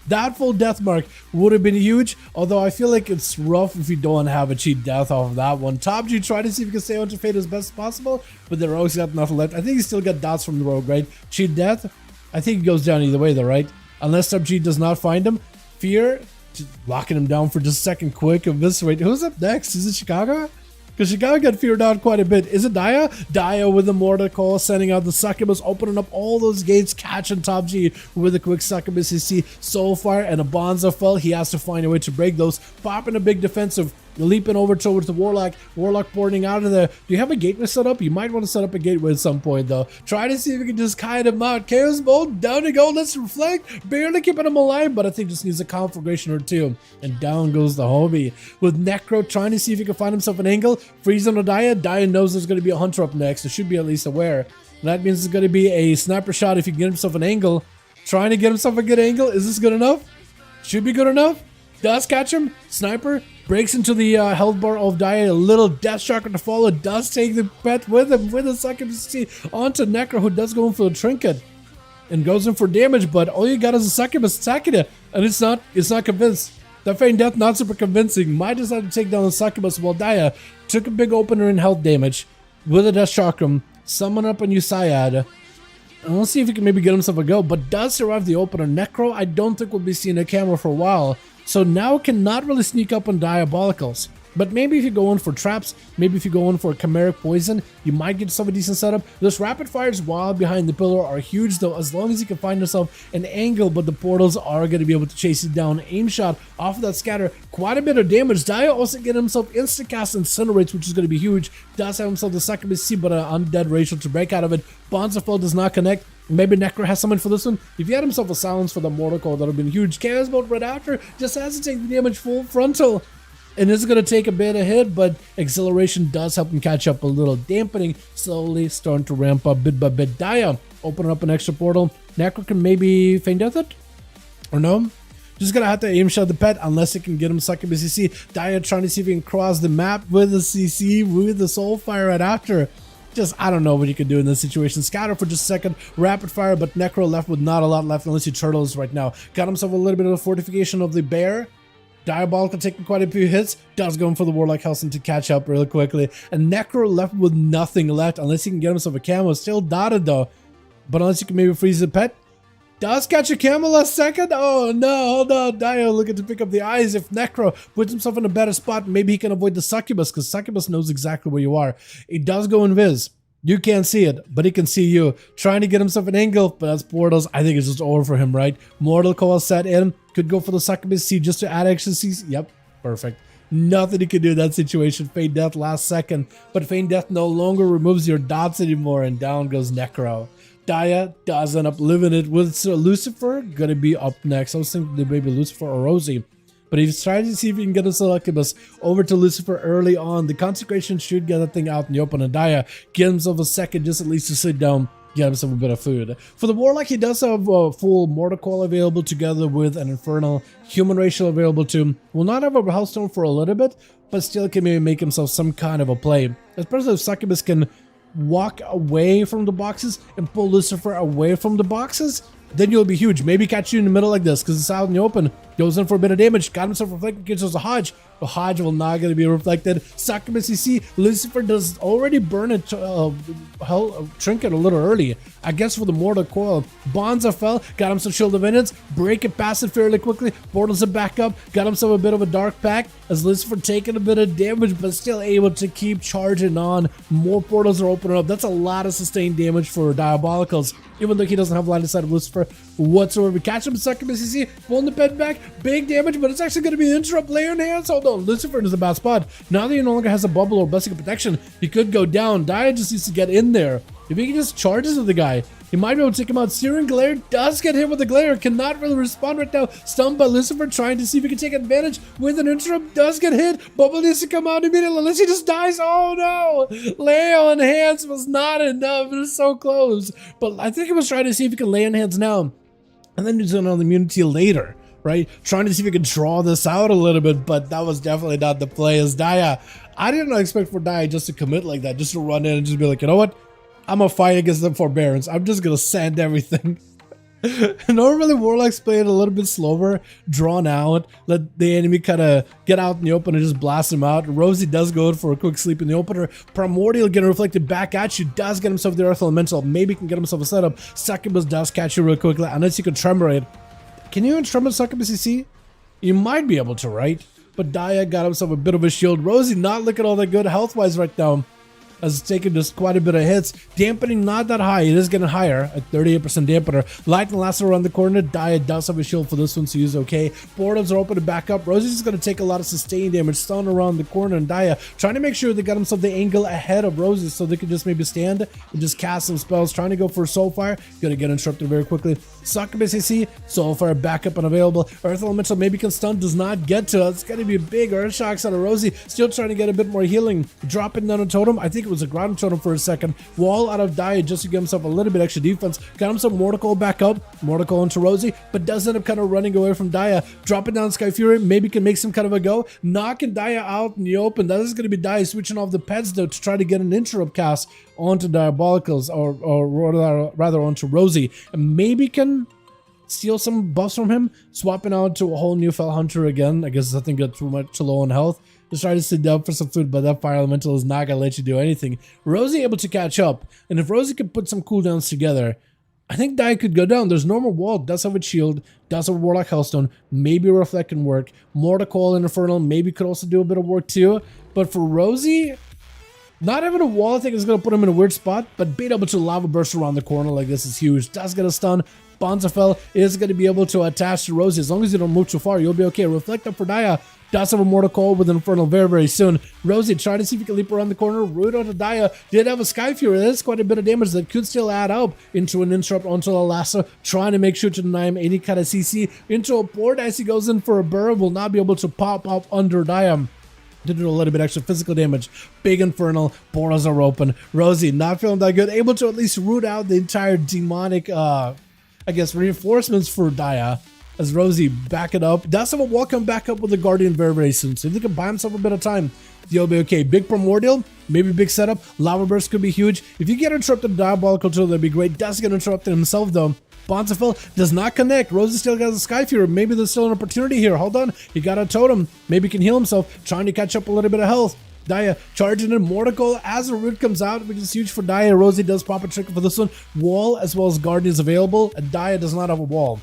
That full death mark would have been huge, although I feel like it's rough if you don't have a cheat death off of that one. Top G try to see if you can stay onto Fade as best as possible, but the Rogue's got nothing left. I think he still got dots from the Rogue, right? Cheat death? I think he goes down either way though, right? Unless Top G does not find him. Fear, just locking him down for just a second quick. Eviscerate. Who's up next? Is it Chicago? Because Chicago got feared out quite a bit. Is it Daya? Daya with the Mortar Call, sending out the Succubus, opening up all those gates, catching Top G with a quick Succubus. You see Soulfire and a Bonza fell. He has to find a way to break those. Popping a big defensive, leaping over towards the Warlock. Warlock boarding out of there. Do you have a gateway set up? You might want to set up a gateway at some point though. Try to see if you can just kite him out. Chaos Bolt, down to go. Let's reflect. Barely keeping him alive, but I think just needs a conflagration or two. And down goes the Hobie. With Necro trying to see if he can find himself an angle. Freeze on Daya. Daya knows there's going to be a Hunter up next. It should be at least aware. And that means it's going to be a sniper shot if he can get himself an angle. Trying to get himself a good angle. Is this good enough? Should be good enough. Does catch him. Sniper breaks into the health bar of Daya. A little death shocker to follow. Does take the pet with him with a second to see onto Necro, who does go in for the trinket and goes in for damage. But all you got is a Succubus attacking it, and it's not convinced. That Feign Death not super convincing. Might decide to take down the Succubus while Daya took a big opener in health damage with a death chakram. Summon up a new Syad. And we'll see if he can maybe get himself a go, but does survive the opener. Necro, I don't think we'll be seeing a camera for a while. So now cannot really sneak up on Diabolicals. But maybe if you go in for traps, maybe if you go in for chimeric poison, you might get yourself a decent setup. Those rapid fires while behind the pillar are huge though, as long as you can find yourself an angle, but the portals are going to be able to chase you down. Aim shot off of that scatter, quite a bit of damage. Daya also get himself instant cast Incinerates, which is going to be huge. Does have himself the Succubus C, but an undead ratio to break out of it. Bonzafell does not connect. Maybe Necro has someone for this one. If he had himself a silence for the Mortal Call, that would have been huge. Chaos Bolt right after, just has to take the damage full frontal. And it's going to take a bit of hit, but Exhilaration does help him catch up a little. Dampening, slowly starting to ramp up bit by bit. Daya, opening up an extra portal. Necro can maybe Feign Death it? Or no? Just gonna have to aim shot the pet unless it can get him Succubus CC. Daya trying to see if he can cross the map with the CC, with the Soulfire right after. Just, I don't know what you can do in this situation. Scatter for just a second, rapid fire, but Necro left with not a lot left unless he turtles right now. Got himself a little bit of the fortification of the bear. Diabolical taking quite a few hits, does go in for the Warlock Helsing to catch up really quickly. And Necro left with nothing left unless he can get himself a camo. Still dotted though, but unless you can maybe freeze the pet. Does catch a camo last second. Oh no, hold on. Daya looking to pick up the eyes. If Necro puts himself in a better spot, maybe he can avoid the Succubus, because Succubus knows exactly where you are. It does go invis. You can't see it, but he can see you. Trying to get himself an angle, but that's portals. I think it's just over for him, right? Mortal Coil set in. Could go for the Succubus C just to add extra C's. Yep, perfect. Nothing he can do in that situation. Feign Death last second, but Feign Death no longer removes your dots anymore, and down goes Necro. Daya does end up living it with Lucifer. Gonna be up next. I was thinking maybe Lucifer or Rosie. But he's trying to see if he can get a Succubus over to Lucifer early on. The Consecration should get that thing out in the open. And Daya get himself a second just at least to sit down, get himself a bit of food. For the Warlock, he does have a full Mortal Coil available together with an Infernal Human Racial available too. Will not have a Hellstone for a little bit, but still can maybe make himself some kind of a play. Especially if Succubus can walk away from the boxes and pull Lucifer away from the boxes, then you'll be huge. Maybe catch you in the middle like this because it's out in the open. Goes in for a bit of damage. Got himself reflected. Gets us a Hodge. The Hodge will not going to be reflected. Succubus CC. Lucifer does already burn a trinket a little early. I guess for the Mortal Coil. Bonza fell. Got himself Shield of Vengeance. Break it past it fairly quickly. Portals it back up. Got himself a bit of a Dark Pack as Lucifer taking a bit of damage but still able to keep charging on. More portals are opening up. That's a lot of sustained damage for Diabolicals. Even though he doesn't have line of sight of Lucifer whatsoever. Catch him, Succubus CC. Pulling the bed back. Big damage, but it's actually going to be an interrupt layer in hands. Hold on, Lucifer is a bad spot. Now that he no longer has a bubble or blessing of protection, he could go down. Daya just needs to get in there. If he can just charge into the guy, He might be able to take him out. Searing Glare does get hit with the Glare. Cannot really respond right now. Stunned by Lucifer, trying to see if he can take advantage with an interrupt. Does get hit. Bubble needs to come out immediately unless he just dies. Oh no! Lay on hands was not enough. It was so close. But I think he was trying to see if he can lay on hands now. And then he's on the immunity later. Right? Trying to see if he could draw this out a little bit, but that was definitely not the play as Daya. I did not expect for Daya just to commit like that, just to run in and just be like, you know what? I'm gonna fight against the forbearance. I'm just gonna send everything. Normally Warlock's playing a little bit slower, drawn out, let the enemy kind of get out in the open and just blast him out. Rosie does go for a quick sleep in the opener. Primordial getting reflected back at you, does get himself the Earth Elemental, maybe can get himself a setup. Succubus does catch you real quickly, unless you can Tremorate. Can you Tremor Succubus CC? You might be able to, right? But Daya got himself a bit of a shield. Rosie not looking all that good health-wise right now, as it's taking just quite a bit of hits. Dampening not that high, it is getting higher at 38% dampener. Lightning Lasso around the corner. Daya does have a shield for this one, so he's okay. Portals are open to back up. Rosie's just going to take a lot of sustained damage. Stun around the corner, and Daya trying to make sure they got himself the angle ahead of Rosie so they could just maybe stand and just cast some spells. Trying to go for Soulfire. Going to get interrupted very quickly. Succubus CC, Soulfire back up and available. Earth Elemental maybe can stun, does not get to it. It's going to be a big Earth Shocks out of Rosie. Still trying to get a bit more healing. Dropping down a totem. I think it was a ground totem for a second. Wall out of Daya just to give himself a little bit extra defense. Got himself Mortical back up. Mortical into Rosie, but does end up kind of running away from Daya. Dropping down Sky Fury, maybe can make some kind of a go. Knocking Daya out in the open. That is going to be Daya switching off the pets though to try to get an interrupt cast onto Diabolicals, or rather onto Rosie, and maybe can steal some buffs from him, swapping out to a whole new Fell Hunter again. I guess I think it's too low on health. Just try to sit down for some food, but that Fire Elemental is not gonna let you do anything. Rosie able to catch up, and if Rosie could put some cooldowns together, I think Daya could go down. There's normal wall, does have a shield, does have a Warlock Hellstone, maybe Reflect can work. Mortical and Infernal maybe could also do a bit of work too. But for Rosie, not having a wall I think is gonna put him in a weird spot, but being able to Lava Burst around the corner like this is huge. Does get a stun. Bonzafell is going to be able to attach to Rosie. As long as you don't move too far, you'll be okay. Reflect up for Daya. Does have a Mortal Coil with Infernal very, very soon. Rosie trying to see if he can leap around the corner. Root onto Daya. Did have a Sky Fury. That's quite a bit of damage that could still add up into an interrupt onto the Lasso. Trying to make sure to deny him any kind of CC. Into a board as he goes in for a burrow. Will not be able to pop up under Daya. To do a little bit extra physical damage. Big Infernal. Portals are open. Rosie not feeling that good. Able to at least root out the entire demonic I guess reinforcements for Daya as Rosie back it up. Does have a wall come back up with the Guardian very, very soon. So if he can buy himself a bit of time, he'll be okay. Big Primordial, maybe big setup. Lava Burst could be huge. If you get interrupted Diabolical too, that'd be great. Does get interrupted himself though. Bonzafell does not connect. Rosie still got a Sky Fury. Maybe there's still an opportunity here. Hold on. He got a totem. Maybe can heal himself. Trying to catch up a little bit of health. Daya charging in Mortical as a root comes out, which is huge for Daya. Rosie does pop a trick for this one. Wall as well as Guardians available, and Daya does not have a wall.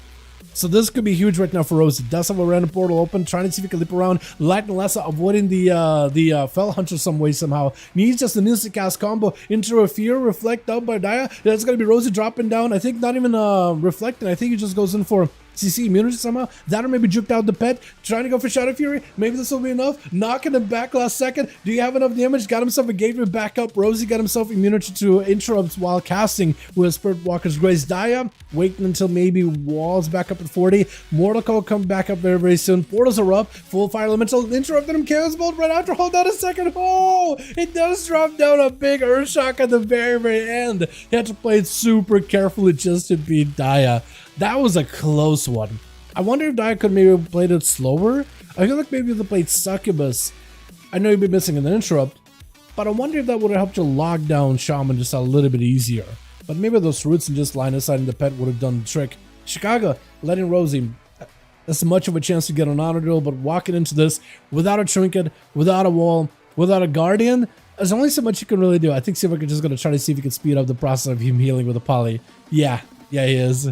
So this could be huge right now for Rosie. Does have a random portal open, trying to see if he can leap around. Lightning Lasso avoiding the Fell Hunter some way somehow. Needs just an instant cast combo into a Fear, Reflect out by Daya. That's going to be Rosie dropping down. I think not even reflecting. I think he just goes in for CC immunity somehow. That or maybe juked out the pet. Trying to go for Shadow Fury. Maybe this will be enough. Knocking him back last second. Do you have enough damage? Got himself a gateway back up. Rosie got himself immunity to interrupts while casting with Spirit Walker's Grace. Daya waiting until maybe walls back up at 40. Mortal Coil come back up very, very soon. Portals are up. Full Fire Elemental interrupted him. Chaos Bolt right after. Hold on a second. Oh, it does drop down a big Earth Shock at the very, very end. He had to play it super carefully just to beat Daya. That was a close one. I wonder if Daya could maybe have played it slower. I feel like maybe if they played Succubus, I know you'd be missing an interrupt, but I wonder if that would have helped you lock down Shaman just a little bit easier. But maybe those roots and just line aside in the pet would have done the trick. Chicago letting Rosie as much of a chance to get an honor duel, but walking into this without a trinket, without a wall, without a guardian, there's only so much you can really do. I think Silver is just going to try to see if he can speed up the process of him healing with a poly. Yeah, he is.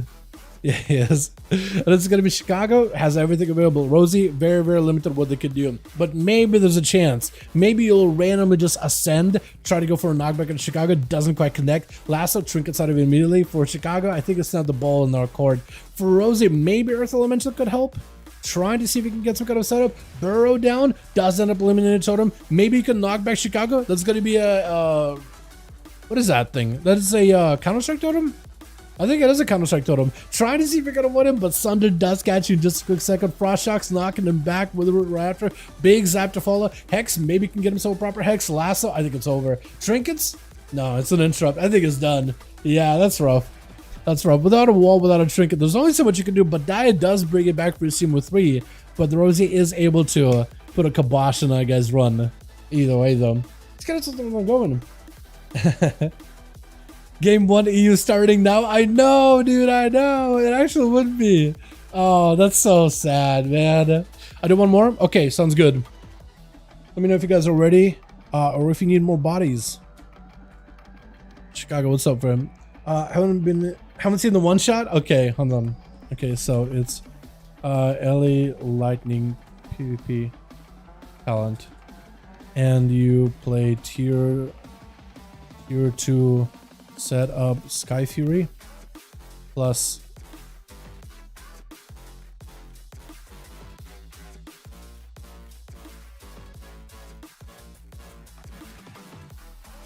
Yes, and it's going to be Chicago, has everything available. Rosie, very, very limited what they could do. But maybe there's a chance. Maybe you'll randomly just ascend, try to go for a knockback in Chicago, doesn't quite connect. Lasso trinkets out of it immediately. For Chicago, I think it's not the ball in our court. For Rosie, maybe Earth Elemental could help. Trying to see if he can get some kind of setup. Burrow down, does end up eliminating totem. Maybe you can knock back Chicago. That's going to be a what is that thing? That is a Counter-Strike totem? I think it is a Counter-Strike totem. Trying to see if you're gonna win him, but Sunder does catch you in just a quick second. Frost Shock's knocking him back with a right after. Big zap to follow. Hex maybe can get himself a proper Hex. Lasso, I think it's over. Trinkets? No, it's an interrupt. I think it's done. Yeah, that's rough. That's rough. Without a wall, without a trinket, there's only so much you can do, but Dia does bring it back for his team with 3, but the Rosie is able to put a kibosh on that guy's run. Either way, though. Let's get something going. Game 1 EU starting now. I know, dude, I know. It actually would be. Oh, that's so sad, man. I do one more? Okay, sounds good. Let me know if you guys are ready, or if you need more bodies. Chicago, what's up, friend? Haven't seen the one shot? Okay, hold on. Okay, so it's LA Lightning PvP talent. And you play tier 2 set up Sky Fury plus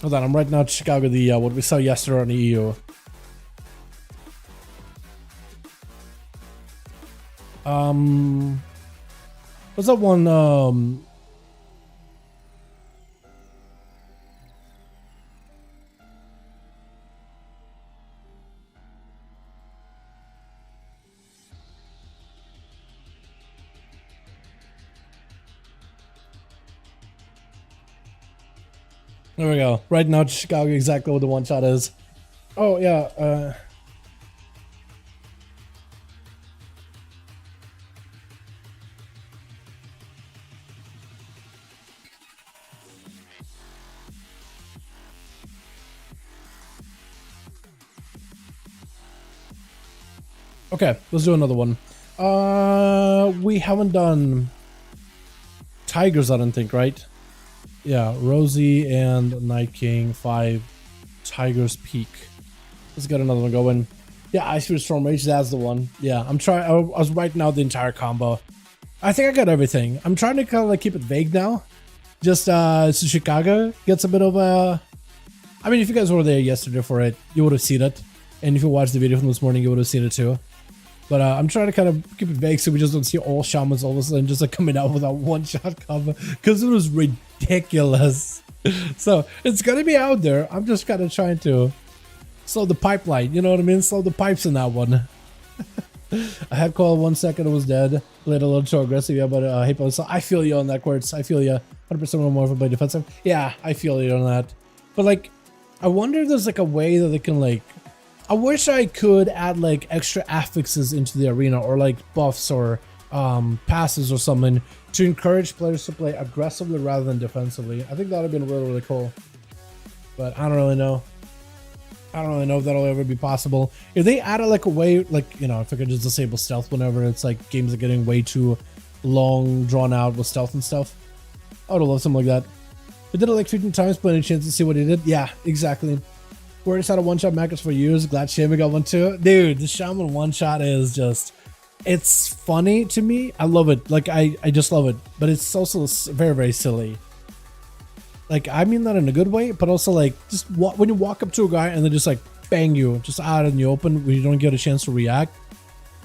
hold on, I'm writing out Chicago the what we saw yesterday on the EU. What's that one? There we go. Right now, Chicago, exactly what the one shot is. Oh yeah. Okay, let's do another one. We haven't done Tigers, I don't think, right? Yeah, Rosie and Night King 5 Tigers Peak. Let's get another one going. Yeah, Ice Spirit Storm Rage, that's the one. Yeah, I'm trying. I was writing out the entire combo. I think I got everything. I'm trying to kind of like keep it vague now. Just so Chicago gets a bit of a. I mean, if you guys were there yesterday for it, you would have seen it. And if you watched the video from this morning, you would have seen it too. But I'm trying to kind of keep it vague so we just don't see all shamans all of a sudden just like coming out with that one-shot combo because it was ridiculous. So it's gonna be out there. I'm just kind of trying to slow the pipeline. You know what I mean? Slow the pipes in that one. I had call 1 second, it was dead. Played a little too aggressive, yeah, but hey, so I feel you on that, Quartz. I feel you. 100% more if I play defensive. Yeah, I feel you on that. But like, I wonder if there's like a way that they can like. I wish I could add like extra affixes into the arena or like buffs or passes or something to encourage players to play aggressively rather than defensively. I think that would have been really, really cool. But I don't really know. I don't really know if that'll ever be possible. If they added like a way, like, you know, if I could just disable stealth whenever it's like games are getting way too long, drawn out with stealth and stuff. I would have loved something like that. I did it like 15 times, but any chance to see what he did? Yeah, exactly. We already had a one-shot macros for years. Glad Shaman got one too. Dude, the Shaman one-shot is just, it's funny to me. I love it. Like, I just love it. But it's also very, very silly. Like, I mean that in a good way, but also like, just when you walk up to a guy and then just like bang you, just out in the open when you don't get a chance to react,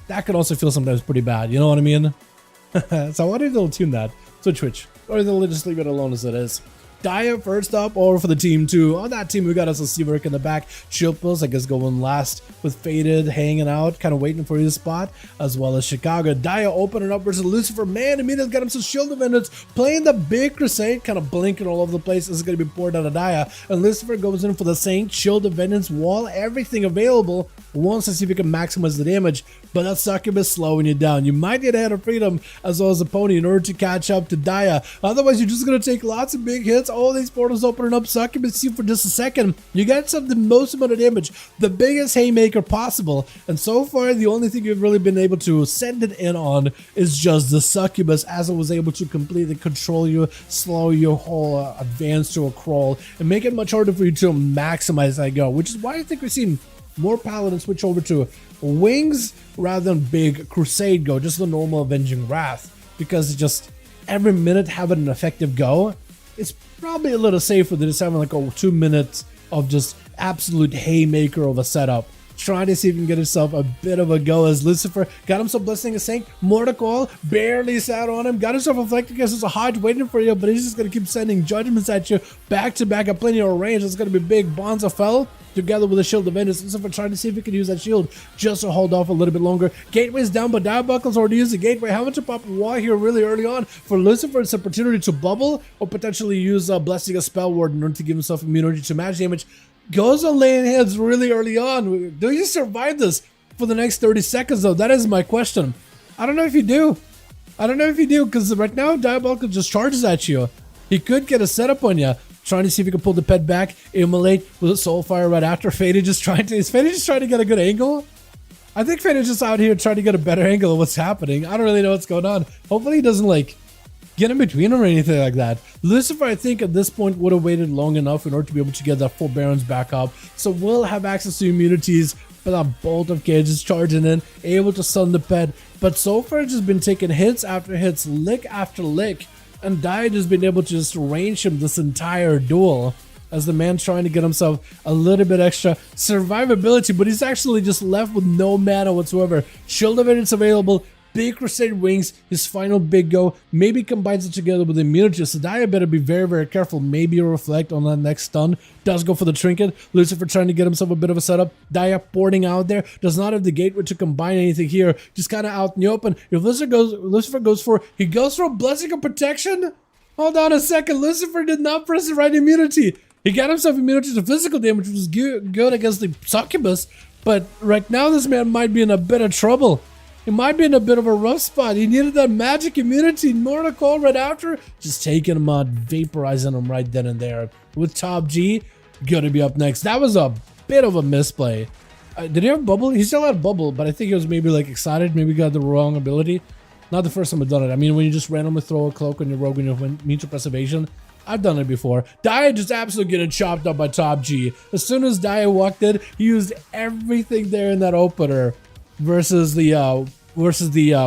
that could also feel sometimes pretty bad. You know what I mean? So why don't they tune that? Twitch. Or they'll just leave it alone as it is. Dia first up, over for the team 2. On that team, we got us a Seawork in the back. Shield Pills, I guess, going last with Faded hanging out, kind of waiting for his spot, as well as Chicago. Dia opening up versus Lucifer. Man, immediately got him some shield defenders, playing the big Crusade, kind of blinking all over the place. This is going to be poured out of Dia. And Lucifer goes in for the Saint, shield defenders, wall, everything available. Wants to see if he can maximize the damage, but that Succubus slowing you down. You might get ahead of Freedom as well as the Pony in order to catch up to Dia. Otherwise, you're just going to take lots of big hits. All these portals opening up. Succubus see for just a second. You get some the most amount of damage, the biggest haymaker possible. And so far, the only thing you've really been able to send it in on is just the Succubus, as it was able to completely control you, slow your whole advance to a crawl, and make it much harder for you to maximize that go. Which is why I think we're seeing more Paladins switch over to Wings rather than big Crusade go, just the normal Avenging Wrath, because just every minute having an effective go, it's probably a little safer than just having like a 2 minutes of just absolute haymaker of a setup. trying to see if he can get himself a bit of a go as Lucifer got himself blessing a sink. Mordecai barely sat on him, got himself reflecting against a Hodge waiting for you, but he's just going to keep sending judgments at you back to back at plenty of range. It's going to be big. Bonza fell together with a shield of Venus. Lucifer trying to see if he can use that shield just to hold off a little bit longer. Gateway's down, but Diabolical's already used the gateway. How much to pop wall here really early on for Lucifer? It's an opportunity to bubble or potentially use Blessing a Spell Ward in order to give himself immunity to match damage. Goes on laying heads really early on. Do you survive this for the next 30 seconds though? That is my question. I don't know if you do. I don't know if you do, because right now Diabolical just charges at you. He could get a setup on you. Trying to see if he can pull the pet back, immolate with a Soulfire right after. Faded just trying to, is Faded just trying to get a good angle? I think Faded just out here trying to get a better angle of what's happening. I don't really know what's going on. Hopefully he doesn't like get in between them or anything like that. Lucifer, I think at this point would have waited long enough in order to be able to get that full Barons back up. So we'll have access to immunities, but that bolt of cages charging in, able to stun the pet. But so far it's just been taking hits after hits, lick after lick. And Dia has been able to just range him this entire duel as the man trying to get himself a little bit extra survivability, but he's actually just left with no mana whatsoever. Shield of It available, big Crusade Wings, his final big go, maybe combines it together with immunity, so Dia better be very, very careful. Maybe reflect on that next stun. Does go for the trinket. Lucifer trying to get himself a bit of a setup. Dia boarding out there, does not have the gateway to combine anything here, just kind of out in the open. If Lucifer goes for a Blessing of Protection? Hold on a second, Lucifer did not press the right immunity. He got himself immunity to physical damage, which was good against the Succubus, but right now this man might be in a bit of trouble. He might be in a bit of a rough spot. He needed that magic immunity. Mordecai right after, just taking him out, vaporizing him right then and there. With Top G, gonna be up next. That was a bit of a misplay. Did he have bubble? He still had bubble, but I think he was maybe like excited. Maybe got the wrong ability. Not the first time I've done it. I mean, when you just randomly throw a cloak on your rogue and you meet your preservation, I've done it before. Dia just absolutely getting chopped up by Top G. As soon as Dia walked in, he used everything there in that opener versus the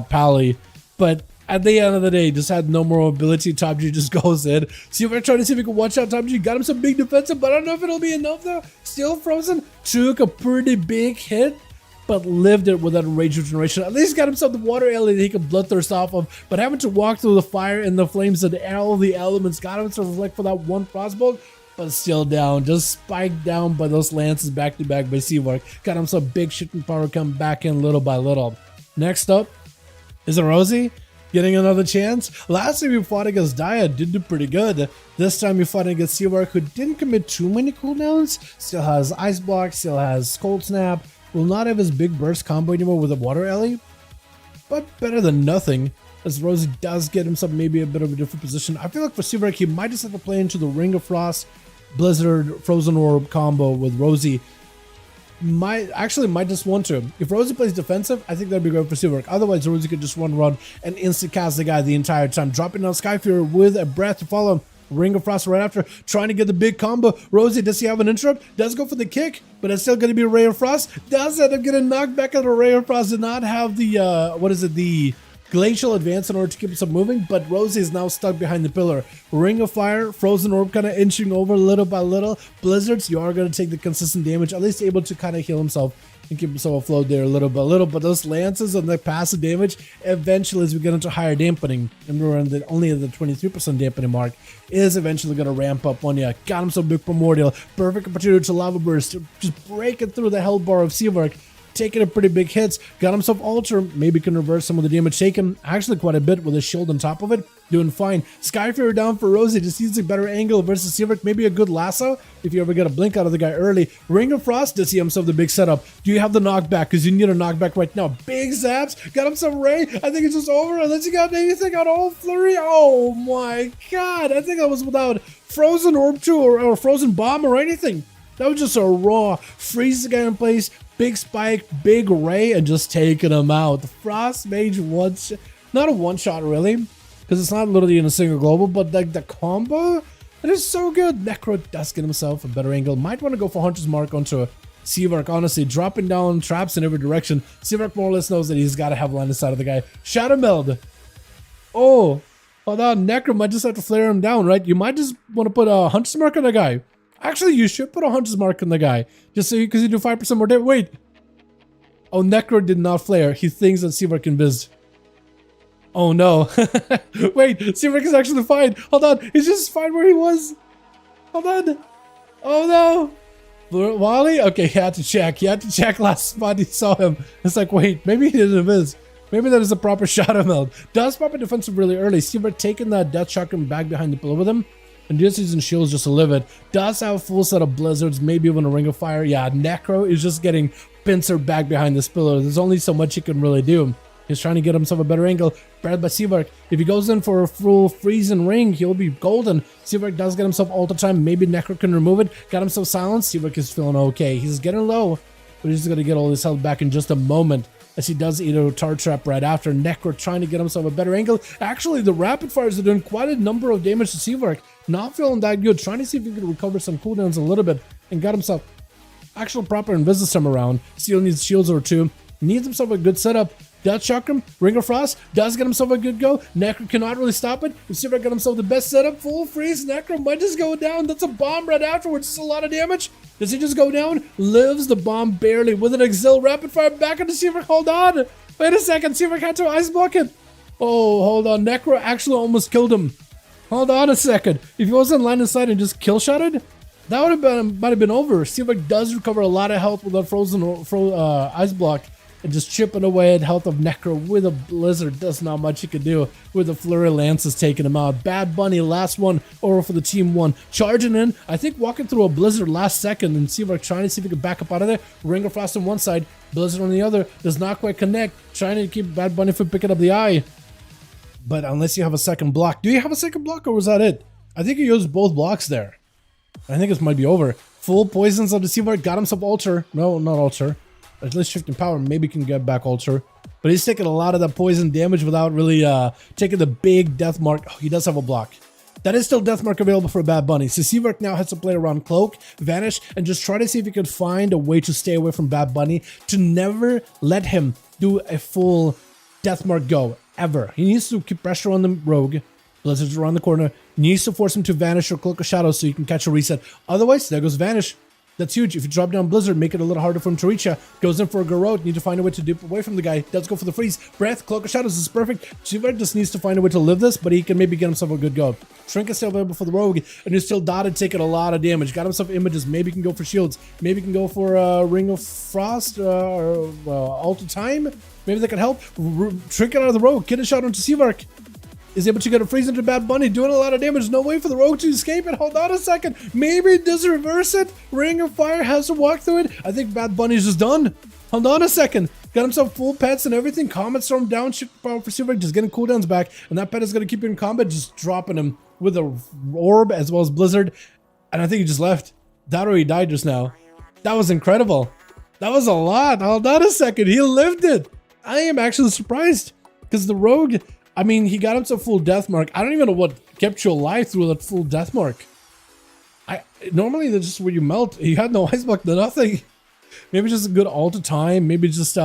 Pally, but at the end of the day, just had no more ability. Top G just goes in. See, we're trying to see if we can watch out Top G. Got him some big defensive, but I don't know if it'll be enough though. Still frozen. Took a pretty big hit, but lived it with that rage regeneration. At least got himself the water alien that he could bloodthirst off of, but having to walk through the fire and the flames and all the elements got him to reflect for that one frostbolt. But still down, just spiked down by those lances back to back by Seawark. Got him some big shifting power come back in little by little. Next up is a Rosie getting another chance. Last time we fought against Dia did do pretty good. This time we fought against Seawark, who didn't commit too many cooldowns. Still has Ice Block, still has Cold Snap. Will not have his big burst combo anymore with a Water Ellie, but better than nothing. As Rosie does get himself maybe a bit of a different position. I feel like for Seawark, he might just have to play into the Ring of Frost, Blizzard, Frozen Orb combo with Rosie. Might just want to. If Rosie plays defensive, I think that'd be great for Seawark. Otherwise, Rosie could just run and instant cast the guy the entire time. Dropping down Skyfury with a breath to follow him. Ring of Frost right after, trying to get the big combo. Rosie, does he have an interrupt? Does go for the kick, but it's still going to be a Ray of Frost. Does end up getting knocked back out of Ray of Frost. Did not have the, the Glacial Advance in order to keep himself moving, but Rosie is now stuck behind the pillar. Ring of Fire, Frozen Orb kind of inching over little by little. Blizzards, you are going to take the consistent damage, at least able to kind of heal himself and keep himself afloat there little by little. But those lances and the passive damage, eventually as we get into higher dampening, and we're only at the 23% dampening mark, is eventually going to ramp up on you. Got him some big Primordial. Perfect opportunity to Lava Burst, just breaking through the hell bar of Seawark. Taking a pretty big hits, got himself Alter, maybe can reverse some of the damage taken, actually quite a bit with a shield on top of it, doing fine. Skyfury down for Rosie, just needs a better angle versus Seawark, maybe a good lasso if you ever get a blink out of the guy early. Ring of Frost, does he himself the big setup? Do you have the knockback? Because you need a knockback right now. Big zaps, got him some Ray, I think it's just over, unless you got anything on all Flurry. Oh my god, I think that was without Frozen Orb 2 or Frozen Bomb or anything. That was just a raw, freeze the guy in place, big spike, big Ray, and just taking him out. The Frost Mage not a one-shot really, because it's not literally in a single global, but like the combo, it is so good. Necro does get himself a better angle. Might want to go for Hunter's Mark onto Seawark, honestly, dropping down traps in every direction. Seawark more or less knows that he's got to have line of sight of the guy. Shadow Meld. Oh, hold on, Necro might just have to flare him down, right? You might just want to put a Hunter's Mark on the guy. Actually, you should put a Hunter's Mark on the guy, just so because you do 5% more damage. Wait, Oh, Necro did not flare. He thinks that Seawork invised. Oh no. Wait, Seawork is actually fine. Hold on. He's just fine where he was. Hold on. Oh no. Wally? Okay, he had to check. He had to check last spot he saw him. It's like, wait, maybe he didn't invis. Maybe that is a proper shadow meld. Does pop a defensive really early. Seawork taking that death shotgun back behind the pillow with him. And just using shields just to live it. Does have a full set of blizzards, maybe even a ring of fire. Yeah, Necro is just getting pincered back behind this pillar. There's only so much he can really do. He's trying to get himself a better angle. Bred by Seawork. If he goes in for a full freezing ring, he'll be golden. Seawork does get himself ult time. Maybe Necro can remove it. Got himself silenced. Seawork is feeling okay. He's getting low, but he's going to get all his health back in just a moment, as he does eat a tar trap right after. Necro trying to get himself a better angle. Actually, the rapid fires are doing quite a number of damage to Seawork. Not feeling that good. Trying to see if he can recover some cooldowns a little bit, and got himself actual proper invis this time around. Still needs shields or two. Needs himself a good setup. Death Chakram, Ring of Frost, does get himself a good go. Necro cannot really stop it. Seawork got himself the best setup. Full freeze. Necro might just go down. That's a bomb right afterwards. It's a lot of damage. Does he just go down? Lives the bomb barely with an Exil rapid fire back into Seawork. Hold on. Wait a second. Seawork had to ice block it. Oh, hold on. Necro actually almost killed him. Hold on a second. If he wasn't line of sight and just kill shotted, that would have been might have been over. Seawork does recover a lot of health with that frozen ice block. And just chipping away at health of Necro with a blizzard. There's not much he could do with the flurry lances taking him out. Bad Bunny, last one over for the team one. Charging in, I think walking through a blizzard last second, and Seawork trying to see if he can back up out of there. Ring of Frost on one side, blizzard on the other. Does not quite connect. Trying to keep Bad Bunny from picking up the eye. But unless you have a second block. Do you have a second block or was that it? I think he used both blocks there. I think this might be over. Full poisons on the Seawork. Got himself Ultra. No, not Ultra. At least shifting power, maybe can get back Ultra. But he's taking a lot of that poison damage without really taking the big death mark. Oh, he does have a block. That is still death mark available for Bad Bunny. So Seawork now has to play around Cloak, Vanish, and just try to see if he could find a way to stay away from Bad Bunny, to never let him do a full death mark go, ever. He needs to keep pressure on the Rogue. Blizzard's around the corner. Needs to force him to Vanish or Cloak of Shadows so you can catch a reset. Otherwise, there goes Vanish. That's huge. If you drop down Blizzard, make it a little harder for him to reach you. Goes in for a Garrote. Need to find a way to dip away from the guy. Does go for the freeze. Breath, Cloak of Shadows is perfect. Seawork just needs to find a way to live this, but he can maybe get himself a good go. Shrink is still available for the Rogue, and he's still dotted, taking a lot of damage. Got himself images. Maybe can go for shields. Maybe can go for Ring of Frost or Alter Time. Maybe that can help. Trinket out of the Rogue. Get a shot onto Seawork. Is able to get a freeze into Bad Bunny, doing a lot of damage. No way for the Rogue to escape it. Hold on a second. Maybe it does reverse it. Ring of Fire has to walk through it. I think Bad Bunny's just done. Hold on a second. Got himself full pets and everything. Comet Storm down, shift power for Seawork, just getting cooldowns back. And that pet is going to keep you in combat, just dropping him with a orb as well as Blizzard. And I think he just left. That or he died just now. That was incredible. That was a lot. Hold on a second. He lived it. I am actually surprised because the Rogue, I mean, he got himself full death mark. I don't even know what kept you alive through that full death mark. Normally that's just where you melt. He had no ice block, nothing. Maybe just a good alter time. Maybe just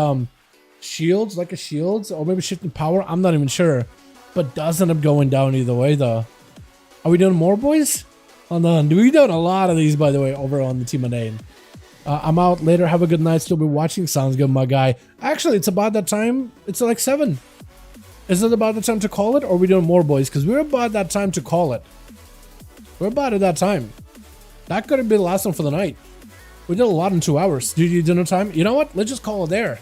shields, like a shields, or maybe shifting power. I'm not even sure. But does end up going down either way though. Are we doing more, boys? Hold on. We've done a lot of these, by the way, over on the Team NA. I'm out later. Have a good night. Still be watching. Sounds good, my guy. Actually, it's about that time. It's like 7. Is it about the time to call it, or are we doing more, boys? Because we're about that time to call it. We're about at that time. That could have been the last one for the night. We did a lot in 2 hours. Did you dinner time? You know what? Let's just call it there.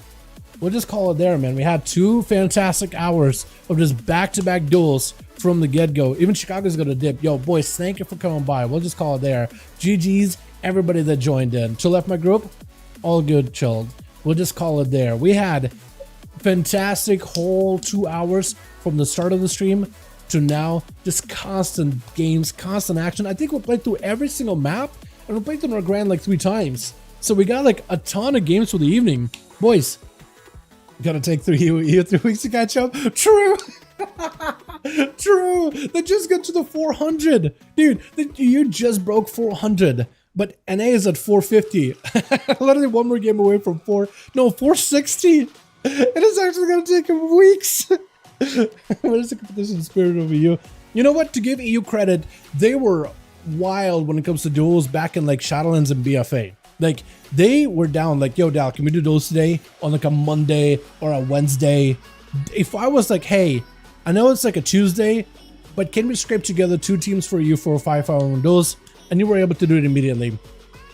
We'll just call it there, man. We had 2 fantastic hours of just back-to-back duels from the get-go. Even Chicago's gonna dip. Yo, boys, thank you for coming by. We'll just call it there. GG's, everybody that joined in. To left my group, all good, chilled. We'll just call it there. We had fantastic whole 2 hours from the start of the stream to now, just constant games, constant action. I think we'll play through every single map, and we'll play through our grand like 3 times. So we got like a ton of games for the evening. Boys, gotta take 3 weeks to catch up. True. True. They just got to the 400. Dude, you just broke 400. But NA is at 450. Literally one more game away from 460. It is actually going to take him weeks. What is the competition spirit over EU? You know what? To give EU credit, they were wild when it comes to duels back in like Shadowlands and BFA. Like, they were down like, yo, Dal, can we do those today on like a Monday or a Wednesday? If I was like, hey, I know it's like a Tuesday, but can we scrape together 2 teams for you for 5v5 1v1 duels? And you were able to do it immediately.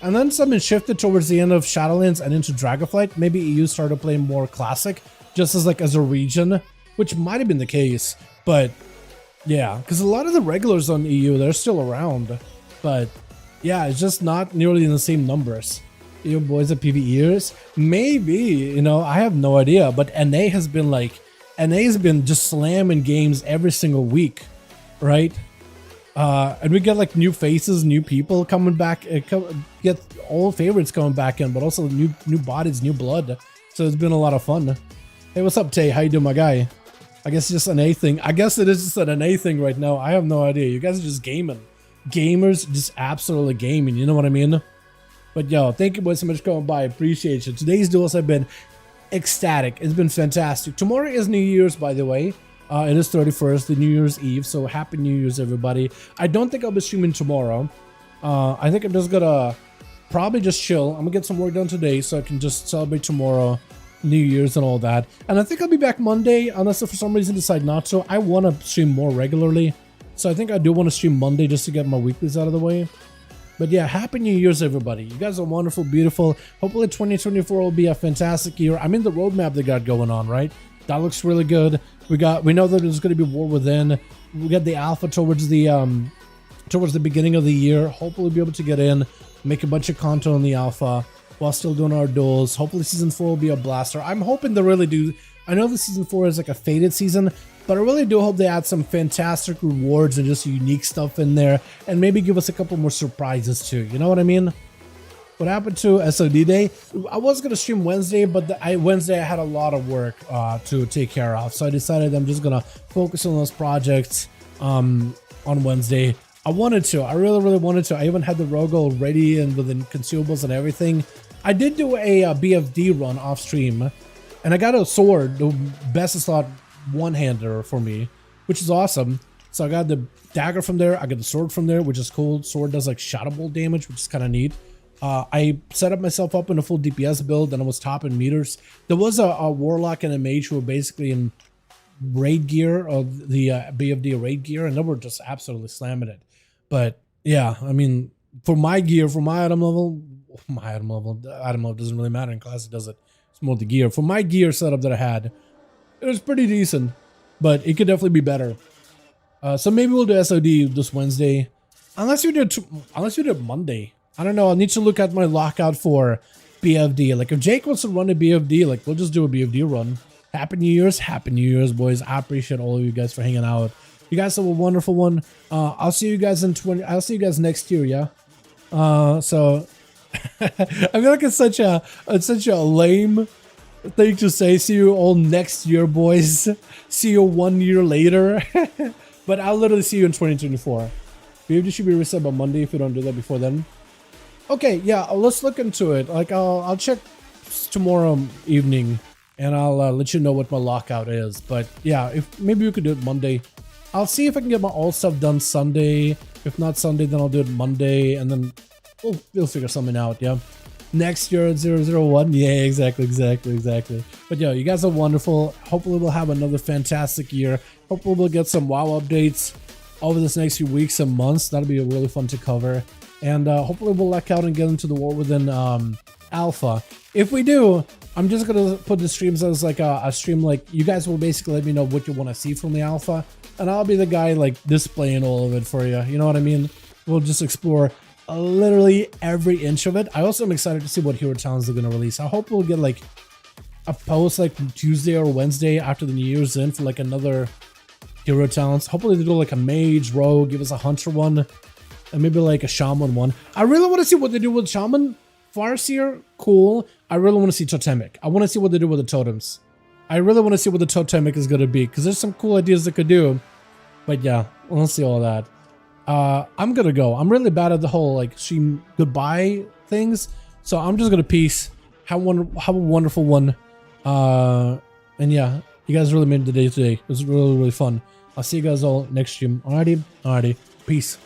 And then something shifted towards the end of Shadowlands and into Dragonflight. Maybe EU started playing more classic, just as like as a region, which might have been the case. But yeah, because a lot of the regulars on EU, they're still around. But yeah, it's just not nearly in the same numbers. You boys are PvEers? Maybe, you know, I have no idea. But NA has been like, NA's been just slamming games every single week, right? And we get like new faces, new people coming back, get old favorites coming back in, but also new bodies, new blood. So it's been a lot of fun. Hey, what's up, Tay? How you doing, my guy? I guess it's just an A thing. I guess it is just an A thing right now. I have no idea. You guys are just gaming. Gamers just absolutely gaming. You know what I mean? But yo, thank you boys so much for coming by. Appreciate you. Today's duels have been ecstatic. It's been fantastic. Tomorrow is New Year's, by the way. It is 31st, the New Year's Eve, so happy New Year's, everybody. I don't think I'll be streaming tomorrow. I think I'm just gonna probably just chill. I'm gonna get some work done today so I can just celebrate tomorrow, New Year's and all that. And I think I'll be back Monday, unless if for some reason decide not to. I want to stream more regularly, so I think I do want to stream Monday just to get my weeklies out of the way. But yeah, happy New Year's, everybody. You guys are wonderful, beautiful. Hopefully 2024 will be a fantastic year. I mean, the roadmap they got going on, right? That looks really good. We know that there's going to be War Within. We got the alpha towards the beginning of the year. Hopefully, we'll be able to get in, make a bunch of content on the alpha while still doing our duels. Hopefully, season 4 will be a blaster. I'm hoping they really do. I know the season 4 is like a faded season, but I really do hope they add some fantastic rewards and just unique stuff in there, and maybe give us a couple more surprises too. You know what I mean? What happened to SOD Day? I was going to stream Wednesday, but Wednesday I had a lot of work to take care of. So I decided I'm just going to focus on those projects on Wednesday. I wanted to. I really wanted to. I even had the Rogo ready and with the consumables and everything. I did do a BFD run off stream, and I got a sword, the best slot one-hander for me, which is awesome. So I got the dagger from there. I got the sword from there, which is cool. Sword does like shattable damage, which is kind of neat. I set up myself up in a full DPS build, and I was top in meters. There was a Warlock and a Mage who were basically in raid gear, or the BFD raid gear, and they were just absolutely slamming it. But yeah, I mean, for my gear, for my item level, the item level doesn't really matter in Classic, does it? It's more the gear. For my gear setup that I had, it was pretty decent, but it could definitely be better. So maybe we'll do SOD this Wednesday, unless you did Monday. I don't know. I need to look at my lockout for BFD. Like, if Jake wants to run a BFD, like, we'll just do a BFD run. Happy New Year's, boys. I appreciate all of you guys for hanging out. You guys have a wonderful one. I'll see you guys I'll see you guys next year. Yeah. So I feel like it's such a lame thing to say. See you all next year, boys. See you 1 year later. But I'll literally see you in 2024. BFD should be reset by Monday if we don't do that before then. Okay, yeah, let's look into it. Like, I'll check tomorrow evening, and I'll let you know what my lockout is. But yeah, if maybe we could do it Monday. I'll see if I can get my all stuff done Sunday. If not Sunday, then I'll do it Monday, and then we'll figure something out. Yeah, next year at 001. Yeah, exactly. But yeah, you guys are wonderful. Hopefully, we'll have another fantastic year. Hopefully, we'll get some WoW updates over this next few weeks and months. That'll be really fun to cover. And hopefully we'll luck out and get into the War Within alpha. If we do, I'm just going to put the streams as like a stream, like you guys will basically let me know what you want to see from the alpha. And I'll be the guy like displaying all of it for you. You know what I mean? We'll just explore literally every inch of it. I also am excited to see what hero talents they're going to release. I hope we'll get like a post like Tuesday or Wednesday after the New Year's in for like another hero talents. Hopefully they do like a mage, rogue, give us a hunter one. And maybe like a shaman one. I really want to see what they do with shaman. Farseer, cool. I really want to see totemic. I want to see what they do with the totems. I really want to see what the totemic is going to be, because there's some cool ideas they could do. But yeah, we'll see all that. I'm going to go. I'm really bad at the whole like stream goodbye things. So I'm just going to peace. Have a wonderful one. And yeah, you guys really made the day today. It was really, really fun. I'll see you guys all next stream. Alrighty. Peace.